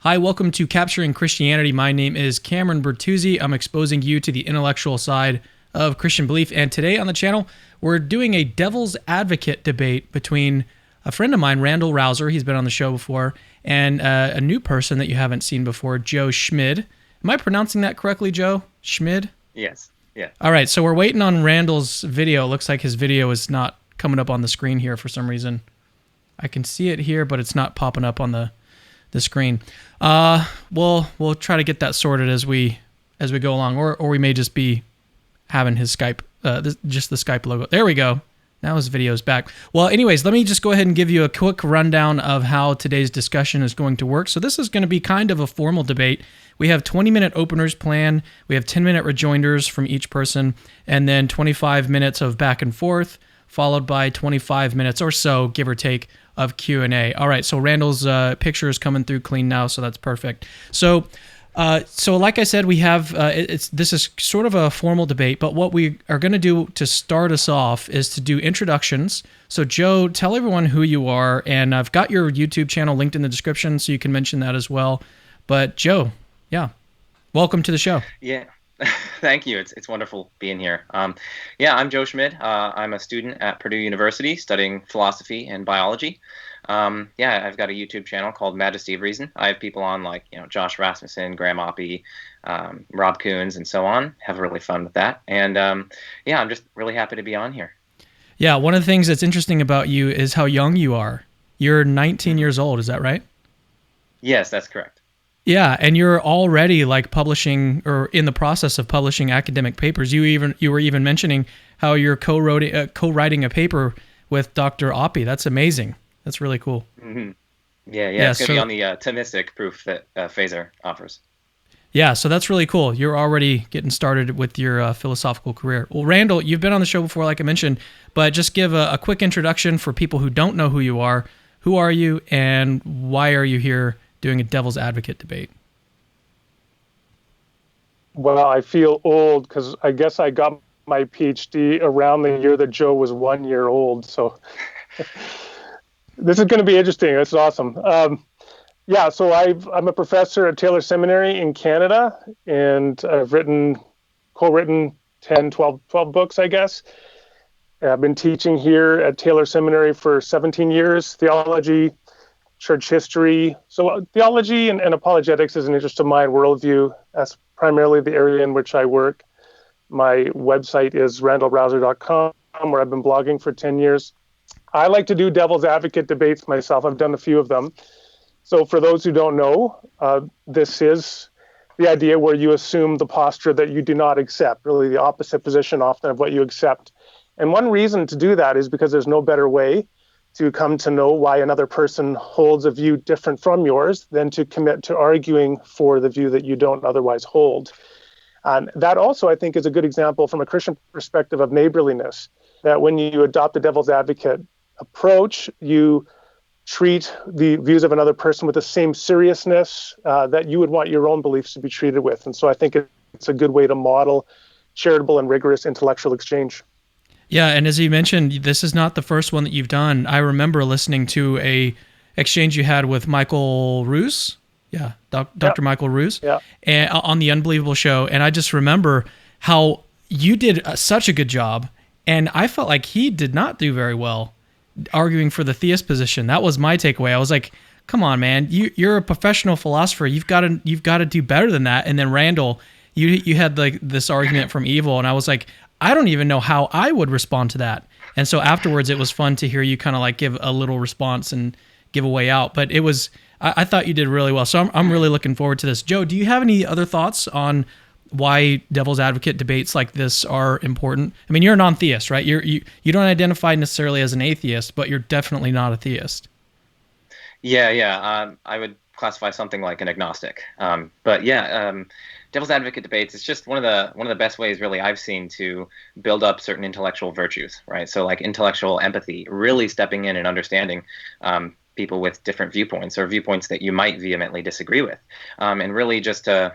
Hi, welcome to Capturing Christianity. My name is Cameron Bertuzzi. I'm exposing you to the intellectual side of Christian belief. And today on the channel, we're doing a devil's advocate debate between a friend of mine, Randal Rauser. He's been on the show before, and a new person that you haven't seen before, Joe Schmid. Am I pronouncing that correctly, Joe? Schmid? Yes. Yeah. All right, so we're waiting on Randal's video. It looks like his video is not coming up on the screen here for some reason. I can see it here, but it's not popping up on the screen. We'll try to get that sorted as we go along, or we may just be having his Skype, just the Skype logo. There we go. Now his video's back. Well, anyways, let me just go ahead and give you a quick rundown of how today's discussion is going to work. So this is going to be kind of a formal debate. We have 20-minute openers planned. We have 10-minute rejoinders from each person, and then 25 minutes of back and forth, followed by 25 minutes or so, give or take, of Q&A. All right, so Randal's picture is coming through clean now, so that's perfect. So like I said, we have this is sort of a formal debate, but what we are going to do to start us off is to do introductions. So Joe, tell everyone who you are, and I've got your YouTube channel linked in the description, so you can mention that as well. But Joe, yeah, welcome to the show. Yeah. Thank you. It's wonderful being here. Yeah, I'm Joe Schmid. I'm a student at Purdue University studying philosophy and biology. Yeah, I've got a YouTube channel called Majesty of Reason. I have people on like, Josh Rasmussen, Graham Oppy, Rob Coons, and so on. Have really fun with that. And yeah, I'm just really happy to be on here. Yeah, one of the things that's interesting about you is how young you are. You're 19 years old, is that right? Yes, that's correct. Yeah, and you're already like publishing or in the process of publishing academic papers. You were even mentioning how you're co-writing a paper with Dr. Oppy. That's amazing. That's really cool. Mm-hmm. Yeah, it's going to be on the Thomistic proof that Phaser offers. Yeah, so that's really cool. You're already getting started with your philosophical career. Well, Randal, you've been on the show before, like I mentioned, but just give a quick introduction for people who don't know who you are. Who are you, and why are you here doing a devil's advocate debate? Well, I feel old because I guess I got my PhD around the year that Joe was 1 year old. So this is going to be interesting. It's awesome. Yeah, so I'm a professor at Taylor Seminary in Canada, and I've co-written 10, 12 books, I guess. I've been teaching here at Taylor Seminary for 17 years, theology, church history. So theology and apologetics is an interest of mine, worldview. That's primarily the area in which I work. My website is randalrauser.com, where I've been blogging for 10 years. I like to do devil's advocate debates myself. I've done a few of them. So for those who don't know, this is the idea where you assume the posture that you do not accept, really the opposite position often of what you accept. And one reason to do that is because there's no better way to come to know why another person holds a view different from yours than to commit to arguing for the view that you don't otherwise hold. And that also, I think, is a good example from a Christian perspective of neighborliness, that when you adopt the devil's advocate approach, you treat the views of another person with the same seriousness that you would want your own beliefs to be treated with. And so I think it's a good way to model charitable and rigorous intellectual exchange. Yeah, and as you mentioned, this is not the first one that you've done. I remember listening to a exchange you had with Michael Ruse. Yeah, Dr. Michael Ruse, and on the Unbelievable Show. And I just remember how you did such a good job, and I felt like he did not do very well arguing for the theist position. That was my takeaway. I was like, come on, man, you're a professional philosopher. You've got to do better than that. And then Randal, you had like this argument from evil, and I was like, I don't even know how I would respond to that. And so afterwards, it was fun to hear you kind of like give a little response and give a way out. But it was, I thought you did really well. So I'm really looking forward to this. Joe, do you have any other thoughts on why devil's advocate debates like this are important? I mean, you're a non-theist, right? You don't identify necessarily as an atheist, but you're definitely not a theist. Yeah. I would classify something like an agnostic. But yeah, devil's advocate debates, it's just one of the best ways really I've seen to build up certain intellectual virtues, right? So like intellectual empathy, really stepping in and understanding people with different viewpoints or viewpoints that you might vehemently disagree with, and really just to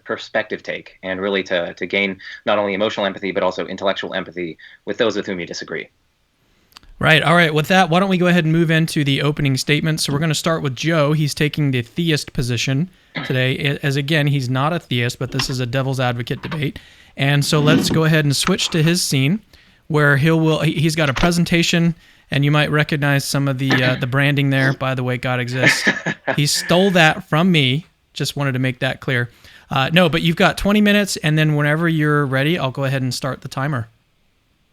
perspective take and really to gain not only emotional empathy but also intellectual empathy with those with whom you disagree. Right. All right. With that, why don't we go ahead and move into the opening statement? So we're going to start with Joe. He's taking the theist position today. As again, he's not a theist, but this is a devil's advocate debate. And so let's go ahead and switch to his scene, where he's got a presentation, and you might recognize some of the branding there. By the way, God exists. He stole that from me. Just wanted to make that clear. No, but you've got 20 minutes, and then whenever you're ready, I'll go ahead and start the timer.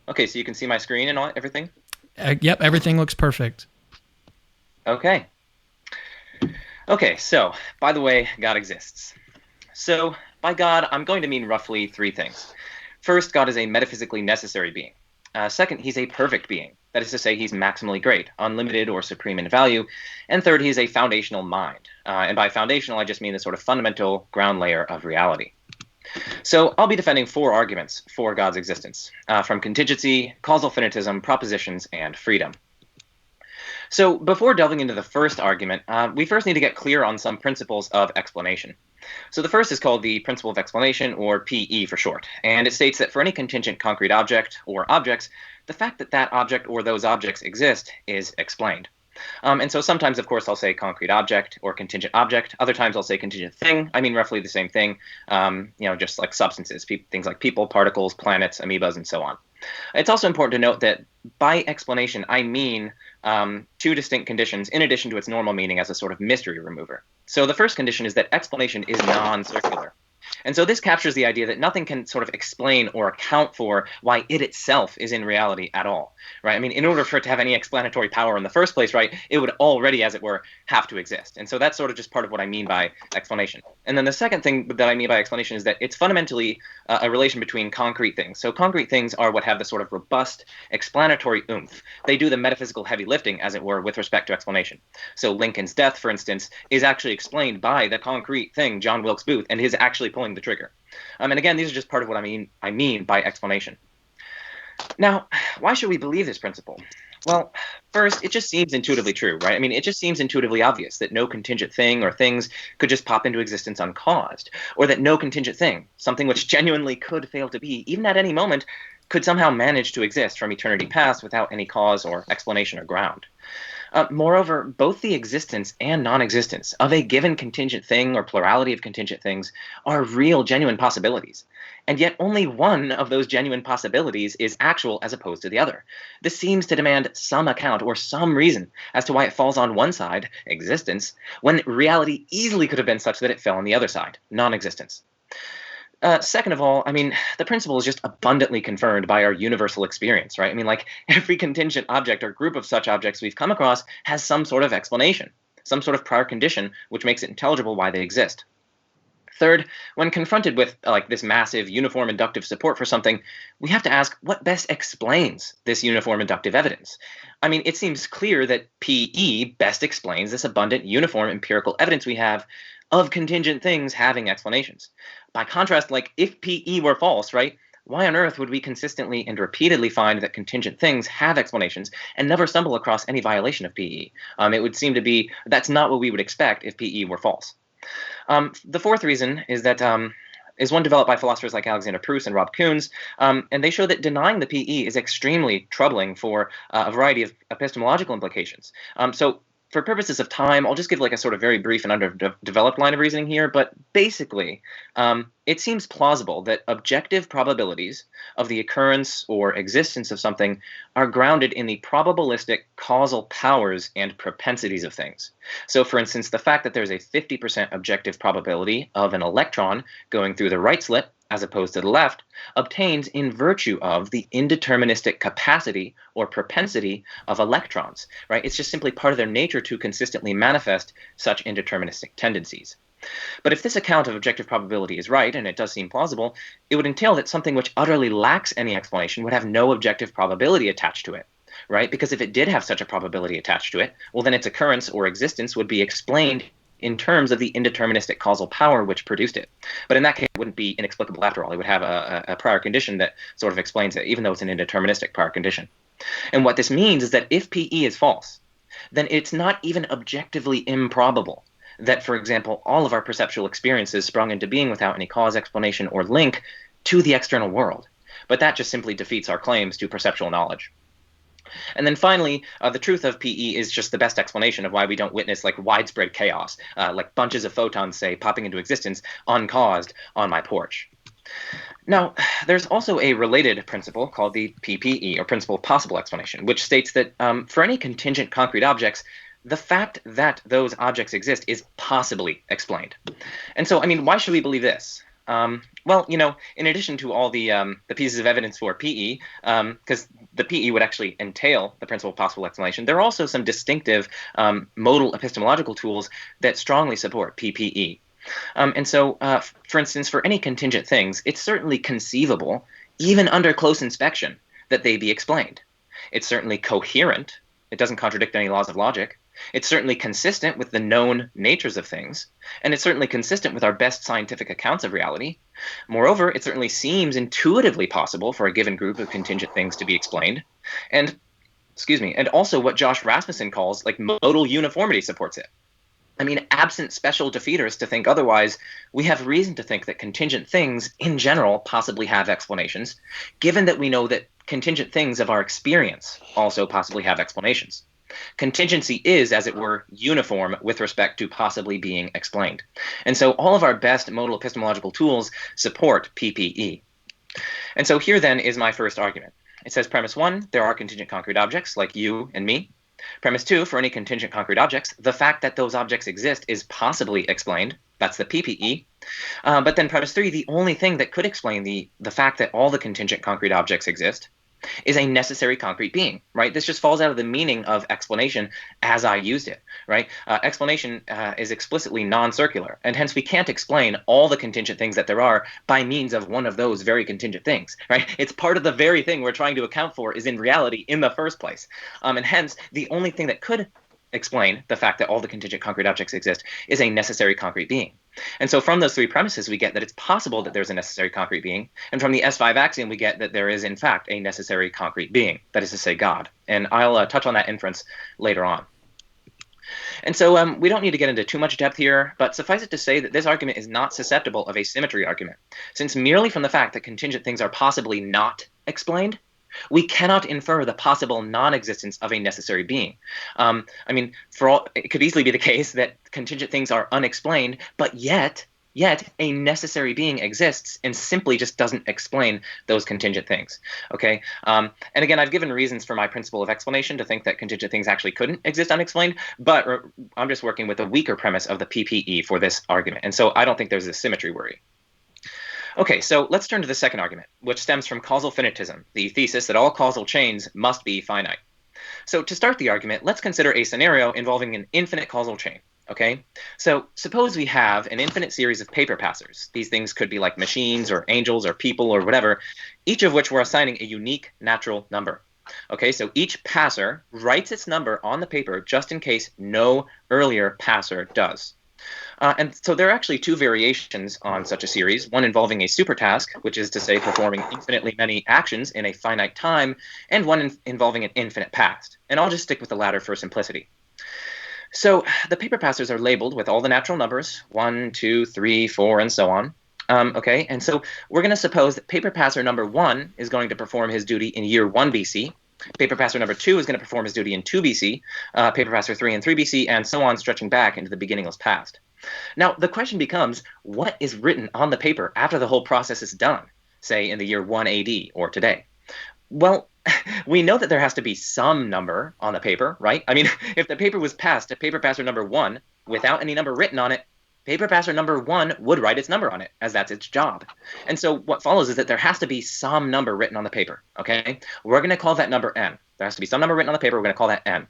Okay, so you can see my screen and everything? Yep, everything looks perfect. Okay. Okay, so, by the way, God exists. So, by God, I'm going to mean roughly three things. First, God is a metaphysically necessary being. Second, he's a perfect being. That is to say, he's maximally great, unlimited or supreme in value. And third, he is a foundational mind. And by foundational, I just mean the sort of fundamental ground layer of reality. So I'll be defending four arguments for God's existence, from contingency, causal finitism, propositions, and freedom. So before delving into the first argument, we first need to get clear on some principles of explanation. So the first is called the principle of explanation, or PE for short, and it states that for any contingent concrete object or objects, the fact that that object or those objects exist is explained. And so sometimes, of course, I'll say concrete object or contingent object. Other times I'll say contingent thing. I mean roughly the same thing, just like substances, things like people, particles, planets, amoebas, and so on. It's also important to note that by explanation, I mean two distinct conditions in addition to its normal meaning as a sort of mystery remover. So the first condition is that explanation is non-circular. And so this captures the idea that nothing can sort of explain or account for why it itself is in reality at all, right? I mean, in order for it to have any explanatory power in the first place, right, it would already, as it were, have to exist. And so that's sort of just part of what I mean by explanation. And then the second thing that I mean by explanation is that it's fundamentally a relation between concrete things. So concrete things are what have the sort of robust explanatory oomph. They do the metaphysical heavy lifting, as it were, with respect to explanation. So Lincoln's death, for instance, is actually explained by the concrete thing, John Wilkes Booth, and his actually pulling the trigger. And again, these are just part of what I mean by explanation. Now, why should we believe this principle? Well, first, it just seems intuitively true, right? I mean, it just seems intuitively obvious that no contingent thing or things could just pop into existence uncaused, or that no contingent thing, something which genuinely could fail to be, even at any moment, could somehow manage to exist from eternity past without any cause or explanation or ground. Moreover, both the existence and non-existence of a given contingent thing or plurality of contingent things are real, genuine possibilities. And yet only one of those genuine possibilities is actual as opposed to the other. This seems to demand some account or some reason as to why it falls on one side, existence, when reality easily could have been such that it fell on the other side, non-existence. Second of all, I mean, the principle is just abundantly confirmed by our universal experience, right? I mean, like every contingent object or group of such objects we've come across has some sort of explanation, some sort of prior condition which makes it intelligible why they exist. Third, when confronted with this massive uniform inductive support for something, we have to ask what best explains this uniform inductive evidence. I mean, it seems clear that PE best explains this abundant uniform empirical evidence we have of contingent things having explanations. By contrast, if PE were false, right, why on earth would we consistently and repeatedly find that contingent things have explanations and never stumble across any violation of PE? It would seem to be that's not what we would expect if PE were false. The fourth reason is that is one developed by philosophers like Alexander Proust and Rob Koons, and they show that denying the PE is extremely troubling for a variety of epistemological implications. So for purposes of time, I'll just give a sort of very brief and underdeveloped line of reasoning here, but basically, it seems plausible that objective probabilities of the occurrence or existence of something are grounded in the probabilistic causal powers and propensities of things. So for instance, the fact that there's a 50% objective probability of an electron going through the right slit as opposed to the left, obtains in virtue of the indeterministic capacity or propensity of electrons, right? It's just simply part of their nature to consistently manifest such indeterministic tendencies. But if this account of objective probability is right, and it does seem plausible, it would entail that something which utterly lacks any explanation would have no objective probability attached to it, right? Because if it did have such a probability attached to it, well, then its occurrence or existence would be explained in terms of the indeterministic causal power which produced it. But in that case, it wouldn't be inexplicable after all. It would have a prior condition that sort of explains it, even though it's an indeterministic prior condition. And what this means is that if PE is false, then it's not even objectively improbable that, for example, all of our perceptual experiences sprung into being without any cause, explanation, or link to the external world. But that just simply defeats our claims to perceptual knowledge. And then finally, the truth of PE is just the best explanation of why we don't witness like widespread chaos, like bunches of photons, say, popping into existence uncaused on my porch. Now, there's also a related principle called the PPE, or principle of possible explanation, which states that for any contingent concrete objects, the fact that those objects exist is possibly explained. And so, I mean, why should we believe this? Well, you know, in addition to all the pieces of evidence for PE, because the PE would actually entail the principle of possible explanation, there are also some distinctive modal epistemological tools that strongly support PPE. And so, for instance, for any contingent things, it's certainly conceivable, even under close inspection, that they be explained. It's certainly coherent. It doesn't contradict any laws of logic. It's certainly consistent with the known natures of things, and it's certainly consistent with our best scientific accounts of reality. Moreover, it certainly seems intuitively possible for a given group of contingent things to be explained. And, and also what Josh Rasmussen calls like modal uniformity supports it. I mean, absent special defeaters to think otherwise, we have reason to think that contingent things in general possibly have explanations, given that we know that contingent things of our experience also possibly have explanations. Contingency is, as it were, uniform with respect to possibly being explained. And so all of our best modal epistemological tools support PPE. And so here then is my first argument. It says premise 1, there are contingent concrete objects like you and me. Premise 2, for any contingent concrete objects, the fact that those objects exist is possibly explained. That's the PPE. But then premise 3, the only thing that could explain the fact that all the contingent concrete objects exist is a necessary concrete being, right? This just falls out of the meaning of explanation as I used it, right? Explanation is explicitly non-circular, and hence we can't explain all the contingent things that there are by means of one of those very contingent things, right? It's part of the very thing we're trying to account for is in reality in the first place. And hence, the only thing that could explain the fact that all the contingent concrete objects exist is a necessary concrete being. And so from those three premises, we get that it's possible that there's a necessary concrete being. And from the S5 axiom, we get that there is, in fact, a necessary concrete being, that is to say, God. And I'll touch on that inference later on. And so we don't need to get into too much depth here, but suffice it to say that this argument is not susceptible of a symmetry argument, since merely from the fact that contingent things are possibly not explained, we cannot infer the possible non-existence of a necessary being. I mean, it could easily be the case that contingent things are unexplained, but yet a necessary being exists and simply just doesn't explain those contingent things. Okay. And again, I've given reasons for my principle of explanation to think that contingent things actually couldn't exist unexplained, but I'm just working with a weaker premise of the PPE for this argument. And so I don't think there's a symmetry worry. Okay, so let's turn to the second argument, which stems from causal finitism, the thesis that all causal chains must be finite. So to start the argument, let's consider a scenario involving an infinite causal chain. Okay, so suppose we have an infinite series of paper passers. These things could be like machines or angels or people or whatever, each of which we're assigning a unique natural number. Okay, so each passer writes its number on the paper just in case no earlier passer does. And so there are actually two variations on such a series, one involving a supertask, which is to say performing infinitely many actions in a finite time, and one involving an infinite past. And I'll just stick with the latter for simplicity. So the paper passers are labeled with all the natural numbers, 1, 2, 3, 4, and so on. Okay, and so we're going to suppose that paper passer number 1 is going to perform his duty in year 1 BC. Paper passer number 2 is going to perform his duty in 2 BC, paper passer 3 in 3 BC, and so on, stretching back into the beginningless past. Now, the question becomes, what is written on the paper after the whole process is done, say in the year 1 AD or today? Well, we know that there has to be some number on the paper, right? I mean, if the paper was passed to paper passer number 1 without any number written on it, paper passer number 1 would write its number on it, as that's its job. And so what follows is that there has to be some number written on the paper, okay? We're going to call that number n. There has to be some number written on the paper. We're going to call that n.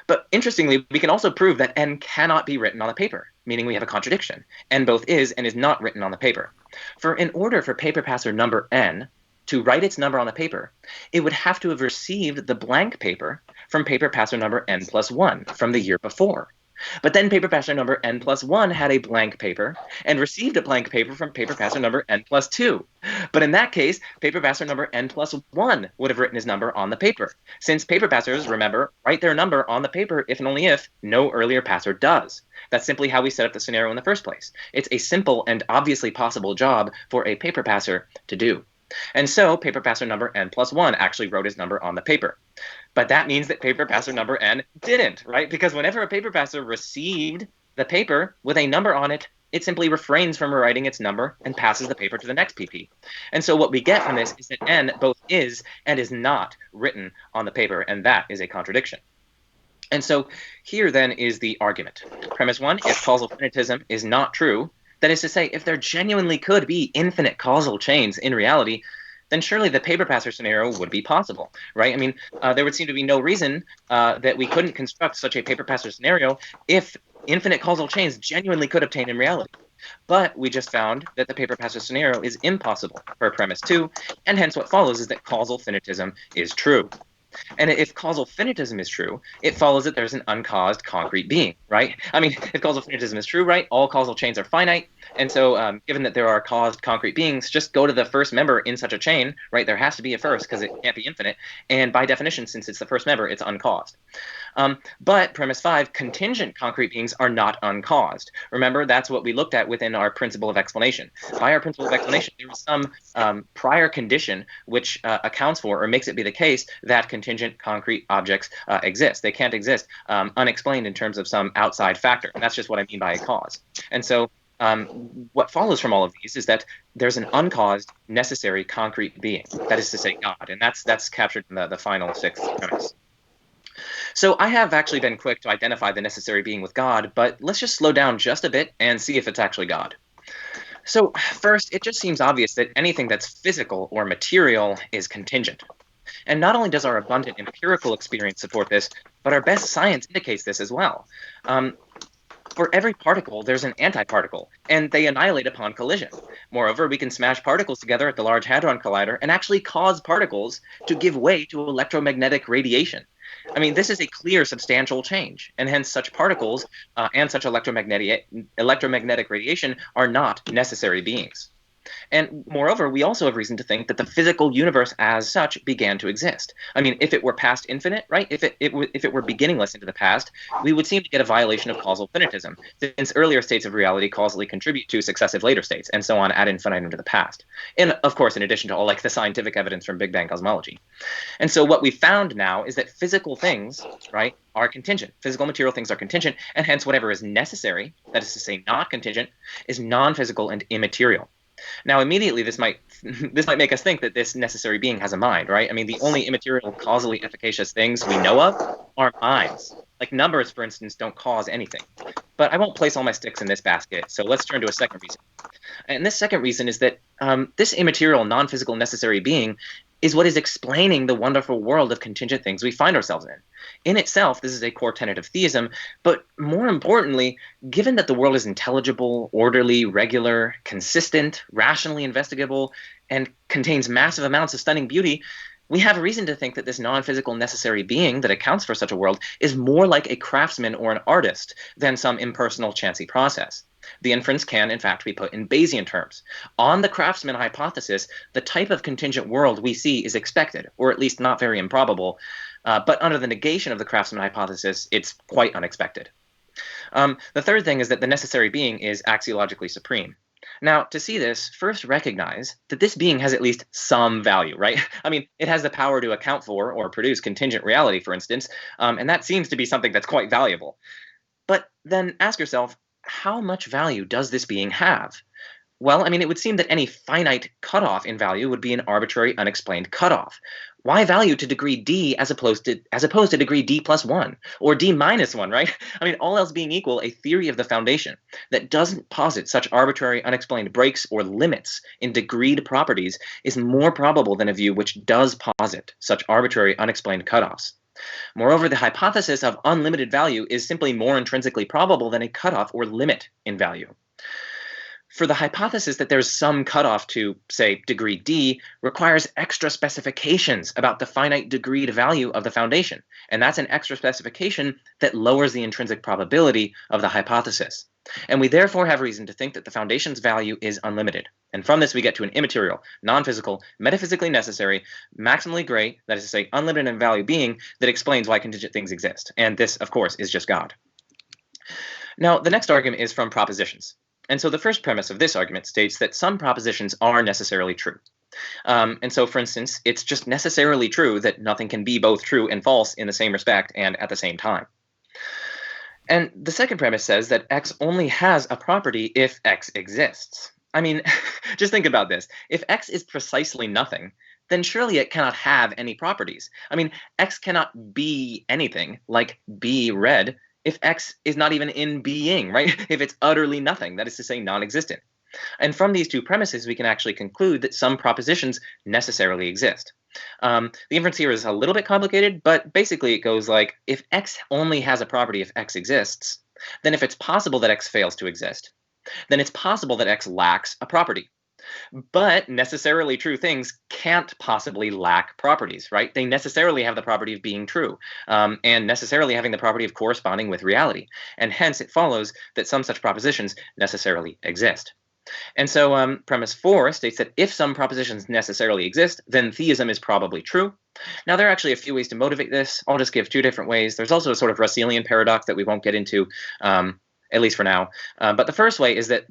But interestingly, we can also prove that n cannot be written on the paper, meaning we have a contradiction. N both is and is not written on the paper. For in order for paper passer number n to write its number on the paper, it would have to have received the blank paper from paper passer number n plus 1 from the year before. But then paper passer number n plus 1 had a blank paper and received a blank paper from paper passer number n plus 2. But in that case, paper passer number n plus 1 would have written his number on the paper, since paper passers, remember, write their number on the paper if and only if no earlier passer does. That's simply how we set up the scenario in the first place. It's a simple and obviously possible job for a paper passer to do. And so paper passer number n plus 1 actually wrote his number on the paper. But that means that paper passer number n didn't, right? Because whenever a paper passer received the paper with a number on it, it simply refrains from writing its number and passes the paper to the next PP. And so what we get from this is that n both is and is not written on the paper, and that is a contradiction. And so here then is the argument. Premise 1, if causal finitism is not true, that is to say, if there genuinely could be infinite causal chains in reality, then surely the paper passer scenario would be possible, right? I mean, there would seem to be no reason that we couldn't construct such a paper passer scenario if infinite causal chains genuinely could obtain in reality. But we just found that the paper passer scenario is impossible for premise 2, and hence what follows is that causal finitism is true. And if causal finitism is true, it follows that there's an uncaused concrete being, right? I mean, if causal finitism is true, right, all causal chains are finite. And so given that there are caused concrete beings, just go to the first member in such a chain, right? There has to be a first because it can't be infinite. And by definition, since it's the first member, it's uncaused. But premise 5, contingent concrete beings are not uncaused. Remember, that's what we looked at within our principle of explanation. By our principle of explanation, there was some prior condition which accounts for or makes it be the case that contingent concrete objects exist. They can't exist unexplained in terms of some outside factor. And that's just what I mean by a cause. And so what follows from all of these is that there's an uncaused, necessary concrete being. That is to say, God. And that's captured in the final 6th premise. So I have actually been quick to identify the necessary being with God, but let's just slow down just a bit and see if it's actually God. So first, it just seems obvious that anything that's physical or material is contingent. And not only does our abundant empirical experience support this, but our best science indicates this as well. For every particle, there's an antiparticle, and they annihilate upon collision. Moreover, we can smash particles together at the Large Hadron Collider and actually cause particles to give way to electromagnetic radiation. I mean, this is a clear substantial change, and hence such particles and such electromagnetic radiation are not necessary beings. And moreover, we also have reason to think that the physical universe as such began to exist. I mean, if it were past infinite, right, if it were beginningless into the past, we would seem to get a violation of causal finitism, since earlier states of reality causally contribute to successive later states, and so on ad infinitum to the past. And of course, in addition to all like the scientific evidence from Big Bang cosmology. And so what we found now is that physical things, right, are contingent. Physical material things are contingent, and hence whatever is necessary, that is to say not contingent, is non-physical and immaterial. Now, immediately, this might make us think that this necessary being has a mind, right? I mean, the only immaterial, causally efficacious things we know of are minds. Like numbers, for instance, don't cause anything. But I won't place all my sticks in this basket, so let's turn to a second reason. And this second reason is that this immaterial, non-physical necessary being is what is explaining the wonderful world of contingent things we find ourselves in. In itself, this is a core tenet of theism, but more importantly, given that the world is intelligible, orderly, regular, consistent, rationally investigable, and contains massive amounts of stunning beauty, we have reason to think that this non-physical necessary being that accounts for such a world is more like a craftsman or an artist than some impersonal, chancy process. The inference can, in fact, be put in Bayesian terms. On the craftsman hypothesis, the type of contingent world we see is expected, or at least not very improbable, but under the negation of the craftsman hypothesis, it's quite unexpected. The third thing is that the necessary being is axiologically supreme. Now, to see this, first recognize that this being has at least some value, right? I mean, it has the power to account for or produce contingent reality, for instance, and that seems to be something that's quite valuable. But then ask yourself, how much value does this being have? Well, I mean, it would seem that any finite cutoff in value would be an arbitrary, unexplained cutoff. Why value to degree d as opposed to degree d plus 1 or d minus 1, right? I mean, all else being equal, a theory of the foundation that doesn't posit such arbitrary, unexplained breaks or limits in degreed properties is more probable than a view which does posit such arbitrary, unexplained cutoffs. Moreover, the hypothesis of unlimited value is simply more intrinsically probable than a cutoff or limit in value. For the hypothesis that there's some cutoff to, say, degree d requires extra specifications about the finite degreed value of the foundation, and that's an extra specification that lowers the intrinsic probability of the hypothesis. And we therefore have reason to think that the foundation's value is unlimited. And from this we get to an immaterial, non-physical, metaphysically necessary, maximally great, that is to say unlimited in value being, that explains why contingent things exist. And this, of course, is just God. Now, the next argument is from propositions. And so the first premise of this argument states that some propositions are necessarily true. And so, for instance, it's just necessarily true that nothing can be both true and false in the same respect and at the same time. And the second premise says that X only has a property if X exists. I mean, just think about this. If X is precisely nothing, then surely it cannot have any properties. I mean, X cannot be anything, like be red, if X is not even in being, right? If it's utterly nothing, that is to say, non-existent. And from these two premises, we can actually conclude that some propositions necessarily exist. The inference here is a little bit complicated, but basically it goes like, if X only has a property if X exists, then if it's possible that X fails to exist, then it's possible that X lacks a property. But necessarily true things can't possibly lack properties, right? They necessarily have the property of being true, and necessarily having the property of corresponding with reality. And hence it follows that some such propositions necessarily exist. And so premise 4 states that if some propositions necessarily exist, then theism is probably true. Now, there are actually a few ways to motivate this. I'll just give 2 different ways. There's also a sort of Russellian paradox that we won't get into, at least for now. But the first way is that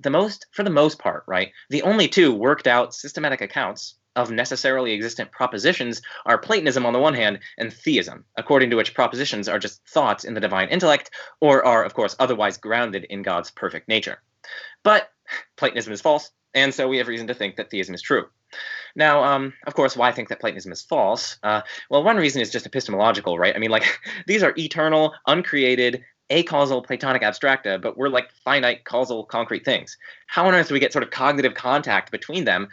for the most part, right, the only 2 worked out systematic accounts of necessarily existent propositions are Platonism on the one hand and theism, according to which propositions are just thoughts in the divine intellect or are, of course, otherwise grounded in God's perfect nature. But Platonism is false, and so we have reason to think that theism is true. Now, of course, why I think that Platonism is false? Well, one reason is just epistemological, right? I mean, like, these are eternal, uncreated, acausal Platonic abstracta, but we're like finite, causal, concrete things. How on earth do we get sort of cognitive contact between them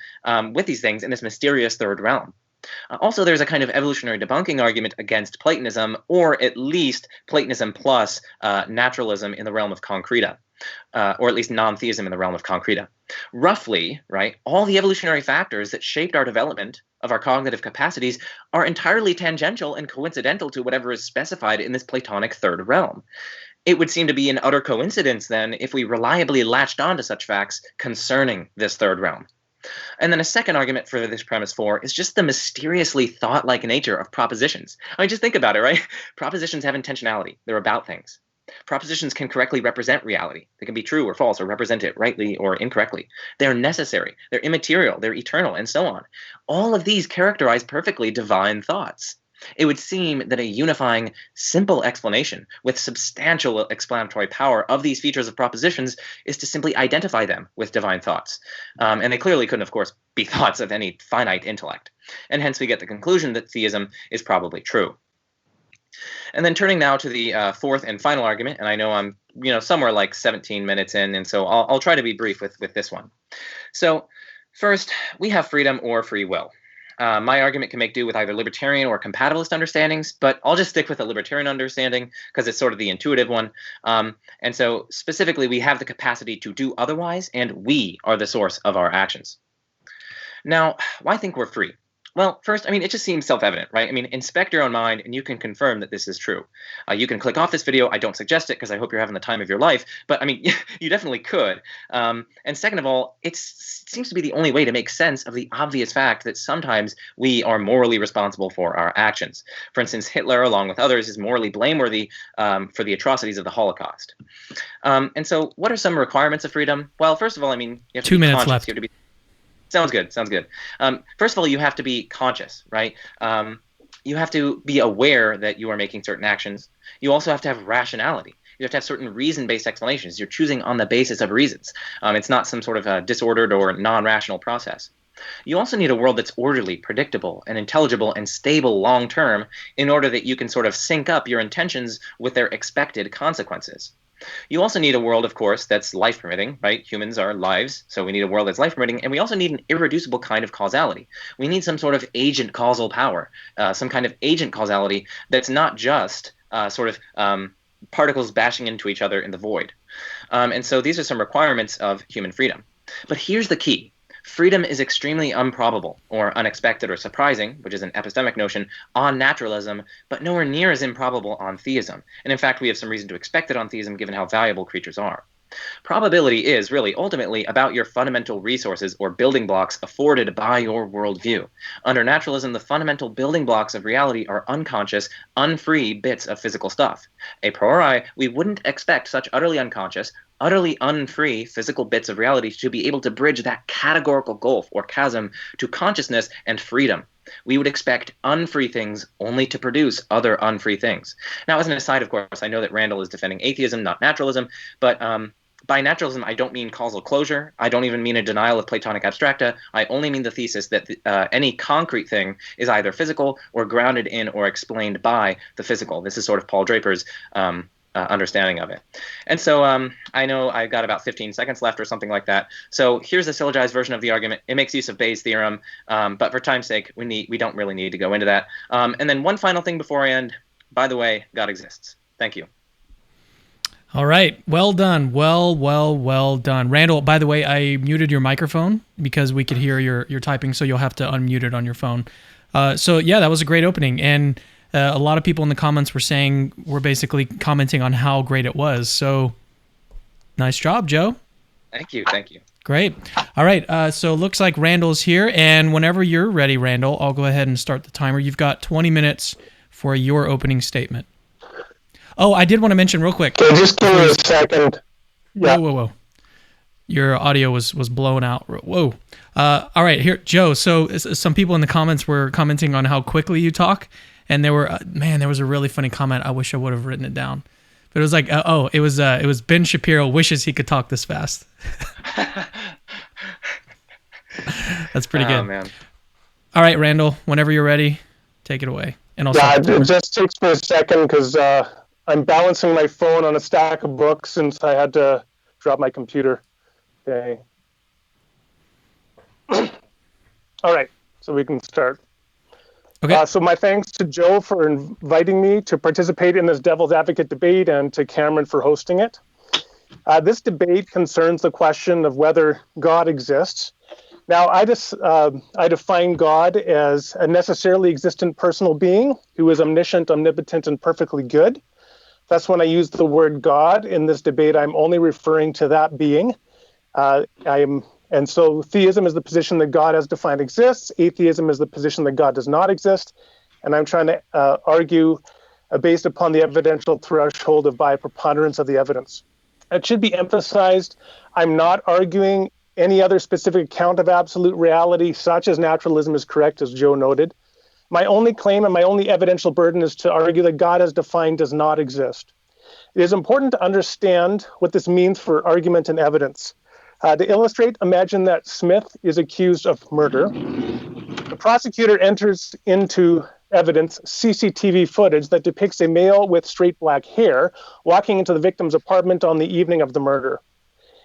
with these things in this mysterious third realm? Also, there's a kind of evolutionary debunking argument against Platonism, or at least Platonism plus naturalism in the realm of concreta. Or at least non-theism in the realm of concreta. Roughly, right, all the evolutionary factors that shaped our development of our cognitive capacities are entirely tangential and coincidental to whatever is specified in this Platonic third realm. It would seem to be an utter coincidence, then, if we reliably latched onto such facts concerning this third realm. And then a second argument for this premise 4 is just the mysteriously thought-like nature of propositions. I mean, just think about it, right? Propositions have intentionality. They're about things. Propositions can correctly represent reality. They can be true or false or represent it rightly or incorrectly. They're necessary. They're immaterial. They're eternal, and so on. All of these characterize perfectly divine thoughts. It would seem that a unifying, simple explanation with substantial explanatory power of these features of propositions is to simply identify them with divine thoughts. And they clearly couldn't, of course, be thoughts of any finite intellect. And hence we get the conclusion that theism is probably true. And then turning now to the fourth and final argument, and I know I'm somewhere like 17 minutes in, and so I'll try to be brief with this one. So first, we have freedom or free will. My argument can make do with either libertarian or compatibilist understandings, but I'll just stick with the libertarian understanding because it's sort of the intuitive one. And so specifically, we have the capacity to do otherwise, and we are the source of our actions. Now, why think we're free? Well, first, I mean, it just seems self-evident, right? I mean, inspect your own mind, and you can confirm that this is true. You can click off this video. I don't suggest it because I hope you're having the time of your life. But, I mean, you definitely could. And second of all, it seems to be the only way to make sense of the obvious fact that sometimes we are morally responsible for our actions. For instance, Hitler, along with others, is morally blameworthy for the atrocities of the Holocaust. And so what are some requirements of freedom? Well, first of all, I mean, you have to 2 be minutes conscious. left. You have to be Sounds good. First of all, you have to be conscious, right? You have to be aware that you are making certain actions. You also have to have rationality. You have to have certain reason-based explanations. You're choosing on the basis of reasons. It's not some sort of a disordered or non-rational process. You also need a world that's orderly, predictable, and intelligible and stable long-term in order that you can sort of sync up your intentions with their expected consequences. You also need a world, of course, that's life-permitting, right? Humans are lives, so we need a world that's life-permitting, and we also need an irreducible kind of causality. We need some sort of agent causal power, some kind of agent causality that's not just particles bashing into each other in the void. And so these are some requirements of human freedom. But here's the key. Freedom is extremely improbable, or unexpected or surprising, which is an epistemic notion, on naturalism, but nowhere near as improbable on theism. And in fact, we have some reason to expect it on theism given how valuable creatures are. Probability is really ultimately about your fundamental resources or building blocks afforded by your worldview. Under naturalism, the fundamental building blocks of reality are unconscious, unfree bits of physical stuff. A priori, we wouldn't expect such utterly unconscious, utterly unfree physical bits of reality to be able to bridge that categorical gulf or chasm to consciousness and freedom. We would expect unfree things only to produce other unfree things. Now, as an aside, of course, I know that Randal is defending atheism, not naturalism, but by naturalism, I don't mean causal closure. I don't even mean a denial of Platonic abstracta. I only mean the thesis that any concrete thing is either physical or grounded in or explained by the physical. This is sort of Paul Draper's understanding of it. And so I know I've got about 15 seconds left or something like that. So here's a syllogized version of the argument. It makes use of Bayes' theorem, but for time's sake, we don't really need to go into that. And then one final thing before I end. By the way, God exists. Thank you. All right. Well done. Well done. Randal, by the way, I muted your microphone because we could hear your typing, so you'll have to unmute it on your phone. So yeah, that was a great opening. And a lot of people in the comments were basically commenting on how great it was. So nice job, Joe. Thank you. Great. All right. So it looks like Randal's here. And whenever you're ready, Randal, I'll go ahead and start the timer. You've got 20 minutes for your opening statement. Oh, I did want to mention real quick. Okay, just give me a second. Yeah. Whoa. Your audio was blown out. Whoa. All right, here, Joe. So some people in the comments were commenting on how quickly you talk, and there was a really funny comment. I wish I would have written it down, but it was like, it was Ben Shapiro wishes he could talk this fast. That's pretty good. Man. All right, Randal. Whenever you're ready, take it away. And it just takes me a second because I'm balancing my phone on a stack of books since I had to drop my computer. Okay. All right, so we can start. Okay. So my thanks to Joe for inviting me to participate in this Devil's Advocate debate and to Cameron for hosting it. This debate concerns the question of whether God exists. Now, I define God as a necessarily existent personal being who is omniscient, omnipotent, and perfectly good. Thus, when I use the word God in this debate, I'm only referring to that being. And so theism is the position that God as defined exists. Atheism is the position that God does not exist. And I'm trying to argue based upon the evidential threshold of by preponderance of the evidence. It should be emphasized, I'm not arguing any other specific account of absolute reality, such as naturalism is correct, as Joe noted. My only claim and my only evidential burden is to argue that God as defined does not exist. It is important to understand what this means for argument and evidence. To illustrate, imagine that Smith is accused of murder. The prosecutor enters into evidence CCTV footage that depicts a male with straight black hair walking into the victim's apartment on the evening of the murder.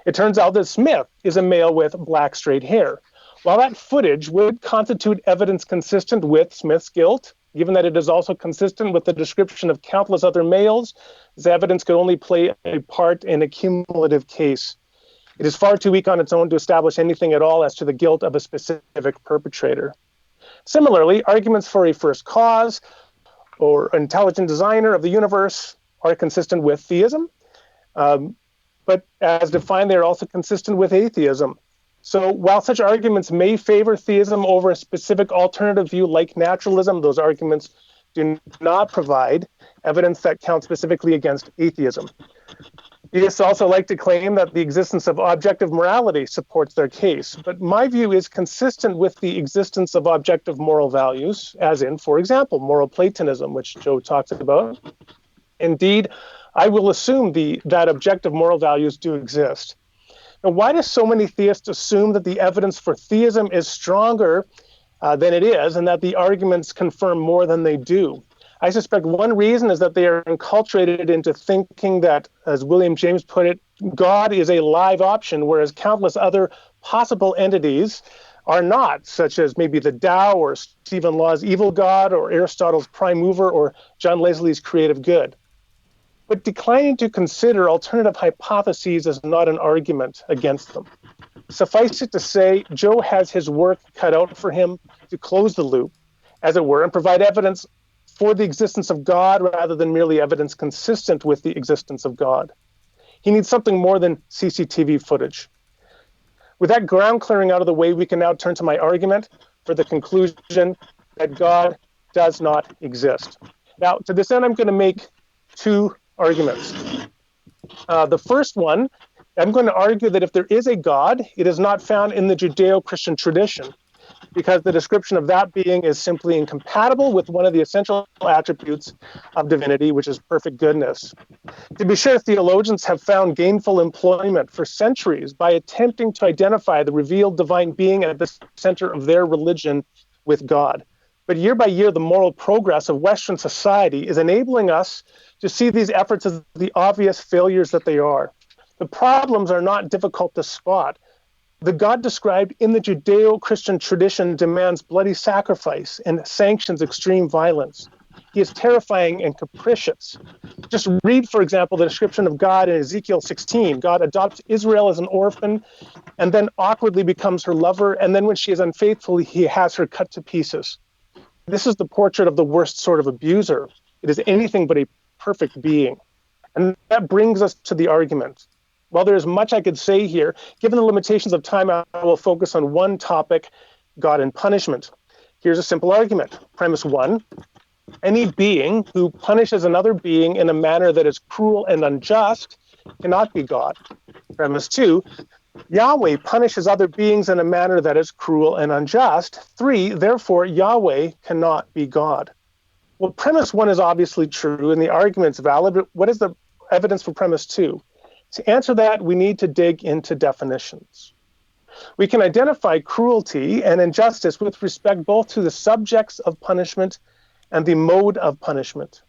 It turns out that Smith is a male with black straight hair. While that footage would constitute evidence consistent with Smith's guilt, given that it is also consistent with the description of countless other males, this evidence could only play a part in a cumulative case. It is far too weak on its own to establish anything at all as to the guilt of a specific perpetrator. Similarly, arguments for a first cause or intelligent designer of the universe are consistent with theism, but as defined, they are also consistent with atheism. So while such arguments may favor theism over a specific alternative view like naturalism, those arguments do not provide evidence that counts specifically against atheism. Theists also like to claim that the existence of objective morality supports their case, but my view is consistent with the existence of objective moral values, as in, for example, moral Platonism, which Joe talks about. Indeed, I will assume that objective moral values do exist. Now, why do so many theists assume that the evidence for theism is stronger than it is, and that the arguments confirm more than they do? I suspect one reason is that they are enculturated into thinking that, as William James put it, God is a live option, whereas countless other possible entities are not, such as maybe the Tao or Stephen Law's evil God or Aristotle's prime mover or John Leslie's creative good. But declining to consider alternative hypotheses is not an argument against them. Suffice it to say, Joe has his work cut out for him to close the loop, as it were, and provide evidence for the existence of God rather than merely evidence consistent with the existence of God. He needs something more than CCTV footage. With that ground clearing out of the way, we can now turn to my argument for the conclusion that God does not exist. Now, to this end, I'm going to make two arguments. The first one I'm going to argue that if there is a God, it is not found in the Judeo-Christian tradition, because the description of that being is simply incompatible with one of the essential attributes of divinity, which is perfect goodness. To be sure, theologians have found gainful employment for centuries by attempting to identify the revealed divine being at the center of their religion with God. But year by year, the moral progress of Western society is enabling us to see these efforts as the obvious failures that they are. The problems are not difficult to spot. The God described in the Judeo-Christian tradition demands bloody sacrifice and sanctions extreme violence. He is terrifying and capricious. Just read, for example, the description of God in Ezekiel 16. God adopts Israel as an orphan and then awkwardly becomes her lover. And then when she is unfaithful, he has her cut to pieces. This is the portrait of the worst sort of abuser. It is anything but a perfect being. And that brings us to the argument. While there is much I could say here, given the limitations of time, I will focus on one topic, God and punishment. Here's a simple argument. Premise one, any being who punishes another being in a manner that is cruel and unjust cannot be God. Premise two, Yahweh punishes other beings in a manner that is cruel and unjust. Three, therefore, Yahweh cannot be God. Well, premise one is obviously true and the argument's valid, but what is the evidence for premise two? To answer that, we need to dig into definitions. We can identify cruelty and injustice with respect both to the subjects of punishment and the mode of punishment.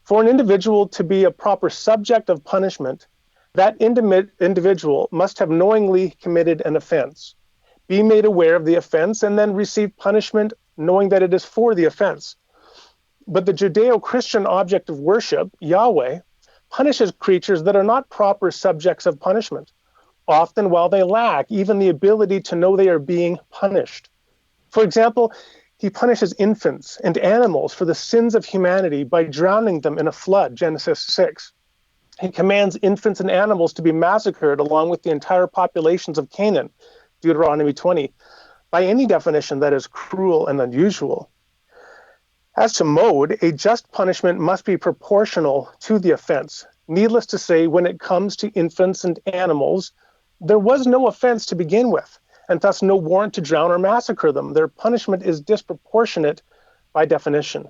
For an individual to be a proper subject of punishment, that individual must have knowingly committed an offense, be made aware of the offense, and then receive punishment knowing that it is for the offense. But the Judeo-Christian object of worship, Yahweh, punishes creatures that are not proper subjects of punishment, often while they lack even the ability to know they are being punished. For example, he punishes infants and animals for the sins of humanity by drowning them in a flood, Genesis 6. He commands infants and animals to be massacred along with the entire populations of Canaan, Deuteronomy 20. By any definition, that is cruel and unusual. As to mode, a just punishment must be proportional to the offense. Needless to say, when it comes to infants and animals, there was no offense to begin with, and thus no warrant to drown or massacre them. Their punishment is disproportionate by definition.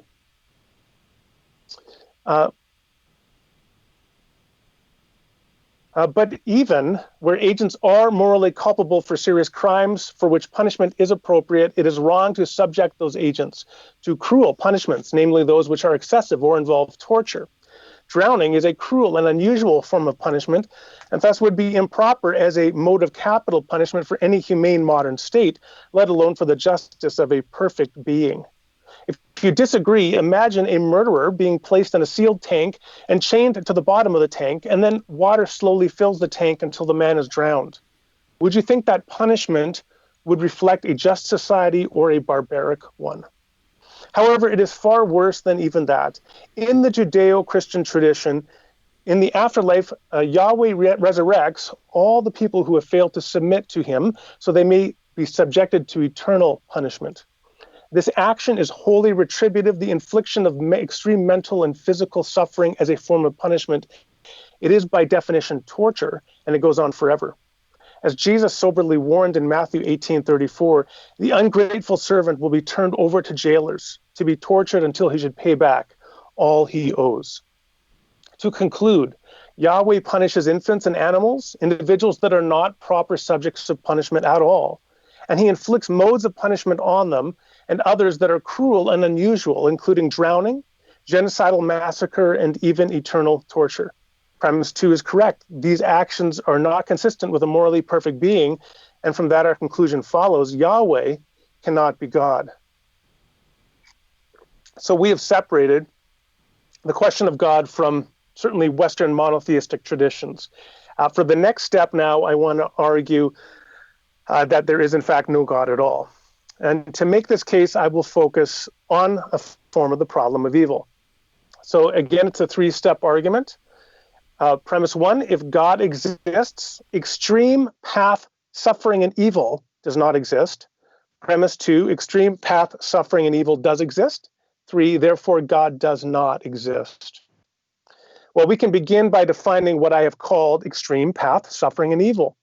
But even where agents are morally culpable for serious crimes for which punishment is appropriate, it is wrong to subject those agents to cruel punishments, namely those which are excessive or involve torture. Drowning is a cruel and unusual form of punishment, and thus would be improper as a mode of capital punishment for any humane modern state, let alone for the justice of a perfect being. If you disagree, imagine a murderer being placed in a sealed tank and chained to the bottom of the tank, and then water slowly fills the tank until the man is drowned. Would you think that punishment would reflect a just society or a barbaric one? However, it is far worse than even that. In the Judeo-Christian tradition, in the afterlife, Yahweh resurrects all the people who have failed to submit to him, so they may be subjected to eternal punishment. This action is wholly retributive, the infliction of extreme mental and physical suffering as a form of punishment. It is by definition torture, and it goes on forever. As Jesus soberly warned in Matthew 18:34, the ungrateful servant will be turned over to jailers to be tortured until he should pay back all he owes. To conclude, Yahweh punishes infants and animals, individuals that are not proper subjects of punishment at all, and he inflicts modes of punishment on them and others that are cruel and unusual, including drowning, genocidal massacre, and even eternal torture. Premise 2 is correct. These actions are not consistent with a morally perfect being, and from that our conclusion follows, Yahweh cannot be God. So we have separated the question of God from certainly Western monotheistic traditions. For the next step now, I want to argue that there is in fact no God at all. And to make this case, I will focus on a form of the problem of evil. So again, it's a three-step argument. Premise 1, if God exists, extreme path, suffering, and evil does not exist. Premise 2, extreme path, suffering, and evil does exist. 3, therefore God does not exist. Well, we can begin by defining what I have called extreme path, suffering, and evil.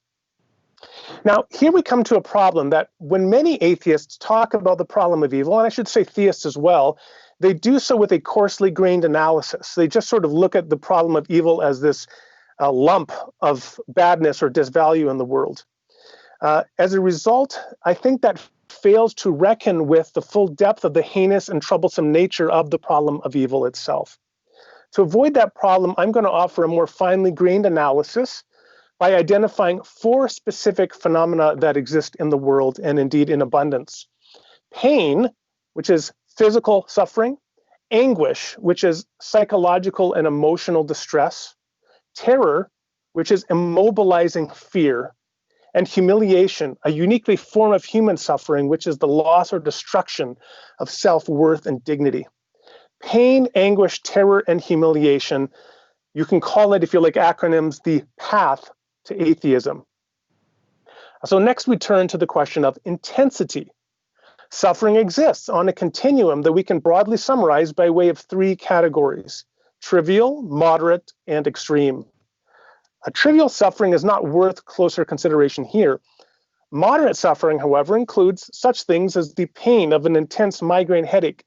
Now, here we come to a problem that when many atheists talk about the problem of evil, and I should say theists as well, they do so with a coarsely grained analysis. They just sort of look at the problem of evil as this lump of badness or disvalue in the world. As a result, I think that fails to reckon with the full depth of the heinous and troublesome nature of the problem of evil itself. To avoid that problem, I'm going to offer a more finely grained analysis by identifying 4 specific phenomena that exist in the world and indeed in abundance. Pain, which is physical suffering; anguish, which is psychological and emotional distress; terror, which is immobilizing fear; and humiliation, a uniquely form of human suffering, which is the loss or destruction of self-worth and dignity. Pain, anguish, terror, and humiliation, you can call it, if you like acronyms, the path to atheism. So next we turn to the question of intensity. Suffering exists on a continuum that we can broadly summarize by way of 3 categories: trivial, moderate, and extreme. A trivial suffering is not worth closer consideration here. Moderate suffering, however, includes such things as the pain of an intense migraine headache,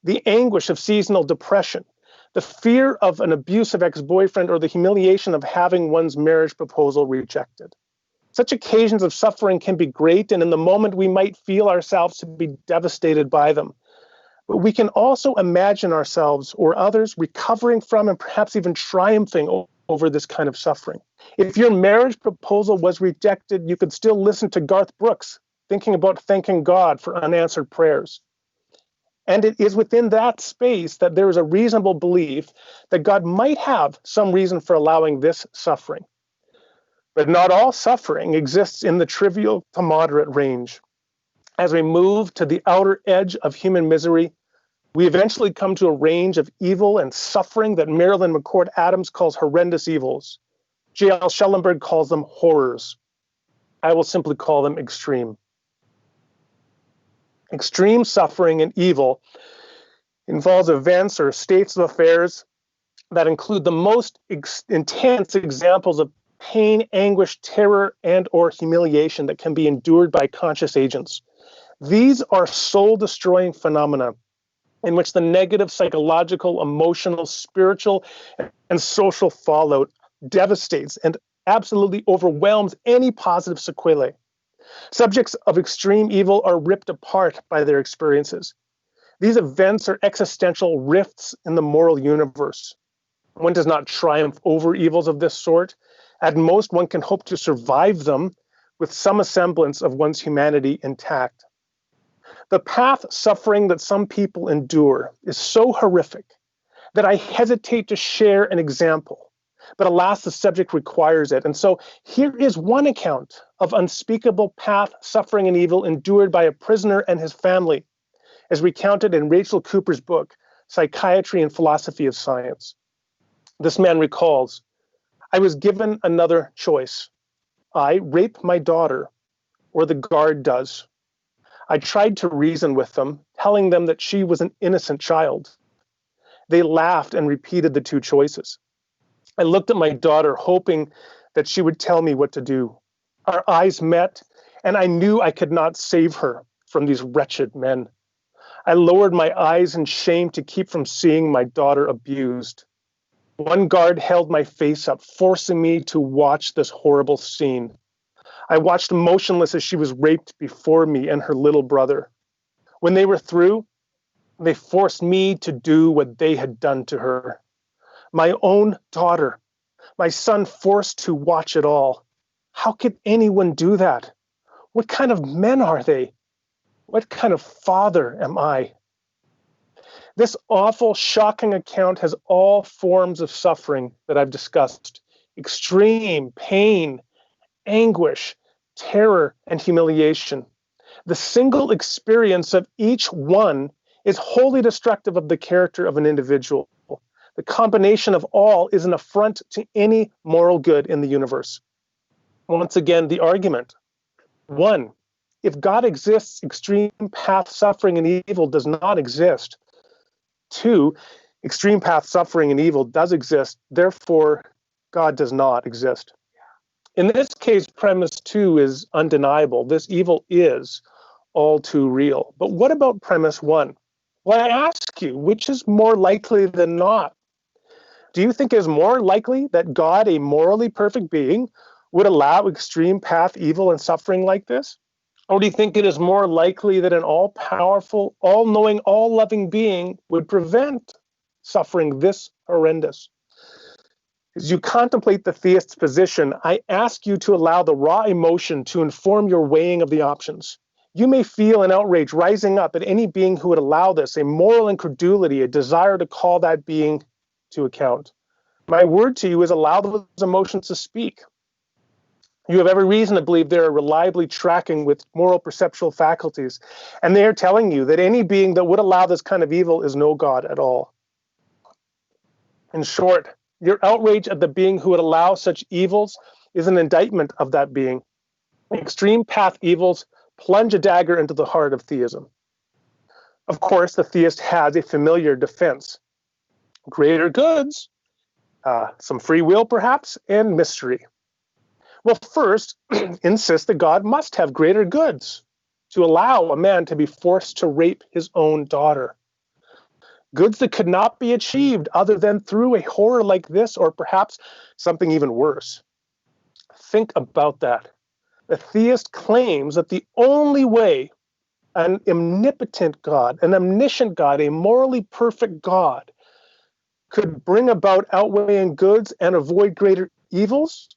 the anguish of seasonal depression, the fear of an abusive ex-boyfriend, or the humiliation of having one's marriage proposal rejected. Such occasions of suffering can be great, and in the moment we might feel ourselves to be devastated by them. But we can also imagine ourselves or others recovering from and perhaps even triumphing over this kind of suffering. If your marriage proposal was rejected, you could still listen to Garth Brooks, thinking about thanking God for unanswered prayers. And it is within that space that there is a reasonable belief that God might have some reason for allowing this suffering. But not all suffering exists in the trivial to moderate range. As we move to the outer edge of human misery, we eventually come to a range of evil and suffering that Marilyn McCord Adams calls horrendous evils. J.L. Schellenberg calls them horrors. I will simply call them extreme. Extreme suffering and evil involves events or states of affairs that include the most intense examples of pain, anguish, terror, and or humiliation that can be endured by conscious agents. These are soul-destroying phenomena in which the negative psychological, emotional, spiritual, and social fallout devastates and absolutely overwhelms any positive sequelae. Subjects of extreme evil are ripped apart by their experiences. These events are existential rifts in the moral universe. One does not triumph over evils of this sort. At most, one can hope to survive them with some semblance of one's humanity intact. The path suffering that some people endure is so horrific that I hesitate to share an example. But alas, the subject requires it. And so here is one account of unspeakable path, suffering, and evil endured by a prisoner and his family, as recounted in Rachel Cooper's book, Psychiatry and Philosophy of Science. This man recalls, "I was given another choice. I rape my daughter, or the guard does. I tried to reason with them, telling them that she was an innocent child. They laughed and repeated the 2 choices. I looked at my daughter, hoping that she would tell me what to do. Our eyes met, and I knew I could not save her from these wretched men. I lowered my eyes in shame to keep from seeing my daughter abused. One guard held my face up, forcing me to watch this horrible scene. I watched motionless as she was raped before me and her little brother. When they were through, they forced me to do what they had done to her. My own daughter, my son forced to watch it all. How could anyone do that? What kind of men are they? What kind of father am I?" This awful, shocking account has all forms of suffering that I've discussed: extreme pain, anguish, terror, and humiliation. The single experience of each one is wholly destructive of the character of an individual. The combination of all is an affront to any moral good in the universe. Once again, the argument. 1, if God exists, extreme path, suffering, and evil does not exist. 2, Extreme path suffering and evil does exist, therefore God does not exist. In this case, premise 2 is undeniable. This evil is all too real. But what about premise 1? Well, I ask you, which is more likely than not? Do you think it is more likely that God, a morally perfect being, would allow extreme path evil and suffering like this? Or do you think it is more likely that an all-powerful, all-knowing, all-loving being would prevent suffering this horrendous? As you contemplate the theist's position, I ask you to allow the raw emotion to inform your weighing of the options. You may feel an outrage rising up at any being who would allow this, a moral incredulity, a desire to call that being to account. My word to you is allow those emotions to speak. You have every reason to believe they are reliably tracking with moral perceptual faculties, and they are telling you that any being that would allow this kind of evil is no God at all. In short, your outrage at the being who would allow such evils is an indictment of that being. Extreme path evils plunge a dagger into the heart of theism. Of course, the theist has a familiar defense. Greater goods, some free will perhaps, and mystery. Well, first, insist that God must have greater goods to allow a man to be forced to rape his own daughter. Goods that could not be achieved other than through a horror like this, or perhaps something even worse. Think about that. The theist claims that the only way an omnipotent God, an omniscient God, a morally perfect God, could bring about outweighing goods and avoid greater evils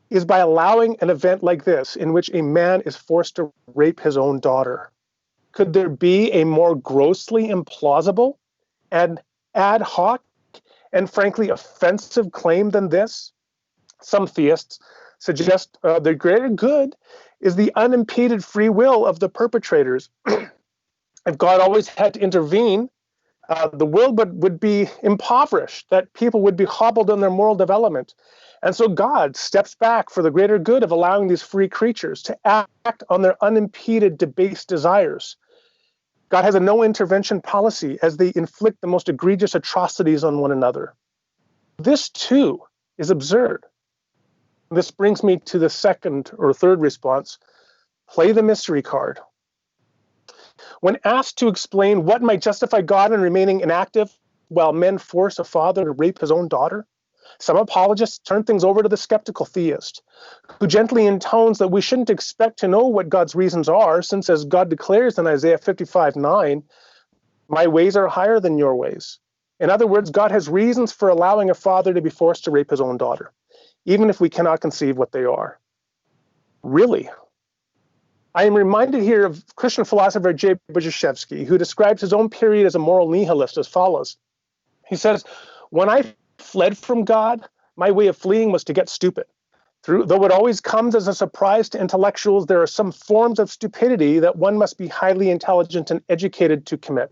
is by allowing an event like this, in which a man is forced to rape his own daughter. Could there be a more grossly implausible and ad hoc and frankly offensive claim than this? Some theists suggest the greater good is the unimpeded free will of the perpetrators. If God always had to intervene, the world would be impoverished, that people would be hobbled in their moral development. And so God steps back for the greater good of allowing these free creatures to act on their unimpeded, debased desires. God has a no-intervention policy as they inflict the most egregious atrocities on one another. This, too, is absurd. This brings me to the second or third response. Play the mystery card. When asked to explain what might justify God in remaining inactive while men force a father to rape his own daughter, some apologists turn things over to the skeptical theist, who gently intones that we shouldn't expect to know what God's reasons are, since as God declares in Isaiah 55:9, my ways are higher than your ways. In other words, God has reasons for allowing a father to be forced to rape his own daughter, even if we cannot conceive what they are. Really? I am reminded here of Christian philosopher J. Budziszewski, who describes his own period as a moral nihilist as follows. He says, when I fled from God, my way of fleeing was to get stupid. Though it always comes as a surprise to intellectuals, there are some forms of stupidity that one must be highly intelligent and educated to commit.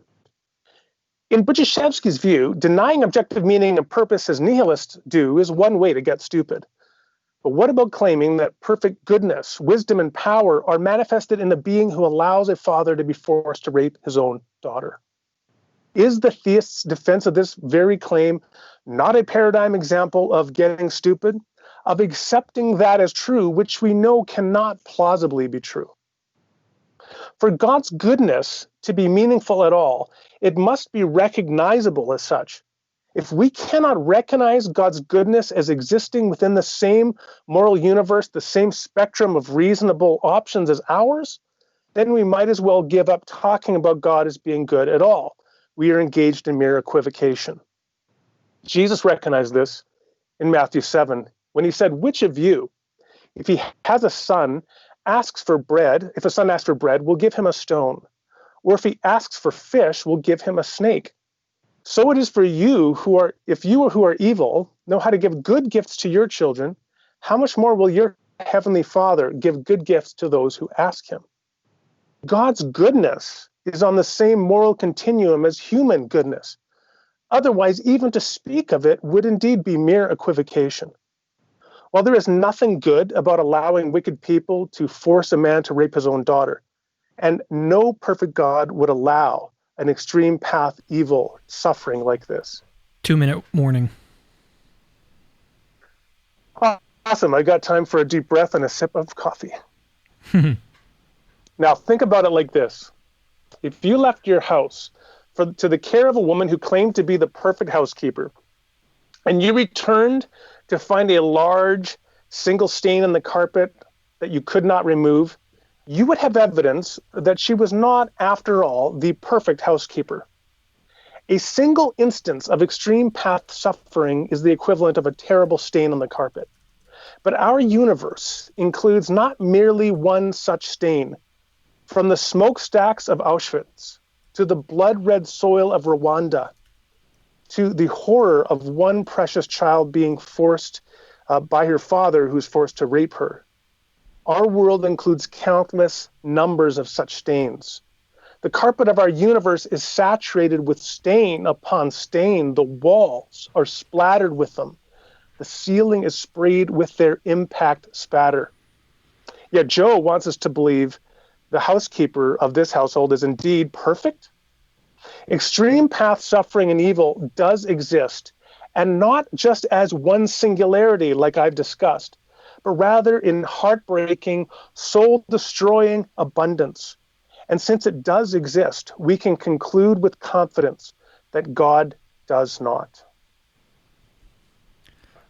In Budziszewski's view, denying objective meaning and purpose as nihilists do is one way to get stupid. But what about claiming that perfect goodness, wisdom, and power are manifested in the being who allows a father to be forced to rape his own daughter? Is the theist's defense of this very claim not a paradigm example of getting stupid, of accepting that as true, which we know cannot plausibly be true? For God's goodness to be meaningful at all, it must be recognizable as such. If we cannot recognize God's goodness as existing within the same moral universe, the same spectrum of reasonable options as ours, then we might as well give up talking about God as being good at all. We are engaged in mere equivocation. Jesus recognized this in Matthew 7 when he said, which of you, if he has a son, asks for bread, if a son asks for bread, will give him a stone? Or if he asks for fish, will give him a snake? So it is for you who are, if you who are evil know how to give good gifts to your children, how much more will your heavenly Father give good gifts to those who ask him? God's goodness is on the same moral continuum as human goodness. Otherwise, even to speak of it would indeed be mere equivocation. While there is nothing good about allowing wicked people to force a man to rape his own daughter, and no perfect God would allow an extreme path evil, suffering like this? 2-minute warning. Awesome. I got time for a deep breath and a sip of coffee. Now, think about it like this. If you left your house to the care of a woman who claimed to be the perfect housekeeper, and you returned to find a large single stain on the carpet that you could not remove, you would have evidence that she was not, after all, the perfect housekeeper. A single instance of extreme path suffering is the equivalent of a terrible stain on the carpet. But our universe includes not merely one such stain. From the smokestacks of Auschwitz, to the blood-red soil of Rwanda, to the horror of one precious child being forced by her father who's forced to rape her. Our world includes countless numbers of such stains. The carpet of our universe is saturated with stain upon stain. The walls are splattered with them. The ceiling is sprayed with their impact spatter. Yet Joe wants us to believe the housekeeper of this household is indeed perfect. Extreme path suffering and evil does exist, and not just as one singularity like I've discussed, but rather in heartbreaking, soul-destroying abundance. And since it does exist, we can conclude with confidence that God does not.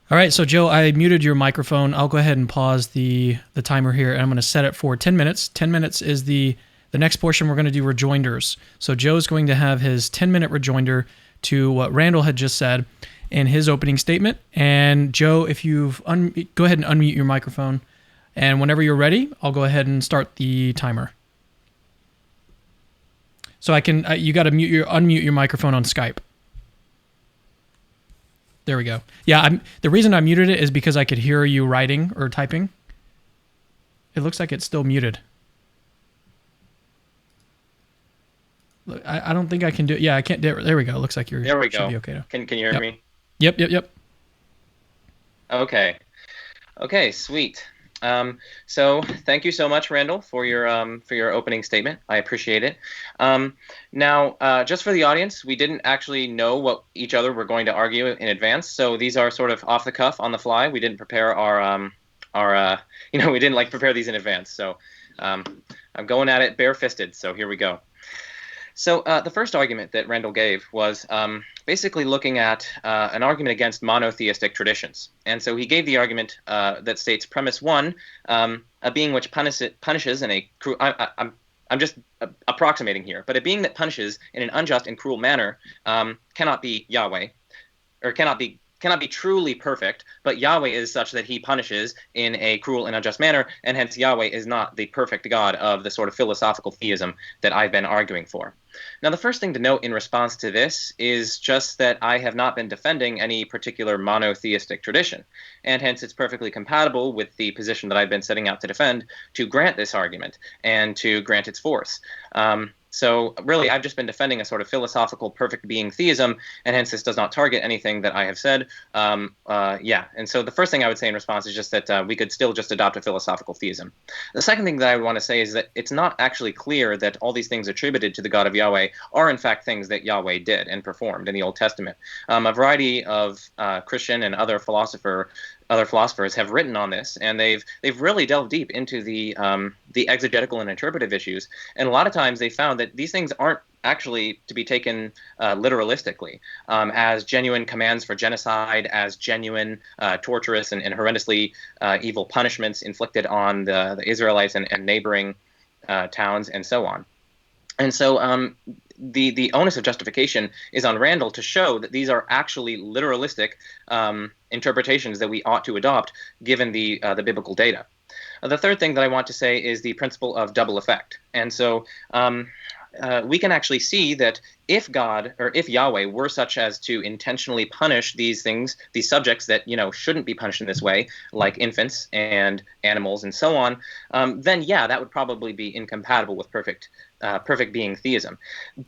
All right, so Joe, I muted your microphone. I'll go ahead and pause the timer here, and I'm going to set it for 10 minutes. 10 minutes is the next portion. We're going to do rejoinders. So Joe's going to have his 10-minute rejoinder to what Randal had just said in his opening statement. And Joe, if you've go ahead and unmute your microphone, and whenever you're ready, I'll go ahead and start the timer. So you got to unmute your microphone on Skype. There we go. Yeah, the reason I muted it is because I could hear you writing or typing. It looks like it's still muted. I don't think I can do it. Yeah, I can't do it. There we go. It looks like there we should go. Be okay now. Can you hear me? Yep. Okay, sweet. So thank you so much, Randal, for your opening statement. I appreciate it. Now, just for the audience, we didn't actually know what each other were going to argue in advance, so these are sort of off the cuff, on the fly. We didn't prepare we didn't prepare these in advance. So I'm going at it bare-fisted. So here we go. So the first argument that Randal gave was basically looking at an argument against monotheistic traditions. And so he gave the argument that states premise one, a being which punishes in a cruel, I'm just approximating here, but a being that punishes in an unjust and cruel manner cannot be Yahweh, or cannot be truly perfect, but Yahweh is such that he punishes in a cruel and unjust manner, and hence Yahweh is not the perfect God of the sort of philosophical theism that I've been arguing for. Now, the first thing to note in response to this is just that I have not been defending any particular monotheistic tradition, and hence it's perfectly compatible with the position that I've been setting out to defend to grant this argument and to grant its force. So really, I've just been defending a sort of philosophical perfect being theism, and hence this does not target anything that I have said. And so the first thing I would say in response is just that we could still just adopt a philosophical theism. The second thing that I would want to say is that it's not actually clear that all these things attributed to the God of Yahweh are in fact things that Yahweh did and performed in the Old Testament. A variety of Christian and other philosophers have written on this, and they've really delved deep into the exegetical and interpretive issues. And a lot of times they found that these things aren't actually to be taken literalistically as genuine commands for genocide, as genuine torturous and horrendously evil punishments inflicted on the Israelites and neighboring towns and so on. And so the onus of justification is on Randal to show that these are actually literalistic interpretations that we ought to adopt given the biblical data. The third thing that I want to say is the principle of double effect. And so we can actually see that if God or if Yahweh were such as to intentionally punish these things, these subjects that shouldn't be punished in this way, like infants and animals and so on, then yeah, that would probably be incompatible with perfect being theism.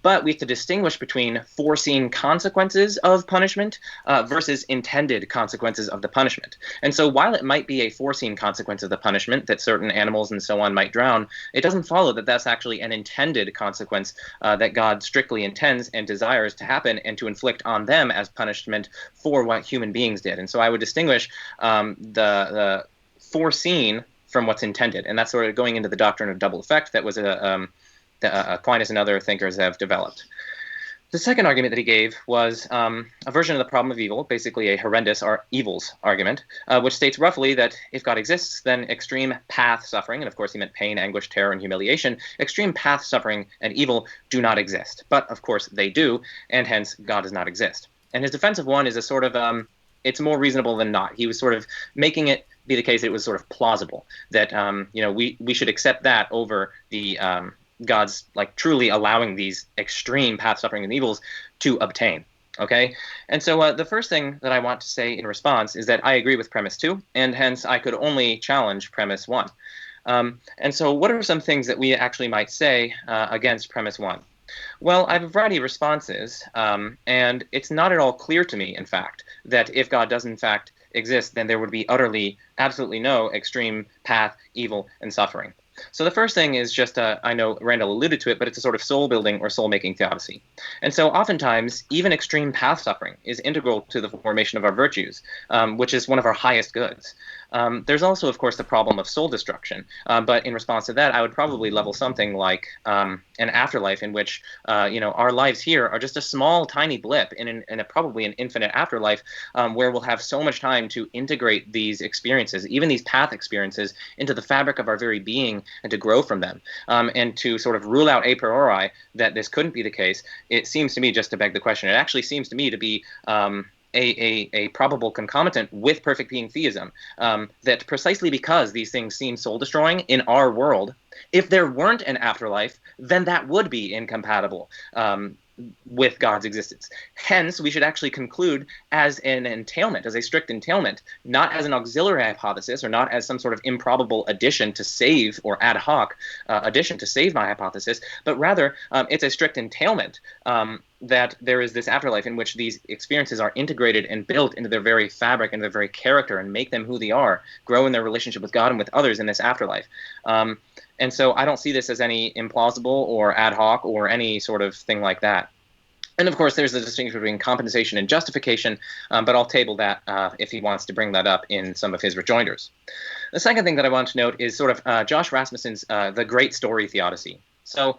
But we have to distinguish between foreseen consequences of punishment versus intended consequences of the punishment. And so while it might be a foreseen consequence of the punishment that certain animals and so on might drown, it doesn't follow that that's actually an intended consequence that God strictly intends and desires to happen and to inflict on them as punishment for what human beings did. And so I would distinguish the foreseen from what's intended. And that's sort of going into the doctrine of double effect that was Aquinas and other thinkers have developed. The second argument that he gave was a version of the problem of evil, basically a horrendous or evils argument, which states roughly that if God exists, then extreme path suffering, and of course he meant pain, anguish, terror, and humiliation, extreme path suffering and evil do not exist. But of course they do, and hence God does not exist. And his defense of one is a sort of, it's more reasonable than not. He was sort of making it be the case that it was sort of plausible, that we should accept that over the God's like truly allowing these extreme path suffering and evils to obtain. Okay, and so the first thing that I want to say in response is that I agree with premise 2, and hence I could only challenge premise 1. And so what are some things that we actually might say against premise 1? Well, I have a variety of responses, and it's not at all clear to me, in fact, that if God does in fact exist, then there would be absolutely no extreme path, evil, and suffering. So the first thing is just, I know Randal alluded to it, but it's a sort of soul-building or soul-making theodicy. And so oftentimes, even extreme path suffering is integral to the formation of our virtues, which is one of our highest goods. There's also, of course, the problem of soul destruction. But in response to that, I would probably level something like an afterlife in which, our lives here are just a small, tiny blip in probably an infinite afterlife where we'll have so much time to integrate these experiences, even these path experiences, into the fabric of our very being and to grow from them. And to sort of rule out a priori that this couldn't be the case, it seems to me just to beg the question. It actually seems to me to be a probable concomitant with perfect being theism, that precisely because these things seem soul-destroying in our world, if there weren't an afterlife, then that would be incompatible with God's existence. Hence, we should actually conclude as an entailment, as a strict entailment, not as an auxiliary hypothesis or not as some sort of improbable addition to save or ad hoc addition to save my hypothesis, but rather it's a strict entailment that there is this afterlife in which these experiences are integrated and built into their very fabric and their very character and make them who they are, grow in their relationship with God and with others in this afterlife. And so I don't see this as any implausible or ad hoc or any sort of thing like that. And of course, there's the distinction between compensation and justification, but I'll table that if he wants to bring that up in some of his rejoinders. The second thing that I want to note is sort of Josh Rasmussen's The Great Story Theodicy. So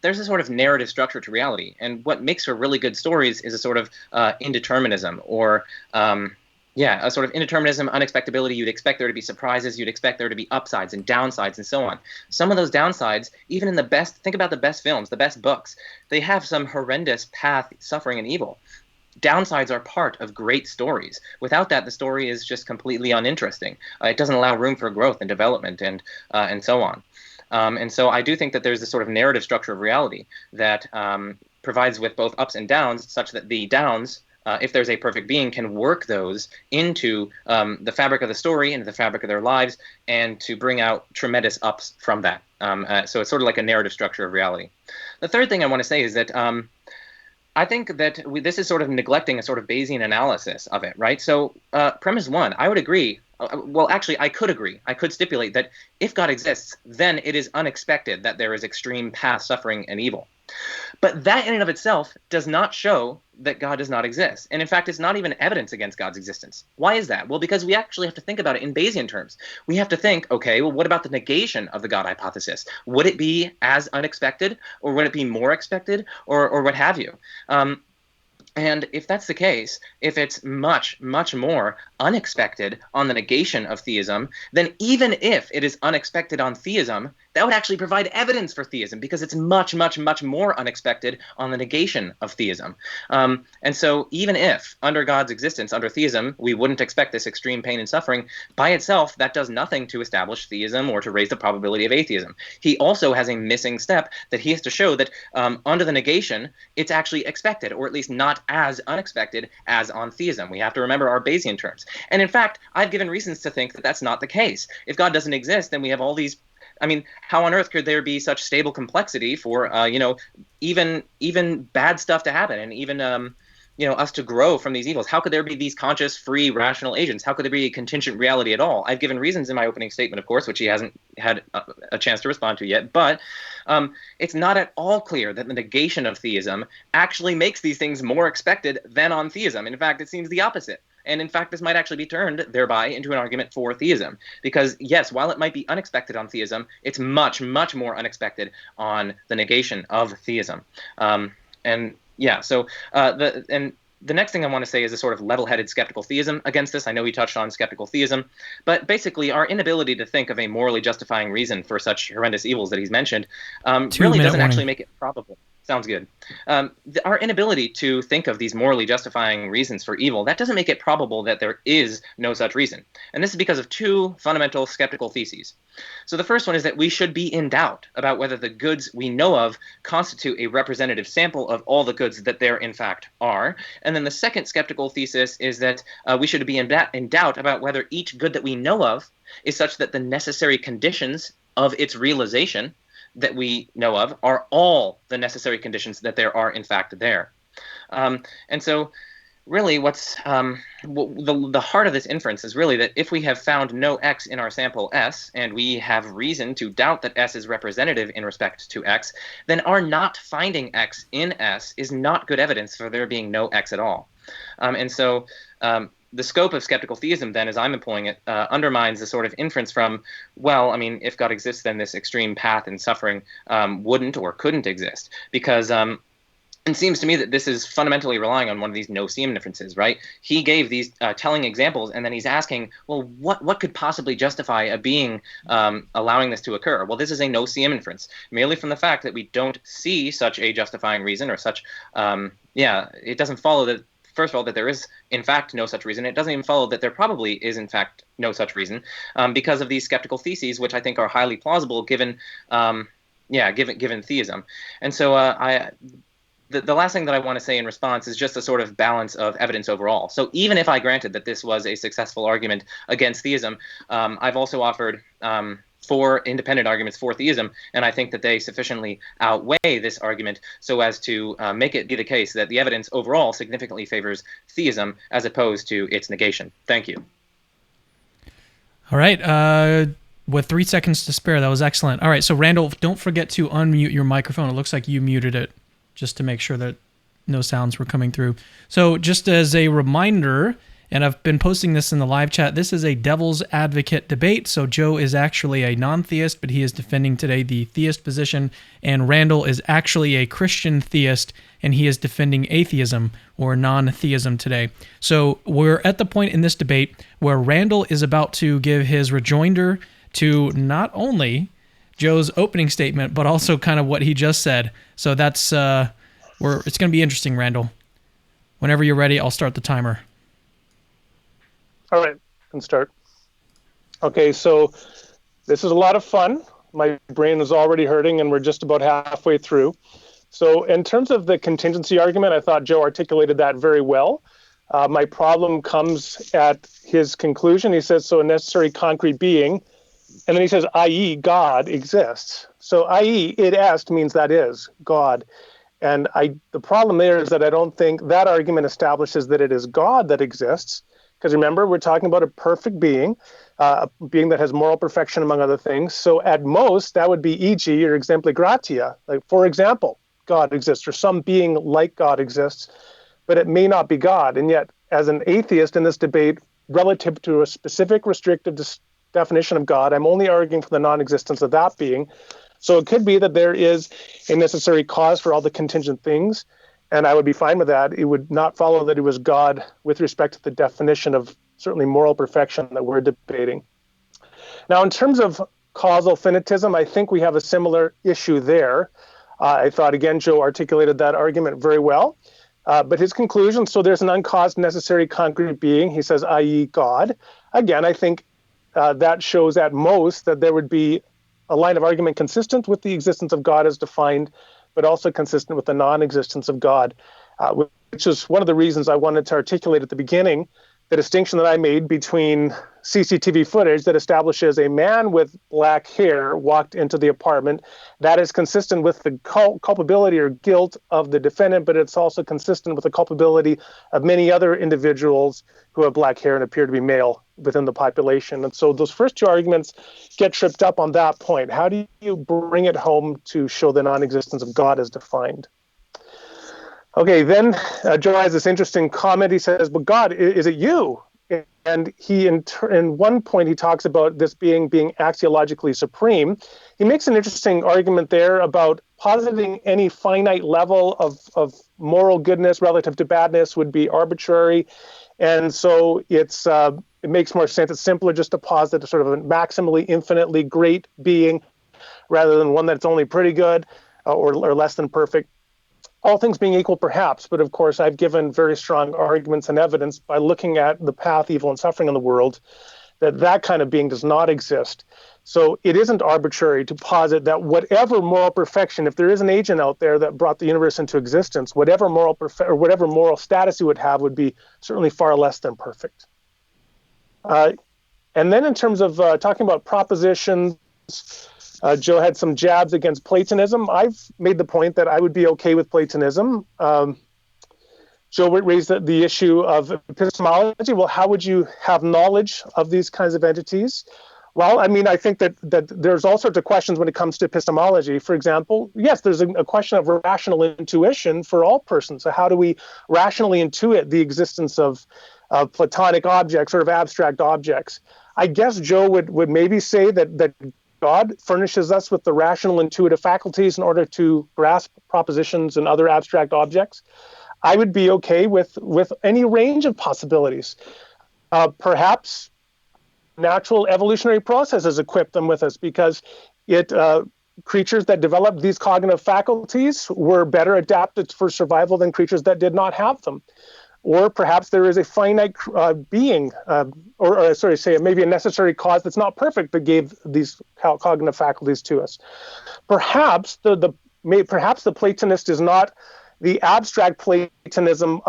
there's a sort of narrative structure to reality, and what makes for really good stories is a sort of indeterminism or a sort of indeterminism, unexpectability. You'd expect there to be surprises. You'd expect there to be upsides and downsides and so on. Some of those downsides, even in think about the best films, the best books, they have some horrendous path, suffering, and evil. Downsides are part of great stories. Without that, the story is just completely uninteresting. It doesn't allow room for growth and development and so on. And so I do think that there's this sort of narrative structure of reality that provides with both ups and downs, such that the downs, if there's a perfect being, can work those into the fabric of the story, into the fabric of their lives, and to bring out tremendous ups from that. So it's sort of like a narrative structure of reality. The third thing I want to say is that I think that this is sort of neglecting a sort of Bayesian analysis of it, right? So premise 1, I would agree. Well, actually, I could agree. I could stipulate that if God exists, then it is unexpected that there is extreme path, suffering, and evil. But that in and of itself does not show that God does not exist. And in fact, it's not even evidence against God's existence. Why is that? Well, because we actually have to think about it in Bayesian terms. We have to think, okay, well, what about the negation of the God hypothesis? Would it be as unexpected, or would it be more expected, or what have you? And if that's the case, if it's much, much more unexpected on the negation of theism, then even if it is unexpected on theism, that would actually provide evidence for theism, because it's much, much, much more unexpected on the negation of theism. And so even if, under God's existence, under theism, we wouldn't expect this extreme pain and suffering, by itself, that does nothing to establish theism or to raise the probability of atheism. He also has a missing step that he has to show that under the negation, it's actually expected, or at least not as unexpected as on theism. We have to remember our Bayesian terms. And in fact, I've given reasons to think that that's not the case. If God doesn't exist, then we have all these. I mean, how on earth could there be such stable complexity for, even bad stuff to happen, and even, us to grow from these evils? How could there be these conscious, free, rational agents? How could there be a contingent reality at all? I've given reasons in my opening statement, of course, which he hasn't had a chance to respond to yet. But it's not at all clear that the negation of theism actually makes these things more expected than on theism. In fact, it seems the opposite. And in fact, this might actually be turned thereby into an argument for theism. Because yes, while it might be unexpected on theism, it's much, much more unexpected on the negation of theism. The next thing I want to say is a sort of level-headed skeptical theism against this. I know he touched on skeptical theism, but basically our inability to think of a morally justifying reason for such horrendous evils that he's mentioned really doesn't actually make it probable. Sounds good. Our inability to think of these morally justifying reasons for evil, that doesn't make it probable that there is no such reason. And this is because of two fundamental skeptical theses. So the first one is that we should be in doubt about whether the goods we know of constitute a representative sample of all the goods that there in fact are. And then the second skeptical thesis is that we should be in doubt about whether each good that we know of is such that the necessary conditions of its realization that we know of are all the necessary conditions that there are in fact there. And so really what's the heart of this inference is really that if we have found no x in our sample S, and we have reason to doubt that S is representative in respect to x, then our not finding x in S is not good evidence for there being no x at all. The scope of skeptical theism, then, as I'm employing it, undermines the sort of inference from, well, I mean, if God exists, then this extreme path and suffering wouldn't or couldn't exist. Because it seems to me that this is fundamentally relying on one of these no-seem inferences, right? He gave these telling examples, and then he's asking, well, what could possibly justify a being allowing this to occur? Well, this is a no-seem inference, merely from the fact that we don't see such a justifying reason or such, it doesn't follow that. First of all, that there is, in fact, no such reason. It doesn't even follow that there probably is, in fact, no such reason because of these skeptical theses, which I think are highly plausible given theism. And so the last thing that I want to say in response is just a sort of balance of evidence overall. So even if I granted that this was a successful argument against theism, I've also offered 4 independent arguments for theism, and I think that they sufficiently outweigh this argument so as to make it be the case that the evidence overall significantly favors theism as opposed to its negation. Thank you. All right. With 3 seconds to spare, that was excellent. All right, so Randall, don't forget to unmute your microphone. It looks like you muted it, just to make sure that no sounds were coming through. So just as a reminder, and I've been posting this in the live chat, this is a devil's advocate debate. So Joe is actually a non-theist, but he is defending today the theist position. And Randall is actually a Christian theist, and he is defending atheism or non-theism today. So we're at the point in this debate where Randall is about to give his rejoinder to not only Joe's opening statement, but also kind of what he just said. So that's it's going to be interesting, Randall. Whenever you're ready, I'll start the timer. All right, I can start. Okay, so this is a lot of fun. My brain is already hurting, and we're just about halfway through. So in terms of the contingency argument, I thought Joe articulated that very well. My problem comes at his conclusion. He says, so a necessary concrete being, and then he says, i.e. God exists. So i.e. it est means that is, God. And the problem there is that I don't think that argument establishes that it is God that exists. Because remember, we're talking about a perfect being, a being that has moral perfection, among other things. So at most, that would be e.g. or exempli gratia. Like, for example, God exists, or some being like God exists, but it may not be God. And yet, as an atheist in this debate, relative to a specific restricted definition of God, I'm only arguing for the non-existence of that being. So it could be that there is a necessary cause for all the contingent things, and I would be fine with that. It would not follow that it was God with respect to the definition of certainly moral perfection that we're debating. Now, in terms of causal finitism, I think we have a similar issue there. I thought, again, Joe articulated that argument very well. But his conclusion, so there's an uncaused necessary concrete being, he says, i.e. God. Again, I think that shows at most that there would be a line of argument consistent with the existence of God as defined, but also consistent with the non-existence of God, which is one of the reasons I wanted to articulate at the beginning the distinction that I made between CCTV footage that establishes a man with black hair walked into the apartment. That is consistent with the culpability or guilt of the defendant, but it's also consistent with the culpability of many other individuals who have black hair and appear to be male within the population. And so those first two arguments get tripped up on that point. How do you bring it home to show the non-existence of God as defined? Okay, then Joe has this interesting comment. He says, "But God, is it you?" And he, in one point, he talks about this being axiologically supreme. He makes an interesting argument there about positing any finite level of moral goodness relative to badness would be arbitrary, and so it makes more sense. It's simpler just to posit a sort of a maximally, infinitely great being, rather than one that's only pretty good or less than perfect. All things being equal, perhaps, but of course, I've given very strong arguments and evidence by looking at the path, evil, and suffering in the world, that kind of being does not exist. So it isn't arbitrary to posit that whatever moral perfection, if there is an agent out there that brought the universe into existence, whatever moral status he would have would be certainly far less than perfect. And then in terms of talking about propositions, Joe had some jabs against Platonism. I've made the point that I would be okay with Platonism. Joe raised the issue of epistemology. Well, how would you have knowledge of these kinds of entities? Well, I mean, I think that there's all sorts of questions when it comes to epistemology. For example, yes, there's a question of rational intuition for all persons. So how do we rationally intuit the existence of Platonic objects, sort of abstract objects? I guess Joe would maybe say that God furnishes us with the rational intuitive faculties in order to grasp propositions and other abstract objects. I would be okay with any range of possibilities. Perhaps natural evolutionary processes equip them with us because creatures that developed these cognitive faculties were better adapted for survival than creatures that did not have them. Or perhaps there is a finite being, maybe a necessary cause that's not perfect that gave these cognitive faculties to us. Perhaps the Platonist is not the abstract Platonism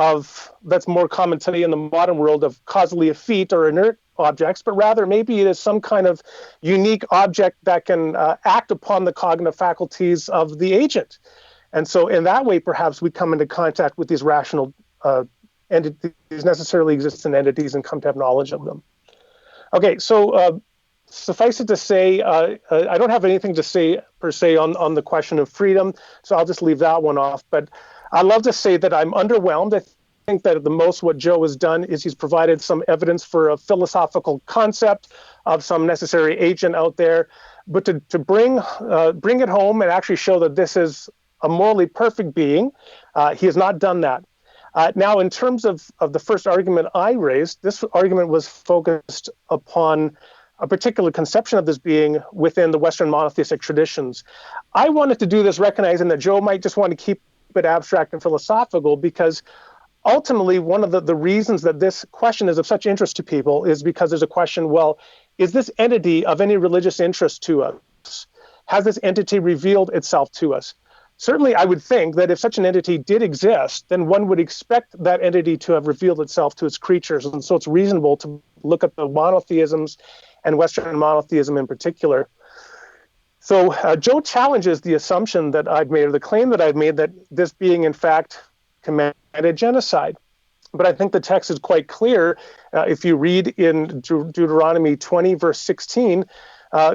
that's more common today in the modern world of causally effete or inert objects, but rather maybe it is some kind of unique object that can act upon the cognitive faculties of the agent. And so in that way, perhaps we come into contact with these rational entities, necessarily existent entities, and come to have knowledge of them. Okay, so suffice it to say, I don't have anything to say per se on the question of freedom, so I'll just leave that one off. But I'd love to say that I'm underwhelmed. I think that at the most what Joe has done is he's provided some evidence for a philosophical concept of some necessary agent out there, but to bring it home and actually show that this is a morally perfect being, he has not done that. Now, in terms of the first argument I raised, this argument was focused upon a particular conception of this being within the Western monotheistic traditions. I wanted to do this recognizing that Joe might just want to keep it abstract and philosophical, because ultimately one of the reasons that this question is of such interest to people is because there's a question, well, is this entity of any religious interest to us? Has this entity revealed itself to us? Certainly, I would think that if such an entity did exist, then one would expect that entity to have revealed itself to its creatures. And so it's reasonable to look at the monotheisms and Western monotheism in particular. So Joe challenges the assumption that I've made, or the claim that I've made, that this being, in fact, committed genocide. But I think the text is quite clear. If you read in Deuteronomy 20, verse 16,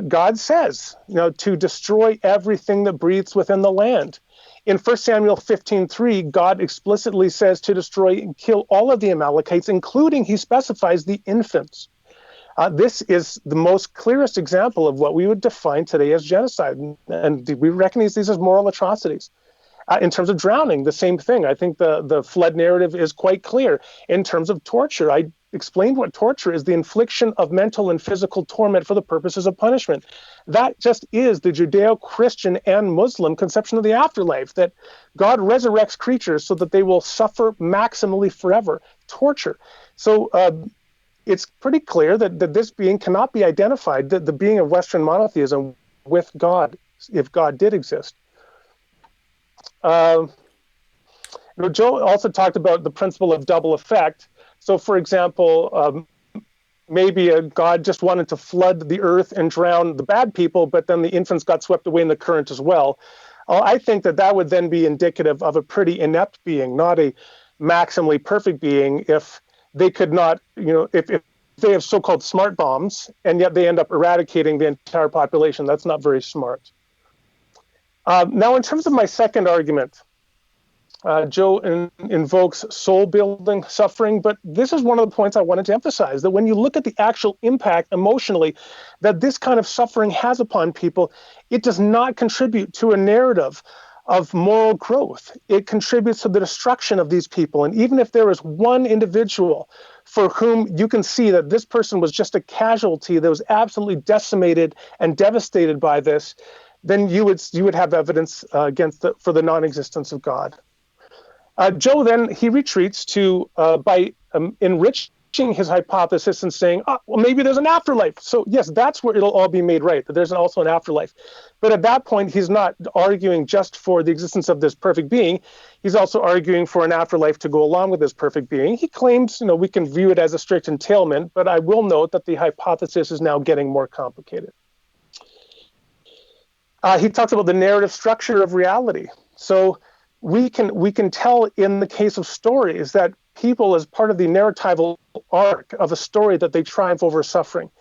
God says, to destroy everything that breathes within the land. In 1 Samuel 15:3, God explicitly says to destroy and kill all of the Amalekites, including, he specifies, the infants. This is the most clearest example of what we would define today as genocide, and we recognize these as moral atrocities. In terms of drowning, the same thing. I think the flood narrative is quite clear. In terms of torture, I explained what torture is: the infliction of mental and physical torment for the purposes of punishment. That just is the Judeo-Christian and Muslim conception of the afterlife, that God resurrects creatures so that they will suffer maximally forever. Torture. So it's pretty clear that this being cannot be identified, the being of Western monotheism, with God, if God did exist. Joe also talked about the principle of double effect. So, for example, maybe a God just wanted to flood the earth and drown the bad people, but then the infants got swept away in the current as well. I think that would then be indicative of a pretty inept being, not a maximally perfect being, if they could not, if they have so-called smart bombs and yet they end up eradicating the entire population. That's not very smart. Now, in terms of my second argument, Joe invokes soul-building suffering, but this is one of the points I wanted to emphasize, that when you look at the actual impact emotionally that this kind of suffering has upon people, it does not contribute to a narrative of moral growth. It contributes to the destruction of these people. And even if there is one individual for whom you can see that this person was just a casualty that was absolutely decimated and devastated by this, then you would have evidence for the non-existence of God. Joe then he retreats to by enriching his hypothesis and saying, well, maybe there's an afterlife. So yes, that's where it'll all be made right, that there's also an afterlife. But at that point, he's not arguing just for the existence of this perfect being. He's also arguing for an afterlife to go along with this perfect being. He claims, we can view it as a strict entailment, but I will note that the hypothesis is now getting more complicated. He talks about the narrative structure of reality. So we can tell in the case of stories that people, as part of the narratival arc of a story, that they triumph over suffering.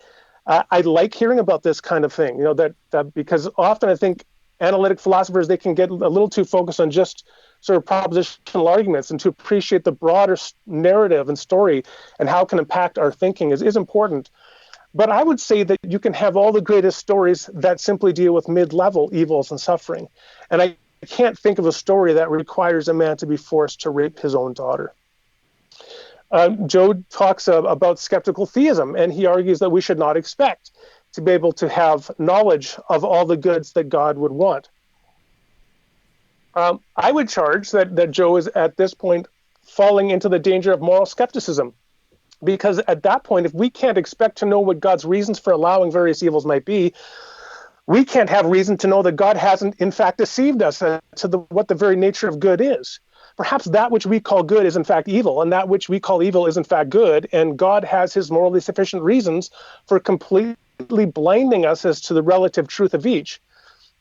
I like hearing about this kind of thing, that because often I think analytic philosophers, they can get a little too focused on just sort of propositional arguments, and to appreciate the broader narrative and story and how it can impact our thinking is important. But I would say that you can have all the greatest stories that simply deal with mid-level evils and suffering. And I can't think of a story that requires a man to be forced to rape his own daughter. Joe talks about skeptical theism, and he argues that we should not expect to be able to have knowledge of all the goods that God would want. I would charge that Joe is at this point falling into the danger of moral skepticism. Because at that point, if we can't expect to know what God's reasons for allowing various evils might be, we can't have reason to know that God hasn't, in fact, deceived us to what the very nature of good is. Perhaps that which we call good is, in fact, evil, and that which we call evil is, in fact, good, and God has his morally sufficient reasons for completely blinding us as to the relative truth of each.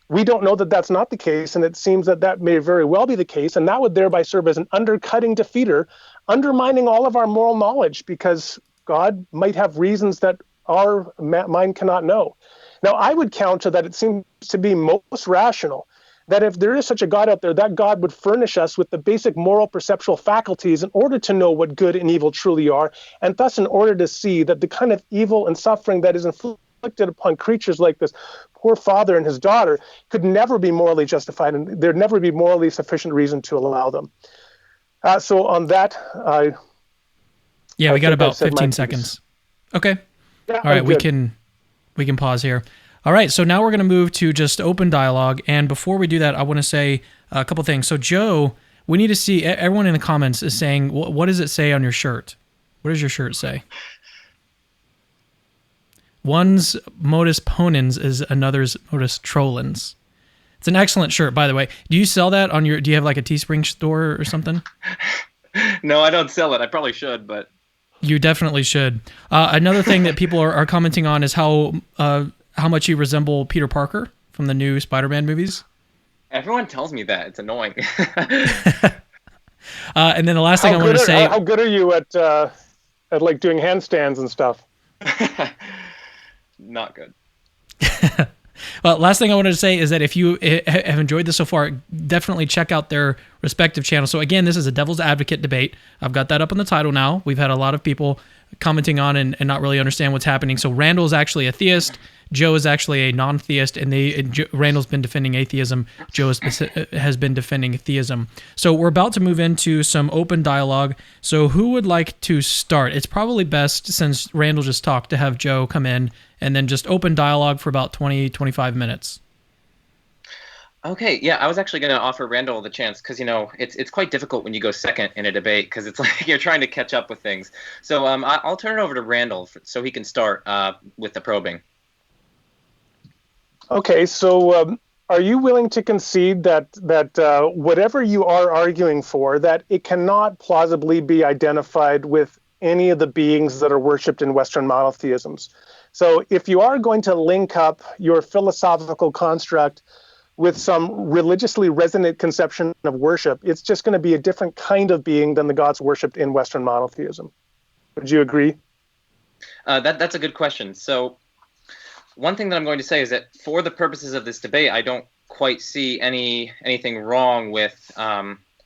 We don't know that that's not the case, and it seems that may very well be the case, and that would thereby serve as an undercutting defeater, undermining all of our moral knowledge, because God might have reasons that our mind cannot know. Now, I would counter that it seems to be most rational that if there is such a God out there, that God would furnish us with the basic moral perceptual faculties in order to know what good and evil truly are, and thus in order to see that the kind of evil and suffering that is inflicted upon creatures like this poor father and his daughter could never be morally justified, and there'd never be morally sufficient reason to allow them. So on that, we got about 15 seconds. Okay. Yeah, all right, we can pause here. All right, so now we're going to move to just open dialogue, and before we do that, I want to say a couple things. So Joe, we need to see, everyone in the comments is saying, what does it say on your shirt? What does your shirt say? One's modus ponens is another's modus trollens. It's an excellent shirt, by the way. Do you sell that on do you have like a Teespring store or something? No, I don't sell it. I probably should, but... You definitely should. Another thing that people are commenting on is how much you resemble Peter Parker from the new Spider-Man movies. Everyone tells me that. It's annoying. And then the last thing I want to say... How good are you at like doing handstands and stuff? Not good. Well, last thing I wanted to say is that if you have enjoyed this so far, definitely check out their respective channels. So again, this is a Devil's Advocate debate. I've got that up on the title now. We've had a lot of people commenting on and not really understand what's happening. So Randal is actually a theist. Joe is actually a non-theist, and Randall's been defending atheism. Joe has been defending theism. So we're about to move into some open dialogue. So who would like to start? It's probably best, since Randall just talked, to have Joe come in and then just open dialogue for about 20-25 minutes. Okay, yeah, I was actually going to offer Randall the chance because, it's quite difficult when you go second in a debate because it's like you're trying to catch up with things. So I'll turn it over to Randall so he can start with the probing. Okay, so are you willing to concede that whatever you are arguing for, that it cannot plausibly be identified with any of the beings that are worshipped in Western monotheisms? So if you are going to link up your philosophical construct with some religiously resonant conception of worship, it's just going to be a different kind of being than the gods worshipped in Western monotheism. Would you agree? That's a good question. So one thing that I'm going to say is that for the purposes of this debate, I don't quite see anything wrong with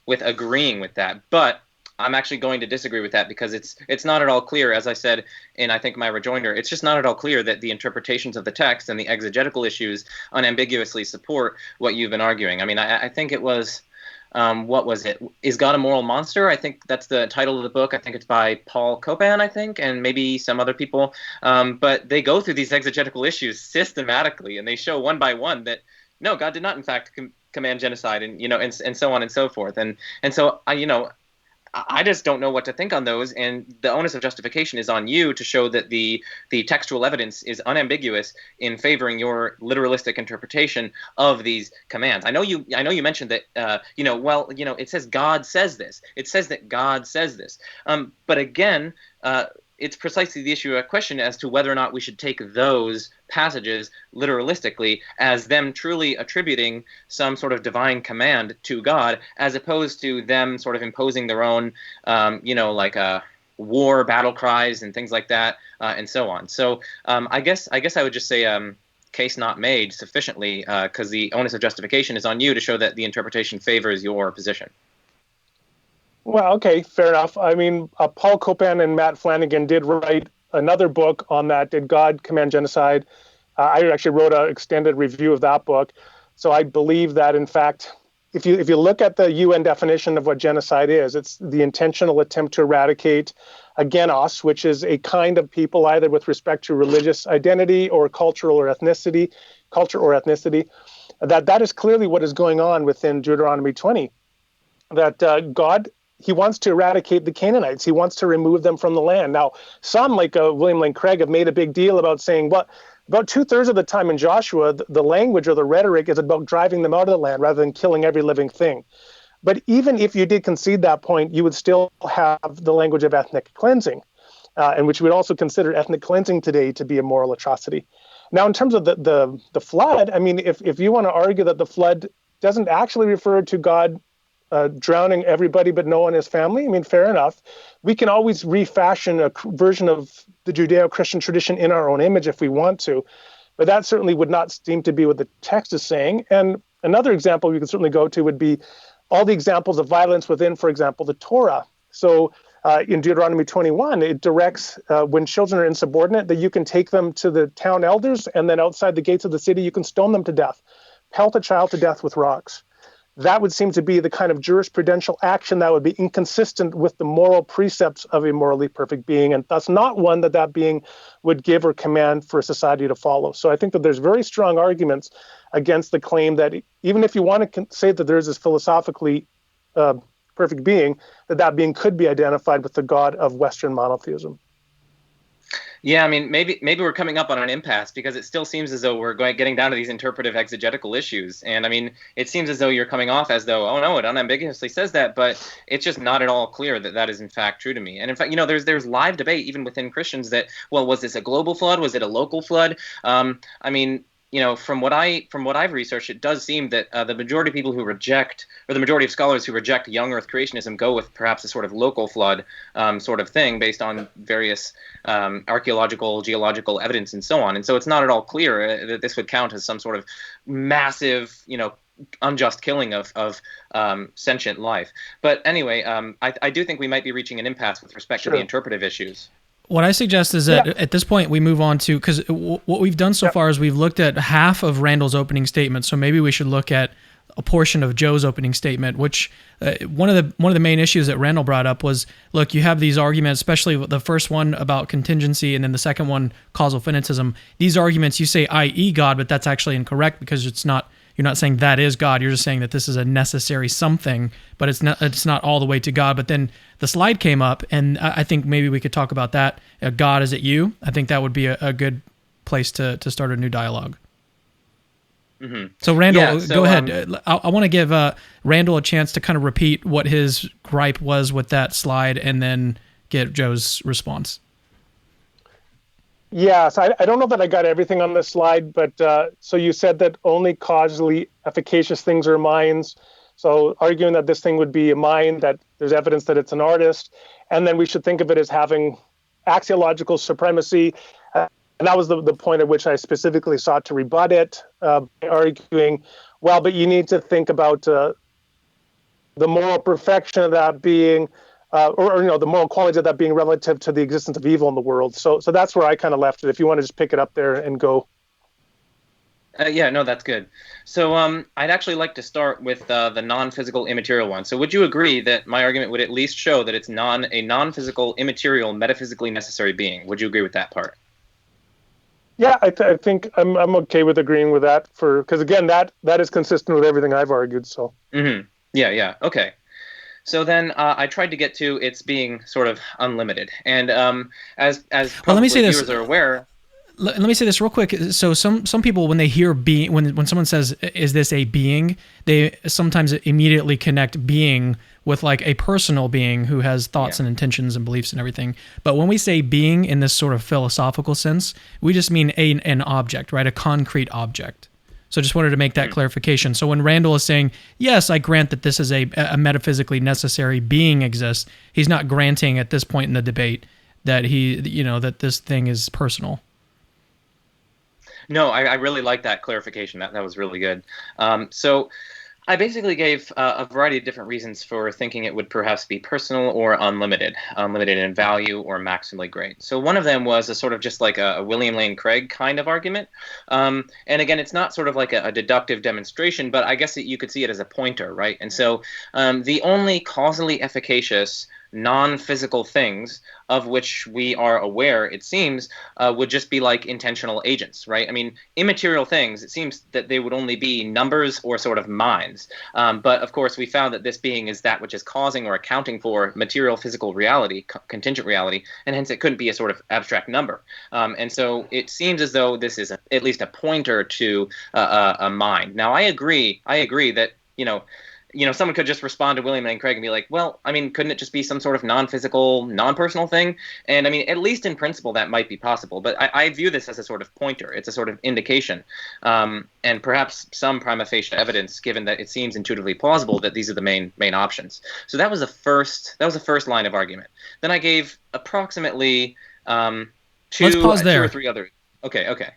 agreeing with that. But I'm actually going to disagree with that because it's not at all clear, as I said in, I think, my rejoinder, it's just not at all clear that the interpretations of the text and the exegetical issues unambiguously support what you've been arguing. I mean, I think it was, what was it? Is God a Moral Monster? I think that's the title of the book. I think it's by Paul Copan, I think, and maybe some other people. But they go through these exegetical issues systematically, and they show one by one that, no, God did not, in fact, command genocide, and, and so on and so forth. And so, I just don't know what to think on those, and the onus of justification is on you to show that the textual evidence is unambiguous in favoring your literalistic interpretation of these commands. I know you mentioned that it says God says this. It says that God says this. But again, it's precisely the issue of question as to whether or not we should take those passages literalistically as them truly attributing some sort of divine command to God, as opposed to them sort of imposing their own, war battle cries and things like that, and so on. So I guess I would just say case not made sufficiently, because the onus of justification is on you to show that the interpretation favors your position. Well, okay, fair enough. I mean, Paul Copan and Matt Flanagan did write another book on that. Did God command genocide? I actually wrote an extended review of that book. So I believe that, in fact, if you look at the UN definition of what genocide is, it's the intentional attempt to eradicate a genos, which is a kind of people either with respect to religious identity or culture or ethnicity. That is clearly what is going on within Deuteronomy 20. That God, he wants to eradicate the Canaanites. He wants to remove them from the land. Now, some, like William Lane Craig, have made a big deal about saying, well, about 2/3 of the time in Joshua, the language or the rhetoric is about driving them out of the land rather than killing every living thing. But even if you did concede that point, you would still have the language of ethnic cleansing, in which we would also consider ethnic cleansing today to be a moral atrocity. Now, in terms of the flood, I mean, if you want to argue that the flood doesn't actually refer to God drowning everybody but Noah and his family, I mean, fair enough. We can always refashion a version of the Judeo-Christian tradition in our own image if we want to, but that certainly would not seem to be what the text is saying. And another example we could certainly go to would be all the examples of violence within, for example, the Torah. So in Deuteronomy 21, it directs when children are insubordinate that you can take them to the town elders, and then outside the gates of the city, you can stone them to death, pelt a child to death with rocks. That would seem to be the kind of jurisprudential action that would be inconsistent with the moral precepts of a morally perfect being, and thus not one that being would give or command for society to follow. So I think that there's very strong arguments against the claim that even if you want to say that there is this philosophically perfect being, that being could be identified with the God of Western monotheism. Yeah, I mean, maybe we're coming up on an impasse because it still seems as though we're getting down to these interpretive exegetical issues. And I mean, it seems as though you're coming off as though, oh no, it unambiguously says that, but it's just not at all clear that that is in fact true to me. And in fact, there's live debate even within Christians that, well, was this a global flood? Was it a local flood? I mean, from what I've researched, it does seem that the majority of people who reject, or the majority of scholars who reject young Earth creationism, go with perhaps a sort of local flood sort of thing based on various archaeological, geological evidence and so on. And so it's not at all clear that this would count as some sort of massive, unjust killing of sentient life. But anyway, I do think we might be reaching an impasse with respect to the interpretive issues. What I suggest is that at this point we move on to, because what we've done so far is we've looked at half of Randal's opening statement. So maybe we should look at a portion of Joe's opening statement, which one of the main issues that Randal brought up was, look, you have these arguments, especially the first one about contingency, and then the second one, causal finitism. These arguments, you say i.e. God, but that's actually incorrect, because you're not saying that is God. You're just saying that this is a necessary something, but it's not all the way to God. But then the slide came up, and I think maybe we could talk about that. God, is it you? I think that would be a good place to start a new dialogue. Mm-hmm. So Randal, go ahead. I want to give Randal a chance to kind of repeat what his gripe was with that slide, and then get Joe's response. Yeah, so I don't know that I got everything on this slide, but so you said that only causally efficacious things are minds. So arguing that this thing would be a mind, that there's evidence that it's an artist, and then we should think of it as having axiological supremacy. And that was the point at which I specifically sought to rebut it, arguing, well, but you need to think about the moral perfection of that being, or the moral qualities of that being relative to the existence of evil in the world. So that's where I kind of left it. If you want to just pick it up there and go. Yeah, no, that's good. So I'd actually like to start with the non-physical immaterial one. So would you agree that my argument would at least show that it's a non-physical, immaterial, metaphysically necessary being? Would you agree with that part? Yeah, I think I'm okay with agreeing with that, because again, that is consistent with everything I've argued. So. Mm-hmm. Yeah. Okay. So then I tried to get to its being sort of unlimited, and as let me say viewers this. Are aware. Let me say this real quick. So some people, when they hear being, when someone says, "Is this a being?" they sometimes immediately connect being with like a personal being who has thoughts and intentions and beliefs and everything. But when we say being in this sort of philosophical sense, we just mean an object, right? A concrete object. So just wanted to make that clarification. So when Randal is saying, yes, I grant that this is a metaphysically necessary being exists, he's not granting at this point in the debate that that this thing is personal. No, I really like that clarification. That was really good. So I basically gave a variety of different reasons for thinking it would perhaps be personal or unlimited in value or maximally great. So one of them was a sort of just like a William Lane Craig kind of argument. And again, it's not sort of like a deductive demonstration, but I guess you could see it as a pointer, right? And so the only causally efficacious non-physical things of which we are aware, it seems, would just be like intentional agents, right? I mean, immaterial things, it seems that they would only be numbers or sort of minds. But of course, we found that this being is that which is causing or accounting for material physical reality, contingent reality, and hence it couldn't be a sort of abstract number. And so it seems as though this is at least a pointer to a mind. Now, I agree that, someone could just respond to William Lane Craig and be like, well, I mean, couldn't it just be some sort of non-physical, non-personal thing? And I mean, at least in principle, that might be possible. But I view this as a sort of pointer. It's a sort of indication, and perhaps some prima facie evidence, given that it seems intuitively plausible that these are the main options. So that was the first line of argument. Then I gave approximately two or three other. Okay.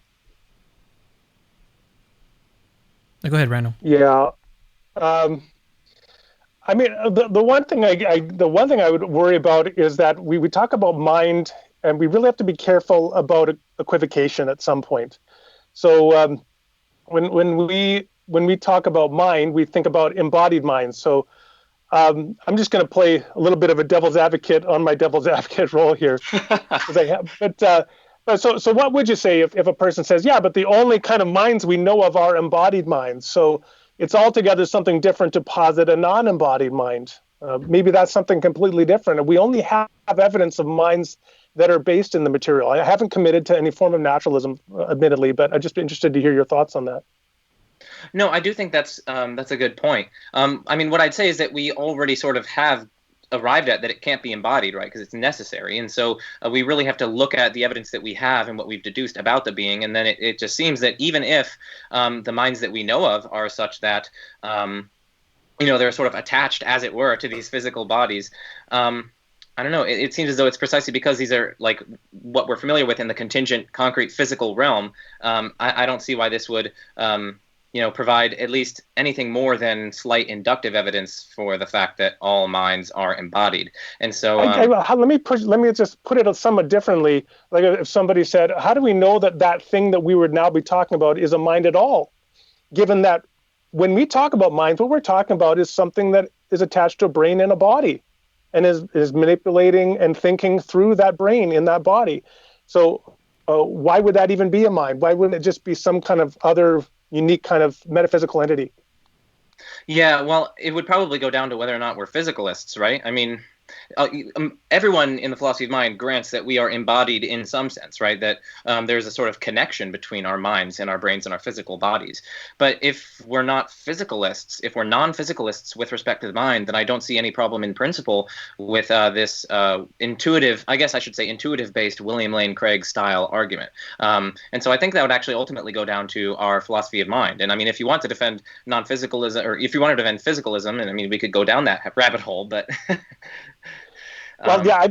Now go ahead, Randal. Yeah. I mean, the one thing I would worry about is that we talk about mind, and we really have to be careful about equivocation at some point. So when we talk about mind, we think about embodied mind. So I'm just going to play a little bit of a devil's advocate on my devil's advocate role here, because I have. But so what would you say if a person says, yeah, but the only kind of minds we know of are embodied minds? So it's altogether something different to posit a non-embodied mind. Maybe that's something completely different. We only have evidence of minds that are based in the material. I haven't committed to any form of naturalism, admittedly, but I'd just be interested to hear your thoughts on that. No, I do think that's a good point. I mean, what I'd say is that we already sort of have arrived at that it can't be embodied, right, because it's necessary. And so we really have to look at the evidence that we have and what we've deduced about the being. And then it just seems that even if the minds that we know of are such that, they're sort of attached, as it were, to these physical bodies, I don't know, it seems as though it's precisely because these are like what we're familiar with in the contingent, concrete, physical realm. I don't see why this would provide at least anything more than slight inductive evidence for the fact that all minds are embodied. And so, let me just put it somewhat differently. Like if somebody said, "How do we know that that thing that we would now be talking about is a mind at all?" Given that when we talk about minds, what we're talking about is something that is attached to a brain and a body, and is manipulating and thinking through that brain in that body. So, why would that even be a mind? Why wouldn't it just be some kind of other unique kind of metaphysical entity? Yeah, well, it would probably go down to whether or not we're physicalists, right? I mean, everyone in the philosophy of mind grants that we are embodied in some sense, right? That there's a sort of connection between our minds and our brains and our physical bodies. But if we're not physicalists, if we're non-physicalists with respect to the mind, then I don't see any problem in principle with this intuitive, I guess I should say intuitive-based William Lane Craig style argument. And so I think that would actually ultimately go down to our philosophy of mind. And I mean, if you want to defend non-physicalism, or if you want to defend physicalism, and I mean, we could go down that rabbit hole, but well, yeah,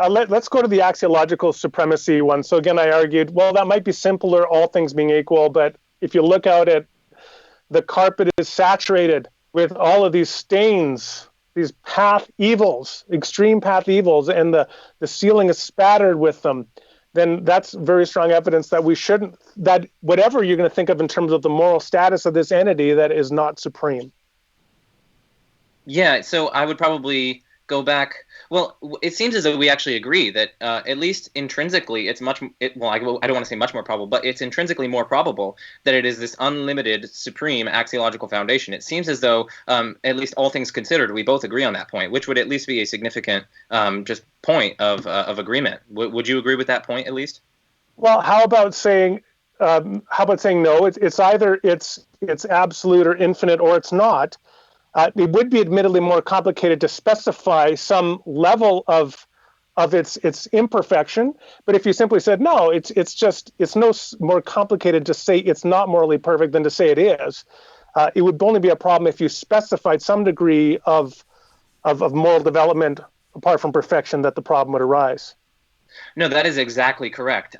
let's go to the axiological supremacy one. So again, I argued, well, that might be simpler, all things being equal, but if you look out at the carpet is saturated with all of these stains, these path evils, extreme path evils, and the ceiling is spattered with them, then that's very strong evidence that we shouldn't, that whatever you're going to think of in terms of the moral status of this entity, that is not supreme. Yeah, so I would probably go back. Well, it seems as though we actually agree that at least intrinsically, it's I don't want to say much more probable, but it's intrinsically more probable that it is this unlimited, supreme axiological foundation. It seems as though, at least all things considered, we both agree on that point, which would at least be a significant just point of agreement. Would you agree with that point at least? Well, how about saying no? It's either it's absolute or infinite, or it's not. It would be admittedly more complicated to specify some level of its imperfection, but if you simply said no, it's no more complicated to say it's not morally perfect than to say it is. It would only be a problem if you specified some degree of moral development apart from perfection that the problem would arise. No, that is exactly correct.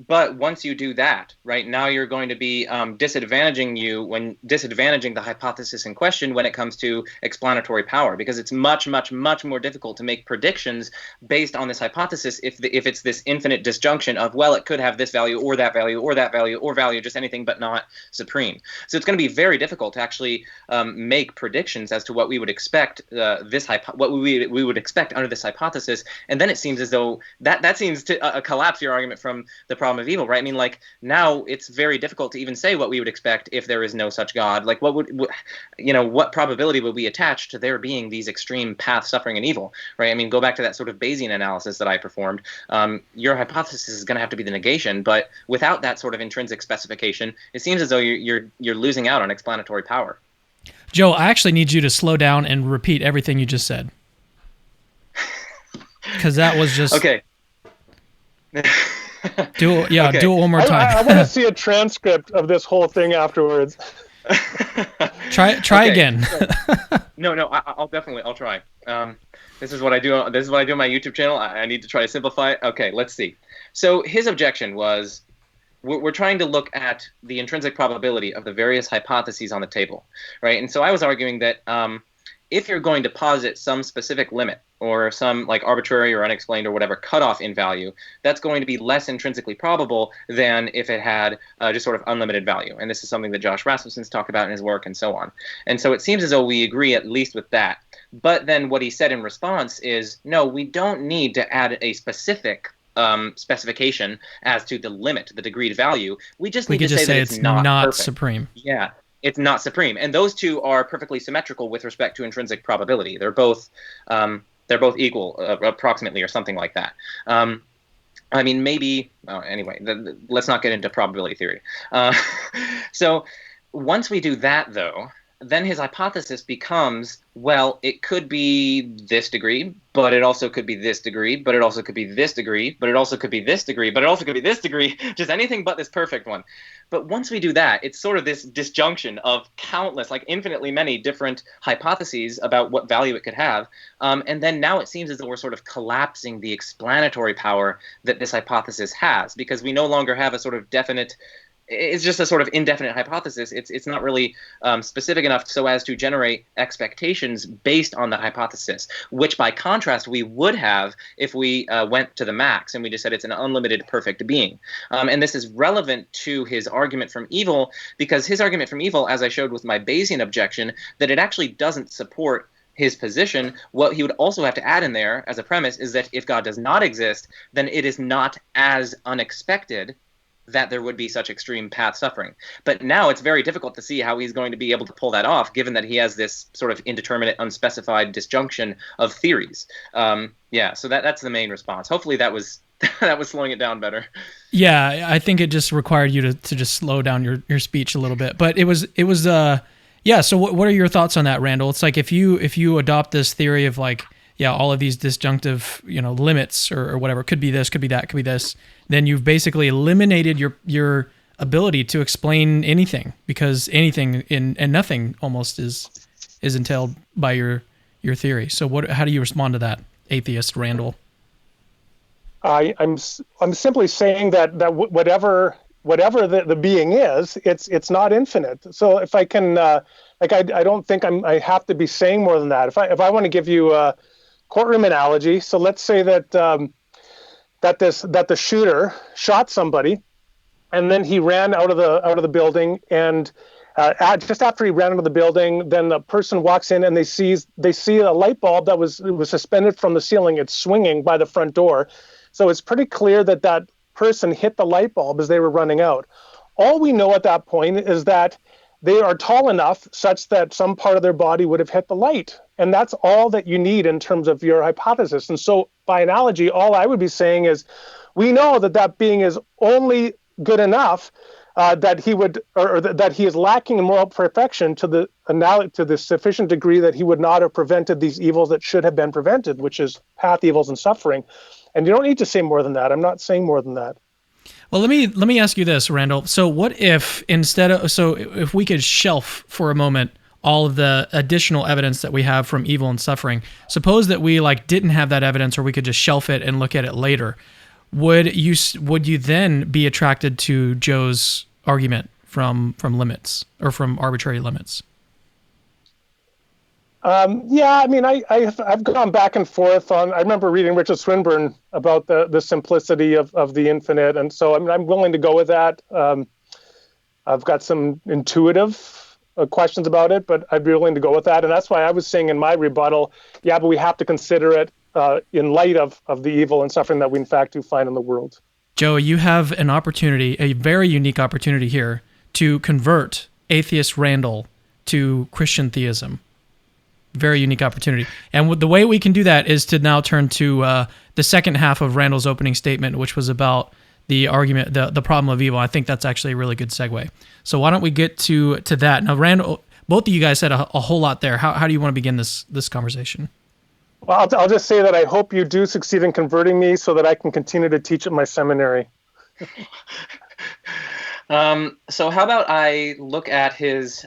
But once you do that, right, now you're going to be disadvantaging the hypothesis in question when it comes to explanatory power, because it's much, much, much more difficult to make predictions based on this hypothesis if it's this infinite disjunction of, well, it could have this value or that value or that value or value, just anything but not supreme. So it's going to be very difficult to actually make predictions as to what we would expect what we would expect under this hypothesis, and then it seems as though that seems to collapse your argument from the problem of evil, right? I mean, like, now it's very difficult to even say what we would expect if there is no such God. Like, what probability would we attach to there being these extreme paths, suffering and evil, right? I mean, go back to that sort of Bayesian analysis that I performed. Your hypothesis is going to have to be the negation, but without that sort of intrinsic specification, it seems as though you're losing out on explanatory power. Joe, I actually need you to slow down and repeat everything you just said, because that was just okay. Do it one more time. I want to see a transcript of this whole thing afterwards. Try again. No, I'll try. This is what I do. This is what I do on my YouTube channel. I need to try to simplify it. Okay, let's see. So his objection was, we're trying to look at the intrinsic probability of the various hypotheses on the table, right? And so I was arguing that if you're going to posit some specific limit or some like arbitrary or unexplained or whatever cutoff in value, that's going to be less intrinsically probable than if it had just sort of unlimited value. And this is something that Josh Rasmussen's talked about in his work and so on. And so it seems as though we agree at least with that. But then what he said in response is, no, we don't need to add a specific specification as to the limit, the decreed value. We just need to say that it's not supreme. Yeah. It's not supreme, and those two are perfectly symmetrical with respect to intrinsic probability. They're both equal, approximately, or something like that. I mean, maybe. Anyway, let's not get into probability theory. So once we do that, though, then his hypothesis becomes, well, it could be this degree, but it also could be this degree, but it also could be this degree, but it also could be this degree, but it also could be this degree, just anything but this perfect one. But once we do that, it's sort of this disjunction of countless, like infinitely many different hypotheses about what value it could have. And then now it seems as though we're sort of collapsing the explanatory power that this hypothesis has, because we no longer have a sort of definite it's just a sort of indefinite hypothesis. It's not really specific enough so as to generate expectations based on that hypothesis, which by contrast we would have if we went to the max and we just said it's an unlimited perfect being. And this is relevant to his argument from evil, because his argument from evil, as I showed with my Bayesian objection, that it actually doesn't support his position. What he would also have to add in there as a premise is that if God does not exist, then it is not as unexpected that there would be such extreme path suffering. But now it's very difficult to see how he's going to be able to pull that off, given that he has this sort of indeterminate, unspecified disjunction of theories. So that's the main response. Hopefully that was that was slowing it down better. Yeah, I think it just required you to just slow down your speech a little bit. But it was so what are your thoughts on that, Randall? It's like if you adopt this theory of like, all of these disjunctive, limits or whatever, could be this, could be that, could be this, then you've basically eliminated your ability to explain anything, because anything and nothing almost is entailed by your theory. So how do you respond to that, atheist Randall? I'm simply saying that whatever the being is, it's not infinite. So if I can, I don't think I have to be saying more than that. If I want to give you a courtroom analogy, so let's say that the shooter shot somebody, and then he ran out of the building, and just after he ran out of the building, then the person walks in and they see a light bulb that was suspended from the ceiling. It's swinging by the front door. So it's pretty clear that person hit the light bulb as they were running out. All we know at that point is that they are tall enough such that some part of their body would have hit the light. And that's all that you need in terms of your hypothesis. And so by analogy, all I would be saying is, we know that being is only good enough that he would, or that he is lacking in moral perfection to the sufficient degree that he would not have prevented these evils that should have been prevented, which is path evils and suffering. And you don't need to say more than that. I'm not saying more than that. Well, let me ask you this, Randall. So what if if we could shelf for a moment all of the additional evidence that we have from evil and suffering, suppose that we didn't have that evidence, or we could just shelf it and look at it later. Would you then be attracted to Joe's argument from limits, or from arbitrary limits? I mean, I've gone back and forth on. I remember reading Richard Swinburne about the simplicity of the infinite, and so I'm willing to go with that. I've got some intuitive questions about it, but I'd be willing to go with that, and that's why I was saying in my rebuttal, but we have to consider it in light of the evil and suffering that we in fact do find in the world. Joe, you have an opportunity, a very unique opportunity here, to convert atheist Randall to Christian theism. Very unique opportunity. And the way we can do that is to now turn to the second half of Randall's opening statement, which was about the argument, the problem of evil. I think that's actually a really good segue. So why don't we get to that? Now, Randall, both of you guys said a whole lot there. How do you want to begin this conversation? Well, I'll just say that I hope you do succeed in converting me so that I can continue to teach at my seminary. So how about I look at his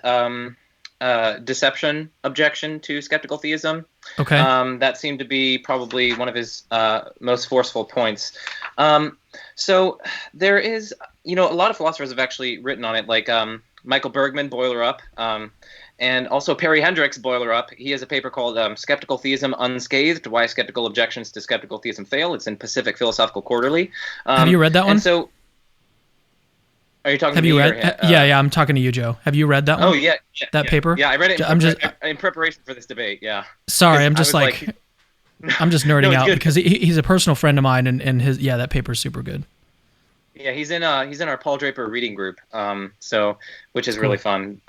deception objection to skeptical theism? Okay. That seemed to be probably one of his most forceful points. So there is, a lot of philosophers have actually written on it, like Michael Bergman, Boiler Up, and also Perry Hendricks, Boiler Up. He has a paper called Skeptical Theism Unscathed, Why Skeptical Objections to Skeptical Theism Fail. It's in Pacific Philosophical Quarterly. Have you read that one? And so, are you talking to me? Yeah, I'm talking to you, Joe. Have you read that one? Oh, yeah. That paper? Yeah, I read it in preparation for this debate, yeah. Sorry, I'm just I'm just nerding out because he's a personal friend of mine, and his that paper is super good. Yeah, he's in our Paul Draper reading group, which is really fun.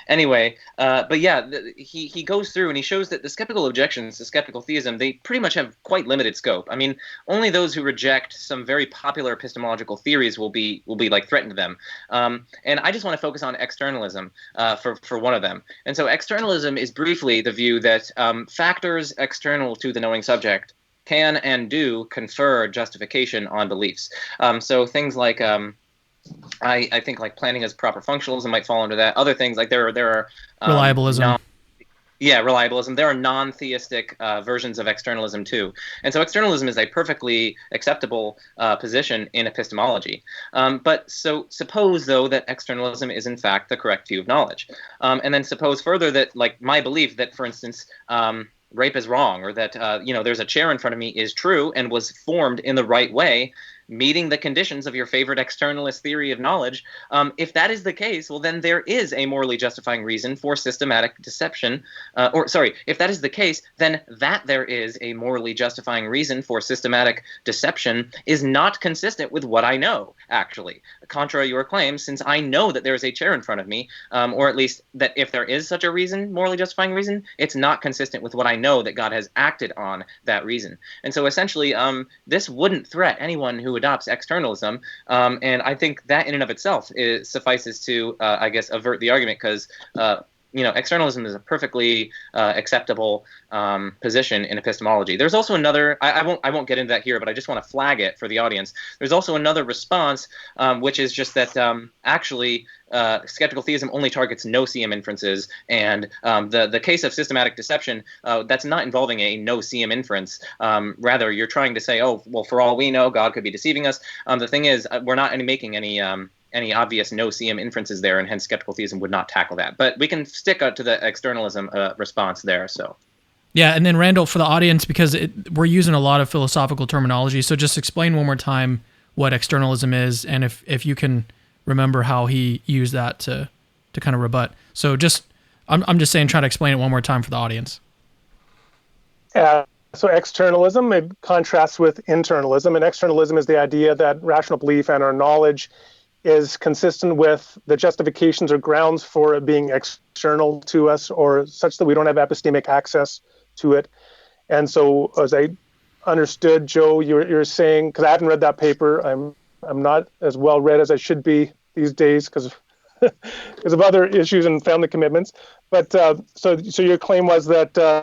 Anyway, but yeah, he goes through and he shows that the skeptical objections to skeptical theism, they pretty much have quite limited scope. I mean, only those who reject some very popular epistemological theories will be threatened to them. And I just want to focus on externalism for one of them. And so externalism is briefly the view that factors external to the knowing subject can and do confer justification on beliefs. So things like I think like planning as proper functionalism might fall under that. Other things like there are reliabilism. Yeah, reliabilism. There are non-theistic versions of externalism too, and so externalism is a perfectly acceptable position in epistemology. But so suppose though that externalism is in fact the correct view of knowledge, and then suppose further that, like, my belief that, for instance, rape is wrong, or that there's a chair in front of me is true and was formed in the right way, meeting the conditions of your favorite externalist theory of knowledge. If that is the case, well, then there is a morally justifying reason for systematic deception. If that is the case, then that there is a morally justifying reason for systematic deception is not consistent with what I know, actually. Contrary to your claim, since I know that there is a chair in front of me, or at least that if there is such a reason, morally justifying reason, it's not consistent with what I know that God has acted on that reason. And so essentially, this wouldn't threat anyone who adopts externalism, and I think that in and of itself suffices to, I guess, avert the argument, because externalism is a perfectly acceptable position in epistemology. There's also another. I won't get into that here, but I just want to flag it for the audience. There's also another response, which is just that actually skeptical theism only targets no-seum inferences, and the case of systematic deception, that's not involving a no-seum inference. Rather, you're trying to say, oh, well, for all we know, God could be deceiving us. The thing is, we're not making any obvious no-seum inferences there, and hence skeptical theism would not tackle that. But we can stick to the externalism response there. So. Yeah, and then Randal, for the audience, because we're using a lot of philosophical terminology, so just explain one more time what externalism is, and if you can remember how he used that to kind of rebut. So I'm just saying, try to explain it one more time for the audience. So externalism, it contrasts with internalism, and externalism is the idea that rational belief and our knowledge is consistent with the justifications or grounds for it being external to us, or such that we don't have epistemic access to it. And so, as I understood, Joe, you're saying, because I haven't read that paper, I'm not as well read as I should be these days because of other issues and family commitments. But so your claim was that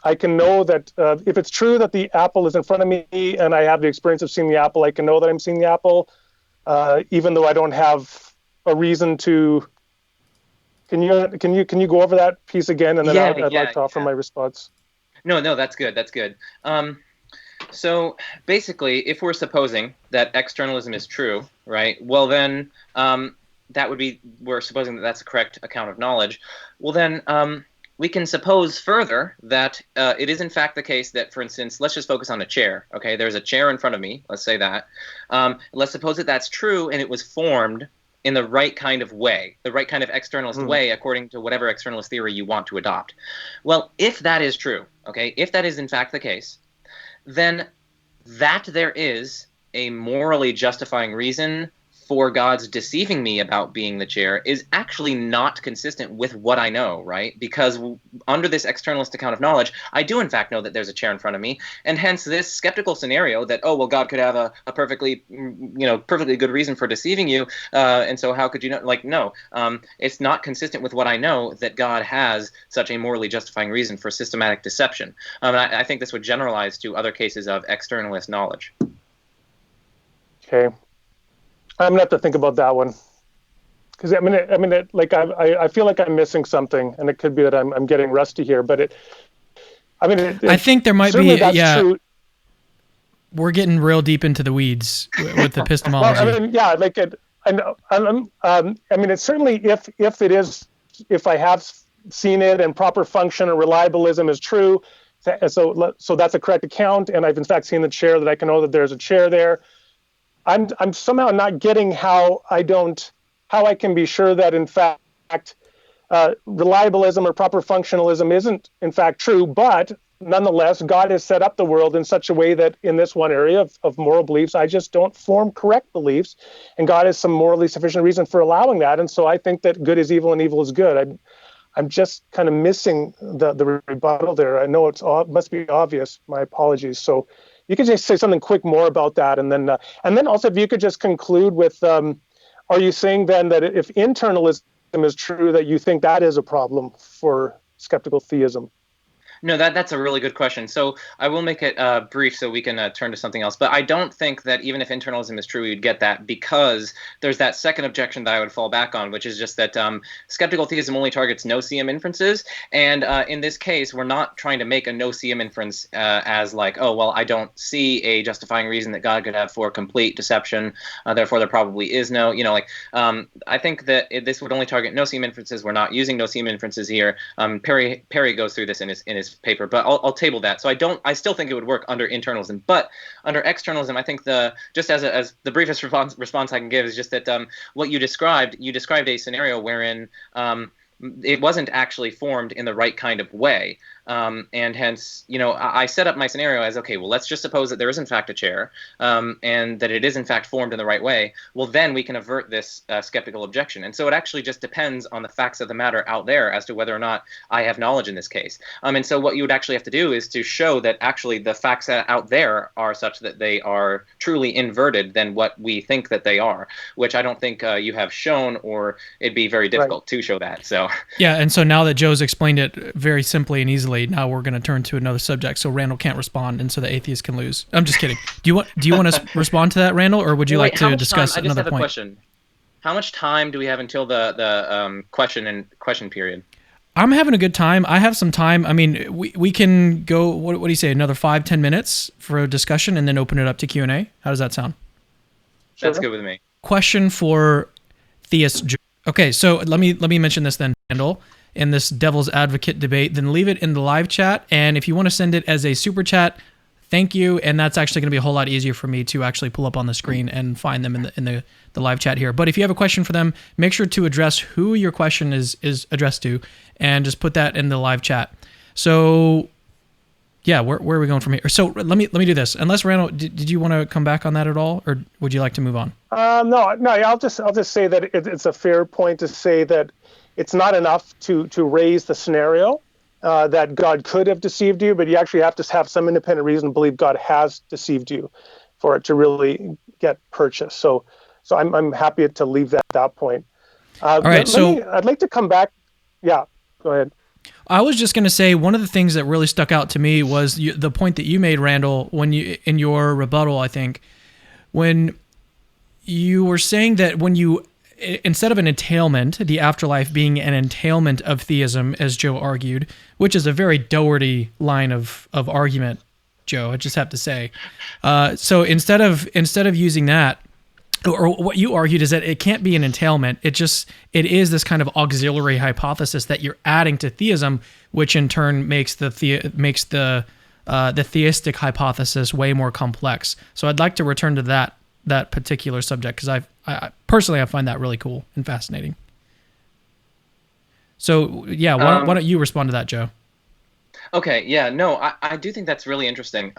I can know that if it's true that the apple is in front of me and I have the experience of seeing the apple, I can know that I'm seeing the apple, even though I don't have a reason to. Can you go over that piece again, and then I'd like to offer my response. No, that's good. That's good. So basically, if we're supposing that externalism is true, right? Well, then that would be, we're supposing that that's a correct account of knowledge. Well, then we can suppose further that it is in fact the case that, for instance, let's just focus on a chair. Okay, there's a chair in front of me. Let's say that. Let's suppose that that's true, and it was formed in the right kind of way, the right kind of externalist way, according to whatever externalist theory you want to adopt. Well, if that is true, okay, if that is in fact the case, then that there is a morally justifying reason for God's deceiving me about being the chair is actually not consistent with what I know, right? Because under this externalist account of knowledge, I do in fact know that there's a chair in front of me, and hence this skeptical scenario that, oh, well, God could have a perfectly good reason for deceiving you, and so how could you know? Like, no, it's not consistent with what I know that God has such a morally justifying reason for systematic deception. And I think this would generalize to other cases of externalist knowledge. Okay. I'm gonna have to think about that one, because I feel like I'm missing something, and it could be that I'm getting rusty here. But I think there might be. Yeah, true. We're getting real deep into the weeds with epistemology. It's certainly if I have seen it and proper function and reliabilism is true, so that's a correct account, and I've in fact seen the chair, that I can know that there's a chair there. I'm somehow not getting how I can be sure that in fact reliabilism or proper functionalism isn't in fact true, but nonetheless God has set up the world in such a way that in this one area of moral beliefs, I just don't form correct beliefs, and God has some morally sufficient reason for allowing that, and so I think that good is evil and evil is good. I'm just kind of missing the rebuttal there. I know it must be obvious. My apologies. So you could just say something quick more about that, and then also if you could just conclude with, are you saying then that if internalism is true, that you think that is a problem for skeptical theism? No, that's a really good question. So I will make it brief so we can turn to something else. But I don't think that even if internalism is true, you'd get that, because there's that second objection that I would fall back on, which is just that skeptical theism only targets no-seum inferences. And in this case, we're not trying to make a no-seum inference as like, oh, well, I don't see a justifying reason that God could have for complete deception. Therefore, there probably is no, I think that this would only target no-seum inferences. We're not using no-seum inferences here. Perry goes through this in his paper, but I'll table that. So I still think it would work under internalism, but under externalism, I think just as the briefest response I can give is just that what you described a scenario wherein it wasn't actually formed in the right kind of way. And hence, I set up my scenario as, okay, well, let's just suppose that there is in fact a chair, and that it is in fact formed in the right way. Well, then we can avert this skeptical objection. And so it actually just depends on the facts of the matter out there as to whether or not I have knowledge in this case. And so what you would actually have to do is to show that actually the facts out there are such that they are truly inverted than what we think that they are, which I don't think you have shown, or it'd be very difficult to show that. So yeah, and so now that Joe's explained it very simply and easily, now we're going to turn to another subject, so Randal can't respond, and so the atheist can lose. I'm just kidding. Do you want to respond to that, Randal, or would you like to discuss another point? I just have a question. How much time do we have until the question period? I'm having a good time. I have some time. I mean, we can go. What do you say? Another 5-10 minutes for a discussion, and then open it up to Q&A. How does that sound? Sure. That's good with me. Question for theist. Okay, so let me mention this then, Randal. In this devil's advocate debate, then leave it in the live chat. And if you want to send it as a super chat, thank you. And that's actually going to be a whole lot easier for me to actually pull up on the screen and find them in the live chat here. But if you have a question for them, make sure to address who your question is addressed to, and just put that in the live chat. So yeah, where are we going from here? So let me do this. Unless Randal, did you want to come back on that at all, or would you like to move on? No. I'll just say that it's a fair point to say that it's not enough to raise the scenario that God could have deceived you, but you actually have to have some independent reason to believe God has deceived you for it to really get purchased. So I'm happy to leave that point. All right. I'd like to come back. Yeah, go ahead. I was just going to say, one of the things that really stuck out to me was the point that you made, Randal, when in your rebuttal, I think, when you were saying that instead of an entailment, the afterlife being an entailment of theism, as Joe argued, which is a very Doherty line of argument, Joe, I just have to say. So instead of using that, or what you argued is that it can't be an entailment. It is this kind of auxiliary hypothesis that you're adding to theism, which in turn makes the theistic hypothesis way more complex. So I'd like to return to that particular subject, because I personally find that really cool and fascinating. So yeah, why don't you respond to that, Joe? Okay, yeah, no, I do think that's really interesting.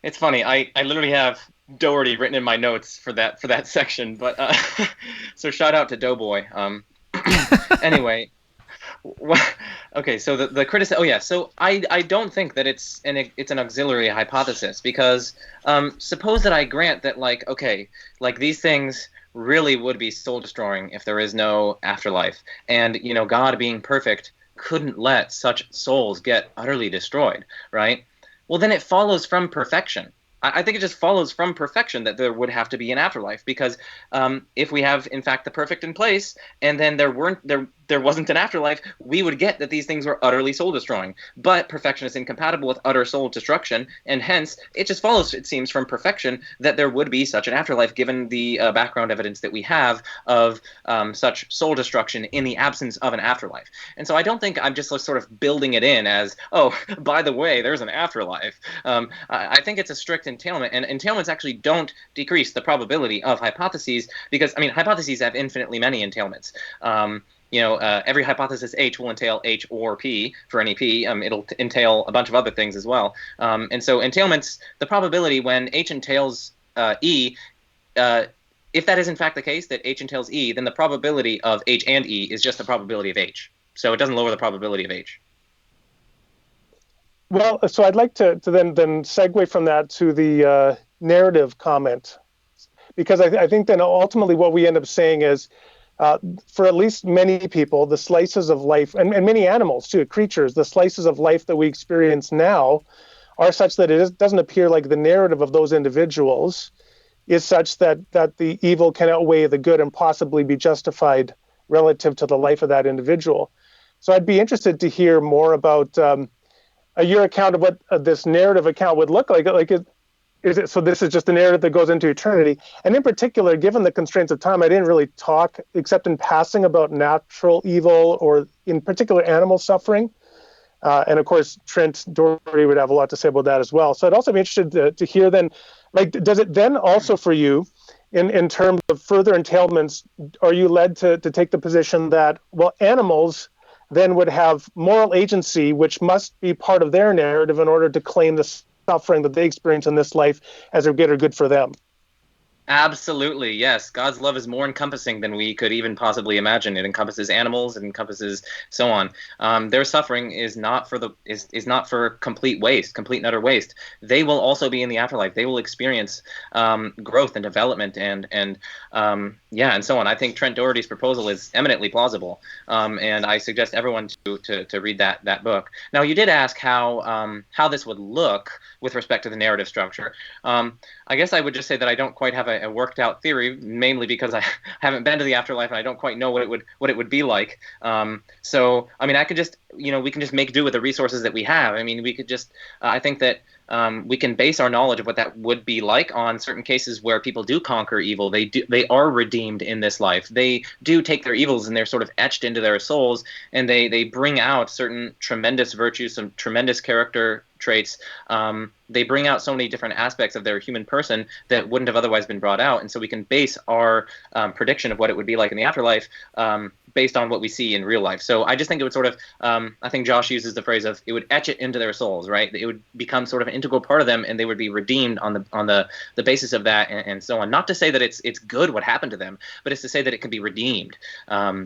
It's funny, I literally have Doherty written in my notes for that section, but so shout out to Doughboy. Anyway, okay, so the criticism. Oh yeah, so I don't think that it's an auxiliary hypothesis, because suppose that I grant that like these things really would be soul destroying if there is no afterlife, and God being perfect couldn't let such souls get utterly destroyed, right? Well, then it follows from perfection. I think it just follows from perfection that there would have to be an afterlife, because if we have in fact the perfect in place, and then there wasn't an afterlife, we would get that these things were utterly soul destroying. But perfection is incompatible with utter soul destruction, and hence it just follows, it seems, from perfection that there would be such an afterlife, given the background evidence that we have of such soul destruction in the absence of an afterlife. And so I don't think I'm just sort of building it in as, oh, by the way, there's an afterlife. I think it's a strict entailment, and entailments actually don't decrease the probability of hypotheses, because hypotheses have infinitely many entailments. Every hypothesis H will entail H or P for any P. It'll entail a bunch of other things as well. And so entailments, the probability when H entails E, if that is in fact the case, that H entails E, then the probability of H and E is just the probability of H. So it doesn't lower the probability of H. Well, so I'd like to then segue from that to the narrative comment, because I think then ultimately what we end up saying is, For at least many people, the slices of life, and many animals too, creatures, the slices of life that we experience now are such that doesn't appear like the narrative of those individuals is such that the evil can outweigh the good and possibly be justified relative to the life of that individual. So I'd be interested to hear more about your account of what this narrative account would look like. So this is just a narrative that goes into eternity. And in particular, given the constraints of time, I didn't really talk except in passing about natural evil or in particular animal suffering. And of course, Trent Doherty would have a lot to say about that as well. So I'd also be interested to hear then, does it then also for you, in terms of further entailments, are you led to take the position that, well, animals then would have moral agency, which must be part of their narrative in order to claim the suffering that they experience in this life as a good for them? Absolutely, yes. God's love is more encompassing than we could even possibly imagine. It encompasses animals, it encompasses so on. Their suffering is not for complete waste, complete and utter waste. They will also be in the afterlife. They will experience growth and development and so on. I think Trent Doherty's proposal is eminently plausible, and I suggest everyone to read that book. Now, you did ask how this would look with respect to the narrative structure. I guess I would just say that I don't quite have a worked out theory, mainly because I haven't been to the afterlife and I don't quite know what it would be like. So I mean, I could just we can just make do with the resources that we have. I mean, we could just I think that we can base our knowledge of what that would be like on certain cases where people do conquer evil. They are redeemed in this life. They do take their evils and they're sort of etched into their souls, and they bring out certain tremendous virtues, some tremendous character traits. They bring out so many different aspects of their human person that wouldn't have otherwise been brought out. And so we can base our prediction of what it would be like in the afterlife based on what we see in real life. So I just think it would sort of, I think Josh uses the phrase of it would etch it into their souls, right? It would become sort of an integral part of them, and they would be redeemed on the basis of that, and so on. Not to say that it's good what happened to them, but it's to say that it can be redeemed.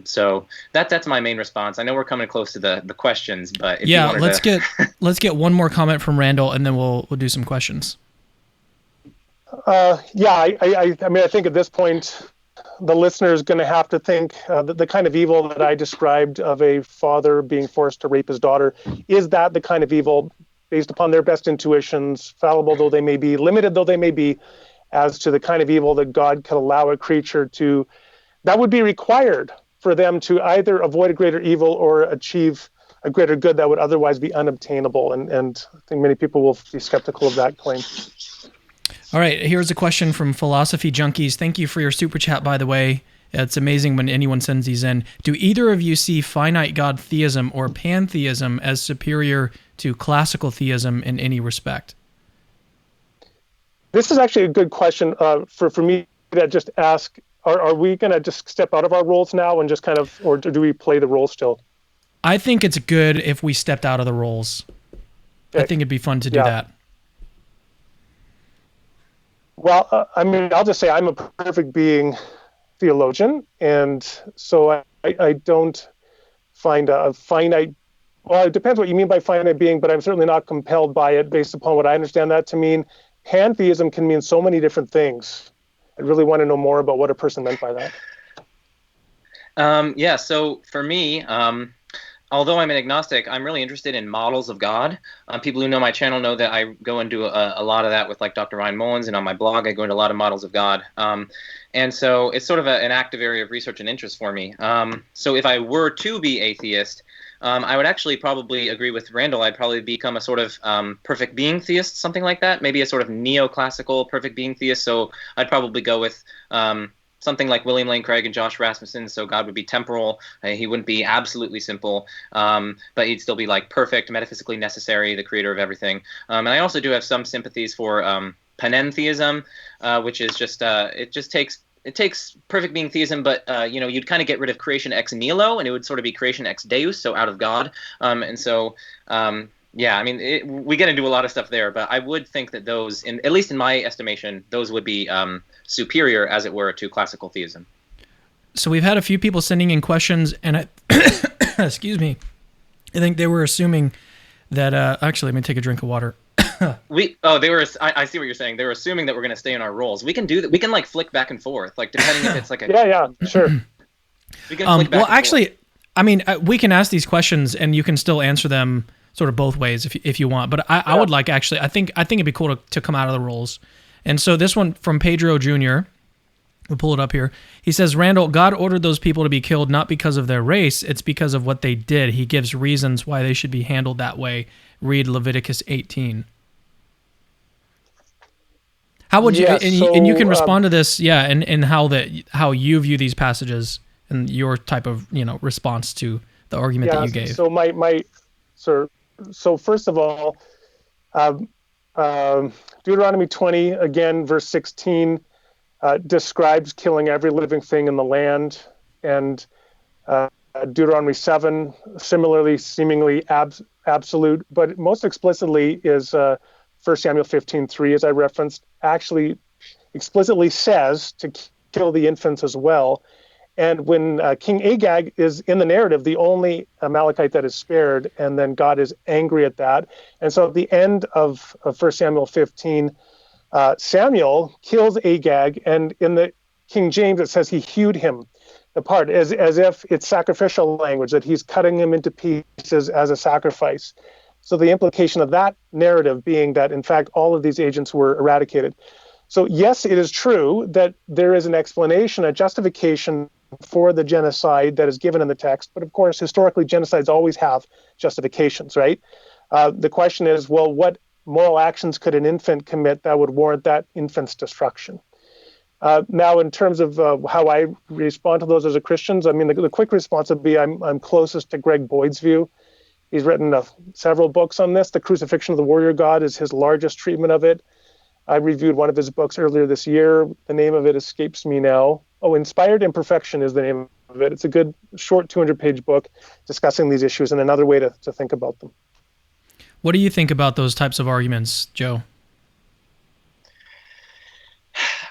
So that's my main response. I know we're coming close to the questions, but if you wanted let's get one more comment from Randall, and then we'll do some questions. I mean, I think at this point, the listener is going to have to think the kind of evil that I described of a father being forced to rape his daughter, is that the kind of evil based upon their best intuitions, fallible though they may be, limited though they may be, as to the kind of evil that God could allow a creature to, that would be required for them to either avoid a greater evil or achieve a greater good that would otherwise be unobtainable. And I think many people will be skeptical of that claim. All right, here's a question from Philosophy Junkies. Thank you for your super chat, by the way. It's amazing when anyone sends these in. Do either of you see finite God theism or pantheism as superior to classical theism in any respect? This is actually a good question for me to just ask. Are we going to just step out of our roles now and just kind of, or do we play the role still? I think it's good if we stepped out of the roles. Okay. I think it'd be fun to do that. Well, I mean, I'll just say I'm a perfect being theologian, and so I don't find a finite, well, it depends what you mean by finite being, but I'm certainly not compelled by it based upon what I understand that to mean. Pantheism can mean so many different things. I really want to know more about what a person meant by that. So for me, although I'm an agnostic, I'm really interested in models of God. People who know my channel know that I go into a lot of that with like Dr. Ryan Mullins, and on my blog I go into a lot of models of God. And so it's sort of an active area of research and interest for me. So if I were to be atheist, I would actually probably agree with Randall. I'd probably become a sort of perfect being theist, something like that, maybe a sort of neoclassical perfect being theist. So I'd probably go with something like William Lane Craig and Josh Rasmussen. So God would be temporal. He wouldn't be absolutely simple, but he'd still be like perfect, metaphysically necessary, the creator of everything. And I also do have some sympathies for panentheism, which is just it takes perfect being theism, but you'd kind of get rid of creation ex nihilo, and it would sort of be creation ex deus, so out of God. I mean, we get into a lot of stuff there, but I would think that those, at least in my estimation, those would be superior, as it were, to classical theism. So we've had a few people sending in questions, and excuse me, I think they were assuming that. Actually, let me take a drink of water. I see what you're saying. They were assuming that we're going to stay in our roles. We can do that. We can like flick back and forth, like depending if it's like a yeah, sure. We can flick back Well, and forth. actually, I mean, we can ask these questions, and you can still answer them sort of both ways if you want. But I would like, actually, I think it'd be cool to come out of the rules. And so this one from Pedro Jr., we'll pull it up here. He says, Randall, God ordered those people to be killed not because of their race, it's because of what they did. He gives reasons why they should be handled that way. Read Leviticus 18. How would you, and you can respond to this, and how you view these passages and your type of, response to the argument that you gave. So first of all, Deuteronomy 20, again, verse 16, describes killing every living thing in the land, and Deuteronomy 7, similarly, seemingly absolute, but most explicitly is 1 Samuel 15:3, as I referenced, actually explicitly says to kill the infants as well. And when King Agag is in the narrative, the only Amalekite that is spared, and then God is angry at that. And so at the end of 1 Samuel 15, Samuel kills Agag, and in the King James it says he hewed him apart, as if it's sacrificial language, that he's cutting him into pieces as a sacrifice. So the implication of that narrative being that, in fact, all of these agents were eradicated. So yes, it is true that there is an explanation, a justification for the genocide that is given in the text. But of course, historically, genocides always have justifications, right? The question is, well, what moral actions could an infant commit that would warrant that infant's destruction? Now, in terms of how I respond to those as a Christian, I mean, the quick response would be I'm closest to Greg Boyd's view. He's written several books on this. The Crucifixion of the Warrior God is his largest treatment of it. I reviewed one of his books earlier this year. The name of it escapes me now. Inspired Imperfection is the name of it. It's a good, short 200-page book discussing these issues and another way to think about them. What do you think about those types of arguments, Joe?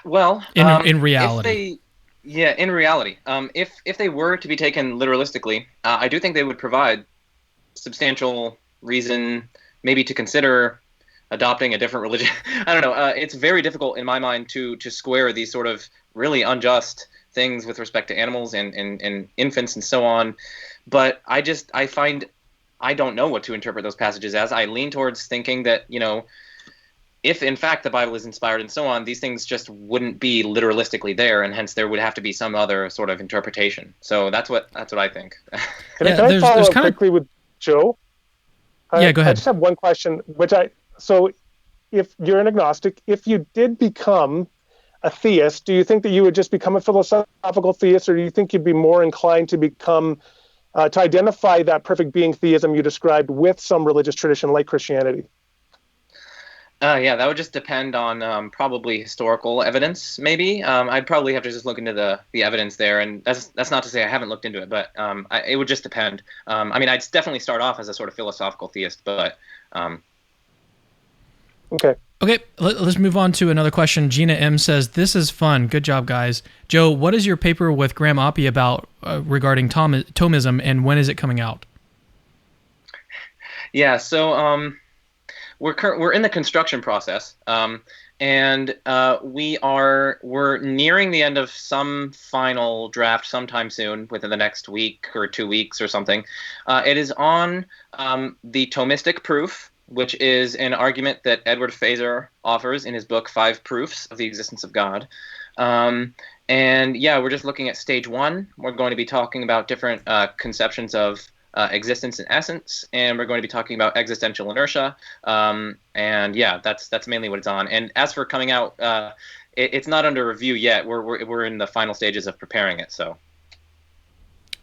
Well, in reality. In reality, if they were to be taken literalistically, I do think they would provide substantial reason maybe to consider adopting a different religion. I don't know. It's very difficult in my mind to square these sort of really unjust things with respect to animals and infants and so on. But I find I don't know what to interpret those passages as. I lean towards thinking that, if in fact the Bible is inspired and so on, these things just wouldn't be literalistically there, and hence there would have to be some other sort of interpretation. So that's what I think. Can I follow up quickly with Joe? Go ahead. I just have one question, so if you're an agnostic, if you did become a theist, do you think that you would just become a philosophical theist, or do you think you'd be more inclined to become, to identify that perfect being theism you described with some religious tradition like Christianity? That would just depend on probably historical evidence, maybe. I'd probably have to just look into the evidence there, and that's not to say I haven't looked into it, but it would just depend. I'd definitely start off as a sort of philosophical theist, but... Okay, let's move on to another question. Gina M. says, this is fun. Good job, guys. Joe, what is your paper with Graham Oppie about regarding Thomism, and when is it coming out? Yeah, so... We're in the construction process, and we're nearing the end of some final draft sometime soon, within the next week or 2 weeks or something. It is on the Thomistic proof, which is an argument that Edward Feser offers in his book 5 Proofs of the Existence of God. We're just looking at stage 1. We're going to be talking about different conceptions of existence and essence, and we're going to be talking about existential inertia, that's mainly what it's on. And as for coming out, it's not under review yet. We're in the final stages of preparing it. So,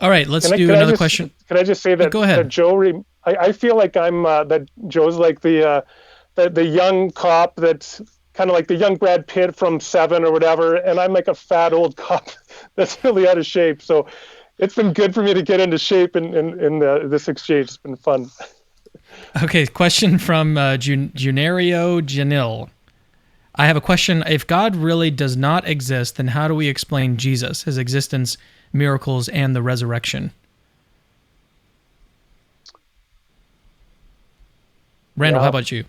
all right, let's do another question. Can I just say that? Go ahead. That Joe, I feel like I'm that Joe's like the young cop that's kind of like the young Brad Pitt from Seven or whatever, and I'm like a fat old cop that's really out of shape. So. It's been good for me to get into shape in this exchange. It's been fun. Okay, question from Junario Janil. I have a question. If God really does not exist, then how do we explain Jesus, his existence, miracles, and the resurrection? Randall, how about you?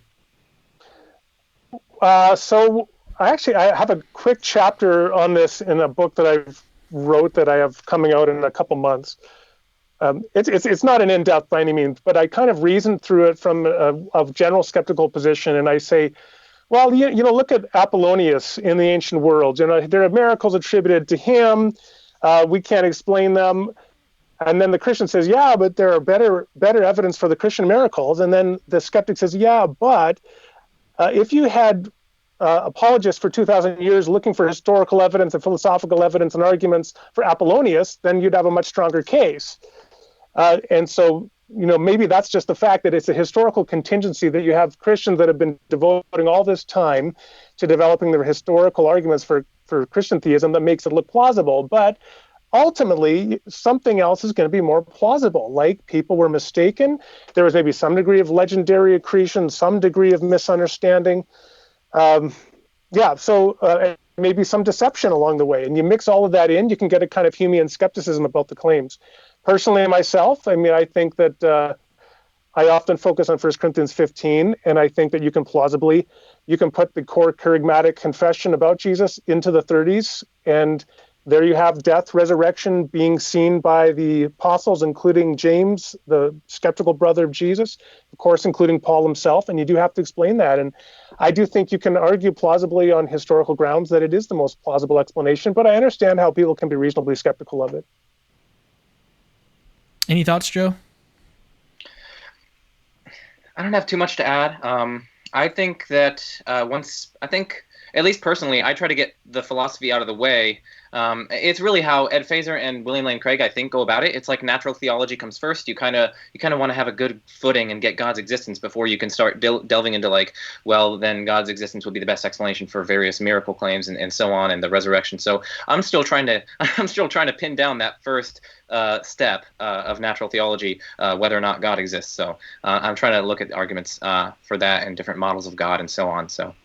So I have a quick chapter on this in a book that I've wrote that I have coming out in a couple months. It's not an in-depth by any means, but I kind of reasoned through it from a general skeptical position, and I say, well, look at Apollonius in the ancient world. There are miracles attributed to him. We can't explain them. And then the Christian says, yeah, but there are better evidence for the Christian miracles. And then the skeptic says, yeah, but if you had apologists for 2,000 years looking for historical evidence and philosophical evidence and arguments for Apollonius, then you'd have a much stronger case. And so, maybe that's just the fact that it's a historical contingency that you have Christians that have been devoting all this time to developing their historical arguments for Christian theism that makes it look plausible. But ultimately, something else is going to be more plausible, like people were mistaken. There was maybe some degree of legendary accretion, some degree of misunderstanding. Maybe some deception along the way. And you mix all of that in, you can get a kind of Humean skepticism about the claims. Personally, myself, I think that I often focus on 1 Corinthians 15, and I think that you can put the core charismatic confession about Jesus into the 30s, and there you have death, resurrection being seen by the apostles, including James, the skeptical brother of Jesus, of course, including Paul himself, and you do have to explain that. And I do think you can argue plausibly on historical grounds that it is the most plausible explanation, but I understand how people can be reasonably skeptical of it. Any thoughts, Joe? I don't have too much to add. I think that at least personally, I try to get the philosophy out of the way. It's really how Ed Feser and William Lane Craig, I think, go about it. It's like natural theology comes first. You kind of want to have a good footing and get God's existence before you can start delving into then God's existence would be the best explanation for various miracle claims and so on, and the resurrection. So I'm still trying to pin down that first step of natural theology, whether or not God exists. So I'm trying to look at arguments for that and different models of God and so on. So.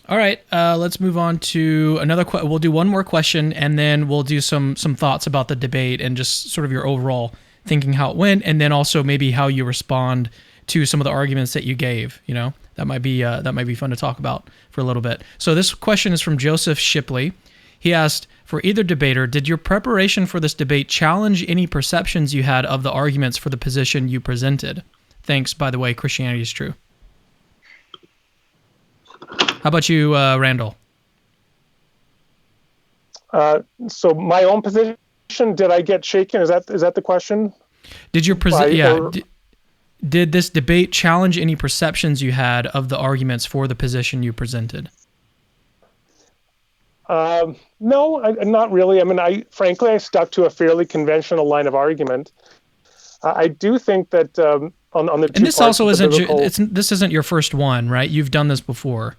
All right, let's move on to another question. We'll do one more question, and then we'll do some thoughts about the debate and just sort of your overall thinking how it went, and then also maybe how you respond to some of the arguments that you gave. That might be fun to talk about for a little bit. So this question is from Joseph Shipley. He asked, for either debater, did your preparation for this debate challenge any perceptions you had of the arguments for the position you presented? Thanks, by the way, Christianity is true. How about you, Randal? So my own position, did I get shaken? Is that the question? Did did this debate challenge any perceptions you had of the arguments for the position you presented? No, not really. Frankly, I stuck to a fairly conventional line of argument. I do think that on the two and this parts also isn't this isn't your first one, right? You've done this before.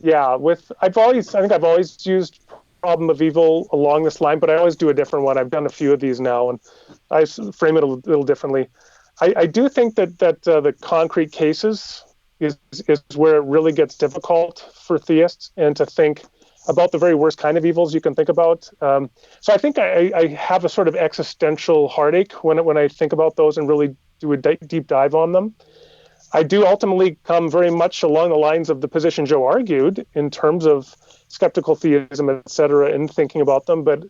Yeah, I think I've always used problem of evil along this line, but I always do a different one. I've done a few of these now, and I frame it a little differently. I do think that the concrete cases is where it really gets difficult for theists, and to think about the very worst kind of evils you can think about. So I think I have a sort of existential heartache when I think about those and really do a deep dive on them. I do ultimately come very much along the lines of the position Joe argued in terms of skeptical theism, et cetera, in thinking about them, but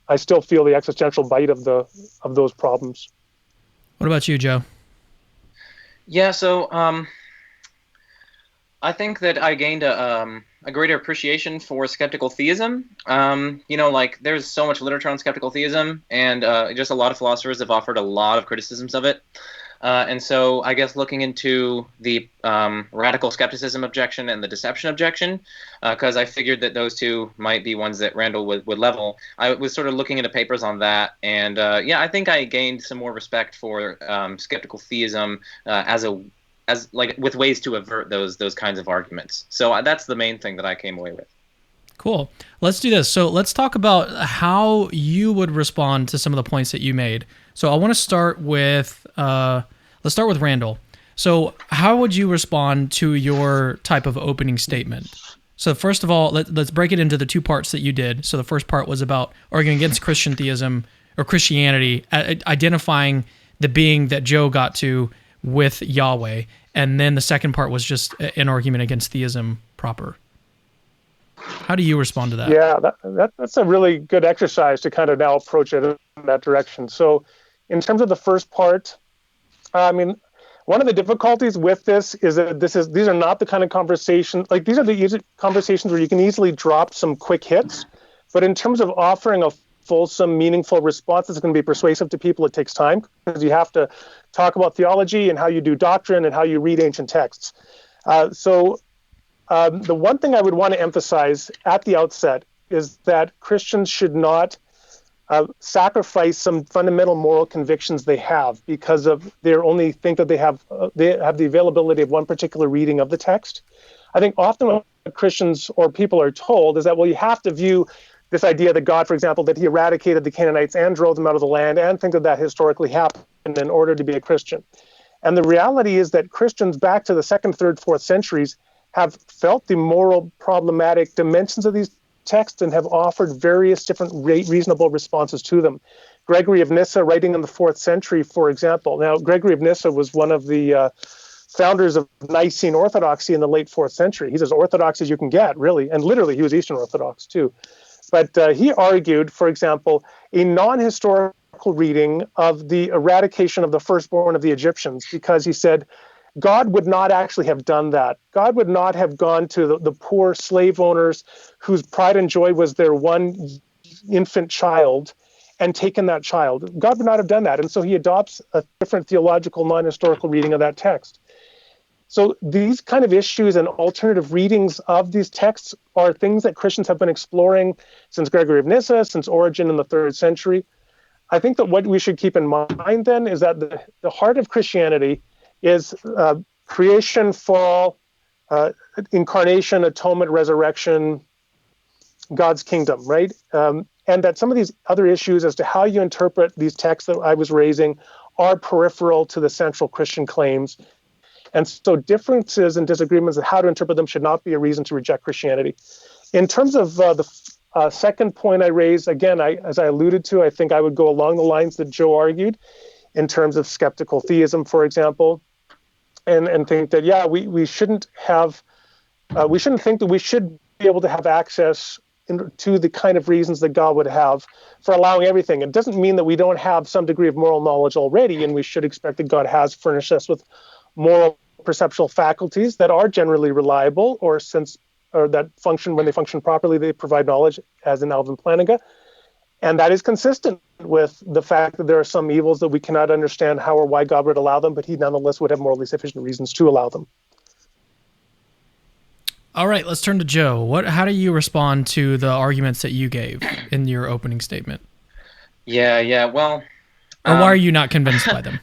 I still feel the existential bite of those problems. What about you, Joe? Yeah, so I think that I gained a greater appreciation for skeptical theism. There's so much literature on skeptical theism, and just a lot of philosophers have offered a lot of criticisms of it. And so I guess looking into the radical skepticism objection and the deception objection, because I figured that those two might be ones that Randal would level, I was sort of looking into papers on that. And I think I gained some more respect for skeptical theism as with ways to avert those kinds of arguments. So that's the main thing that I came away with. Cool. Let's do this. So let's talk about how you would respond to some of the points that you made. So I want to start with let's start with Randal. So how would you respond to your type of opening statement? So first of all, let's break it into the two parts that you did. So the first part was about arguing against Christian theism or Christianity, identifying the being that Joe got to with Yahweh, and then the second part was just an argument against theism proper. How do you respond to that? Yeah, that's a really good exercise to kind of now approach it in that direction. So in terms of the first part, I mean, one of the difficulties with this is that these are not the kind of conversations, like these are the easy conversations where you can easily drop some quick hits. But in terms of offering a fulsome, meaningful response that's going to be persuasive to people, it takes time because you have to talk about theology and how you do doctrine and how you read ancient texts. The one thing I would want to emphasize at the outset is that Christians should not sacrifice some fundamental moral convictions they have because of they only think that they have the availability of one particular reading of the text. I think often what Christians or people are told is that, well, you have to view this idea that God, for example, that he eradicated the Canaanites and drove them out of the land and think that that historically happened in order to be a Christian. And the reality is that Christians back to the 2nd, 3rd, 4th centuries have felt the moral problematic dimensions of these texts and have offered various different reasonable responses to them. Gregory of Nyssa, writing in the 4th century, for example. Now, Gregory of Nyssa was one of the founders of Nicene Orthodoxy in the late 4th century. He's as orthodox as you can get, really. And literally, he was Eastern Orthodox, too. But he argued, for example, a non-historical reading of the eradication of the firstborn of the Egyptians, because he said, God would not actually have done that. God would not have gone to the poor slave owners whose pride and joy was their one infant child and taken that child. God would not have done that. And so he adopts a different theological, non-historical reading of that text. So these kind of issues and alternative readings of these texts are things that Christians have been exploring since Gregory of Nyssa, since Origen in the 3rd century. I think that what we should keep in mind then is that the heart of Christianity is creation, fall, incarnation, atonement, resurrection, God's kingdom, right? And that some of these other issues as to how you interpret these texts that I was raising are peripheral to the central Christian claims. And so differences and disagreements of how to interpret them should not be a reason to reject Christianity. In terms of the second point I raised, again, as I alluded to, I think I would go along the lines that Joe argued in terms of skeptical theism, for example, and think that, yeah, we shouldn't think that we should be able to have access to the kind of reasons that God would have for allowing everything. It doesn't mean that we don't have some degree of moral knowledge already, and we should expect that God has furnished us with moral perceptual faculties that are generally reliable, or that function, when they function properly, they provide knowledge, as in Alvin Plantinga. And that is consistent with the fact that there are some evils that we cannot understand how or why God would allow them, but he nonetheless would have morally sufficient reasons to allow them. All right, let's turn to Joe. How do you respond to the arguments that you gave in your opening statement? Yeah, well... Or why are you not convinced by them?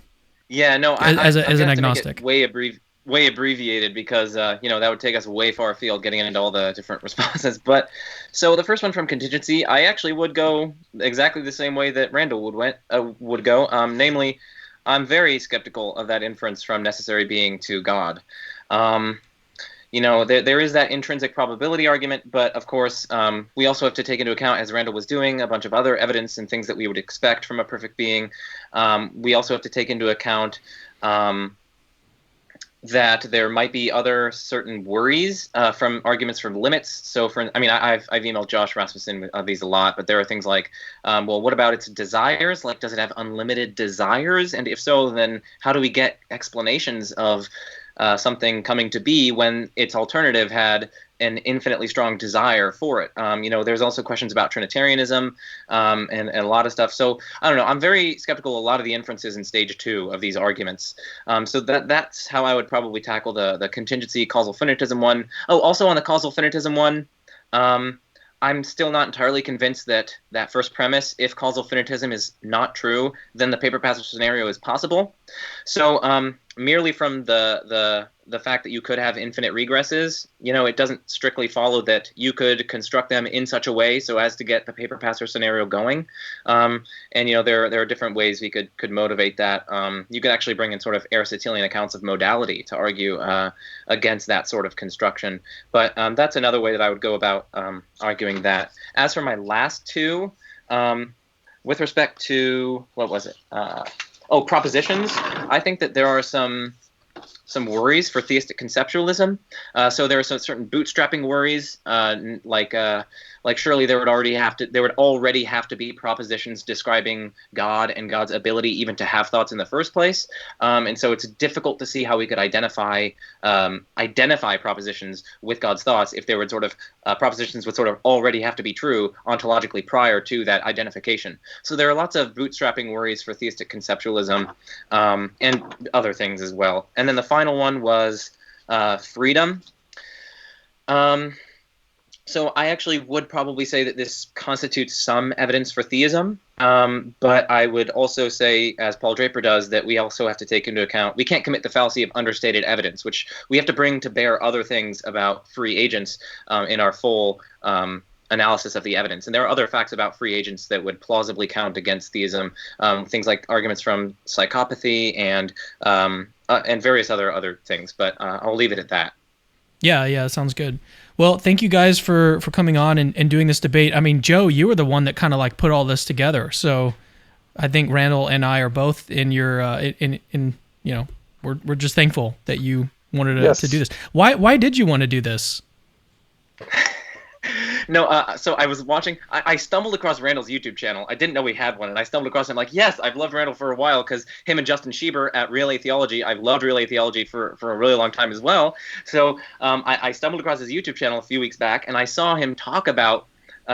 Yeah, no, as an agnostic, way abbreviated because that would take us way far afield getting into all the different responses. But so the first one from Contingency, I actually would go exactly the same way that Randal would go. Namely, I'm very skeptical of that inference from necessary being to God. There is that intrinsic probability argument, but of course, we also have to take into account, as Randal was doing, a bunch of other evidence and things that we would expect from a perfect being. We also have to take into account that there might be other certain worries from arguments from limits. So, I've emailed Josh Rasmussen of these a lot, but there are things like, well, what about its desires? Like, does it have unlimited desires? And if so, then how do we get explanations of something coming to be when its alternative had an infinitely strong desire for it? There's also questions about Trinitarianism and a lot of stuff. So I don't know. I'm very skeptical of a lot of the inferences in stage 2 of these arguments. So that's how I would probably tackle the contingency causal finitism one. Oh, also on the causal finitism one, I'm still not entirely convinced that that first premise, if causal finitism is not true, then the paper passer scenario is possible. So merely from the fact that you could have infinite regresses, it doesn't strictly follow that you could construct them in such a way so as to get the paper passer scenario going. And there are different ways we could motivate that. You could actually bring in sort of Aristotelian accounts of modality to argue against that sort of construction. But that's another way that I would go about arguing that. As for my last two, with respect to, what was it? Propositions. I think that there are some some worries for theistic conceptualism. So there are some certain bootstrapping worries, like surely there would already have to be propositions describing God and God's ability even to have thoughts in the first place. And so it's difficult to see how we could identify propositions with God's thoughts if there would sort of propositions would sort of already have to be true ontologically prior to that identification. So there are lots of bootstrapping worries for theistic conceptualism, and other things as well. And then the final one was freedom. So I actually would probably say that this constitutes some evidence for theism, but I would also say, as Paul Draper does, that we also have to take into account, we can't commit the fallacy of understated evidence, which we have to bring to bear other things about free agents in our full analysis of the evidence. And there are other facts about free agents that would plausibly count against theism, things like arguments from psychopathy and various other things, but I'll leave it at that. Yeah, sounds good. Well, thank you guys for coming on and doing this debate. I mean, Joe, you were the one that kind of like put all this together. So I think Randal and I are both in your we're just thankful that you wanted to do this. Why did you want to do this? No, so I was watching. I stumbled across Randal's YouTube channel. I didn't know he had one, and I stumbled across him. Like, yes, I've loved Randal for a while because him and Justin Schieber at Real Atheology. I've loved Real Atheology for a really long time as well. So I stumbled across his YouTube channel a few weeks back, and I saw him talk about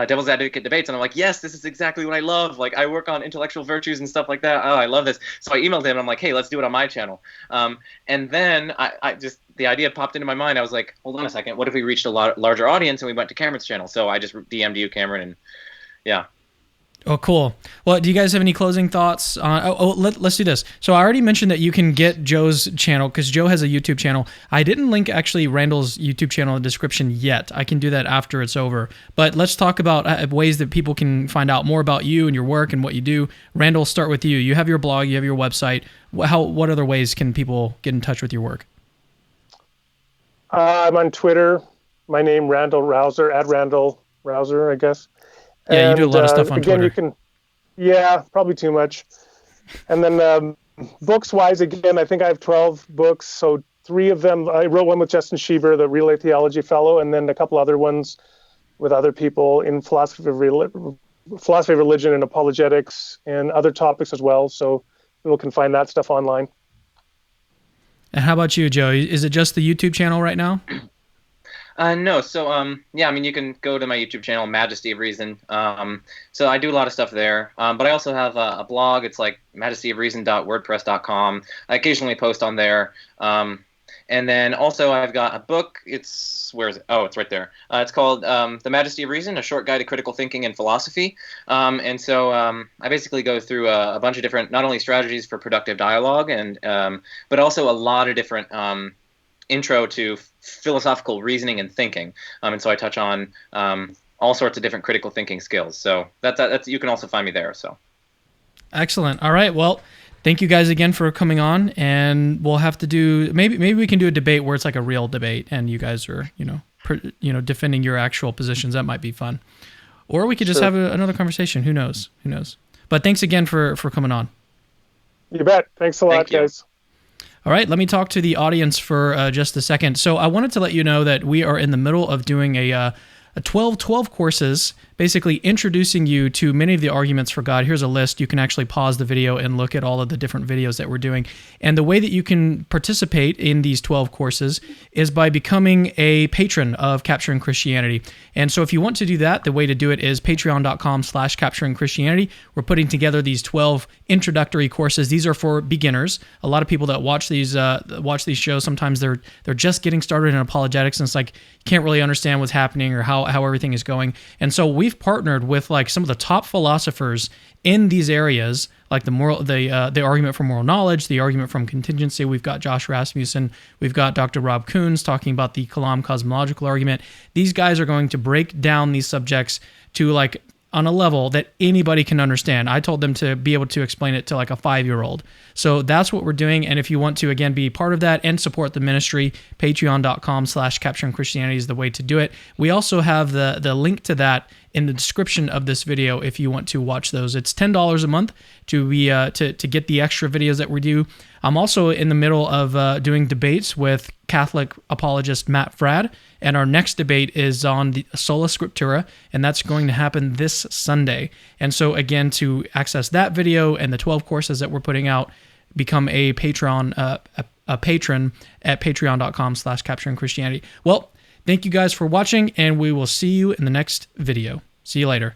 Devil's Advocate debates, and I'm like, yes, this is exactly what I love. Like, I work on intellectual virtues and stuff like that. Oh, I love this. So I emailed him, and I'm like, hey, let's do it on my channel. And then I just, the idea popped into my mind. I was like, hold on a second. What if we reached a larger audience and we went to Cameron's channel? So I just DM'd you, Cameron, and yeah. Oh, cool. Well, do you guys have any closing thoughts? Let's do this. So I already mentioned that you can get Joe's channel because Joe has a YouTube channel. I didn't link actually Randal's YouTube channel in the description yet. I can do that after it's over. But let's talk about ways that people can find out more about you and your work and what you do. Randal, start with you. You have your blog, you have your website. What other ways can people get in touch with your work? I'm on Twitter. My name, Randal Rauser, at Randal Rauser, I guess. Yeah, you do a lot of stuff on Twitter. You can, probably too much. And then books-wise, again, I think I have 12 books. So 3 of them, I wrote one with Justin Schieber, the Real Atheology Fellow, and then a couple other ones with other people in philosophy of religion and apologetics and other topics as well. So people can find that stuff online. And how about you, Joe? Is it just the YouTube channel right now? No, so I mean, you can go to my YouTube channel, Majesty of Reason. So I do a lot of stuff there, but I also have a blog. It's like majestyofreason.wordpress.com. I occasionally post on there, and then also I've got a book. Where is it? Oh, it's right there. It's called The Majesty of Reason: A Short Guide to Critical Thinking and Philosophy. And so I basically go through a bunch of different, not only strategies for productive dialogue, and but also a lot of different intro to philosophical reasoning and thinking, and so I touch on all sorts of different critical thinking skills. So that's you can also find me there. So excellent. All right. Well, thank you guys again for coming on, and we'll have to do maybe we can do a debate where it's like a real debate, and you guys are defending your actual positions. That might be fun. Or we could just have another conversation. Who knows? But thanks again for coming on. You bet. Thanks a lot, guys. All right, let me talk to the audience for just a second. So I wanted to let you know that we are in the middle of doing a 12 courses, basically introducing you to many of the arguments for God. Here's a list. You can actually pause the video and look at all of the different videos that we're doing. And the way that you can participate in these 12 courses is by becoming a patron of Capturing Christianity. And so if you want to do that, the way to do it is patreon.com/Capturing Christianity. We're putting together these 12 introductory courses. These are for beginners. A lot of people that watch these shows, sometimes they're just getting started in apologetics, and it's like you can't really understand what's happening or how everything is going. And so we've partnered with like some of the top philosophers in these areas, like the argument from moral knowledge, the argument from contingency. We've got Josh Rasmussen, we've got Dr. Rob Koons talking about the Kalam cosmological argument. These guys are going to break down these subjects to like on a level that anybody can understand. I told them to be able to explain it to like a 5-year-old. So that's what we're doing. And if you want to, again, be part of that and support the ministry, patreon.com/Capturing Christianity is the way to do it. We also have the link to that in the description of this video if you want to watch those. It's $10 a month to be to get the extra videos that we do. I'm also in the middle of doing debates with Catholic apologist Matt Fradd, and our next debate is on the Sola Scriptura, and that's going to happen this Sunday. And so again, to access that video and the 12 courses that we're putting out, become a patron at patreon.com/capturingchristianity. Well, thank you guys for watching, and we will see you in the next video. See you later.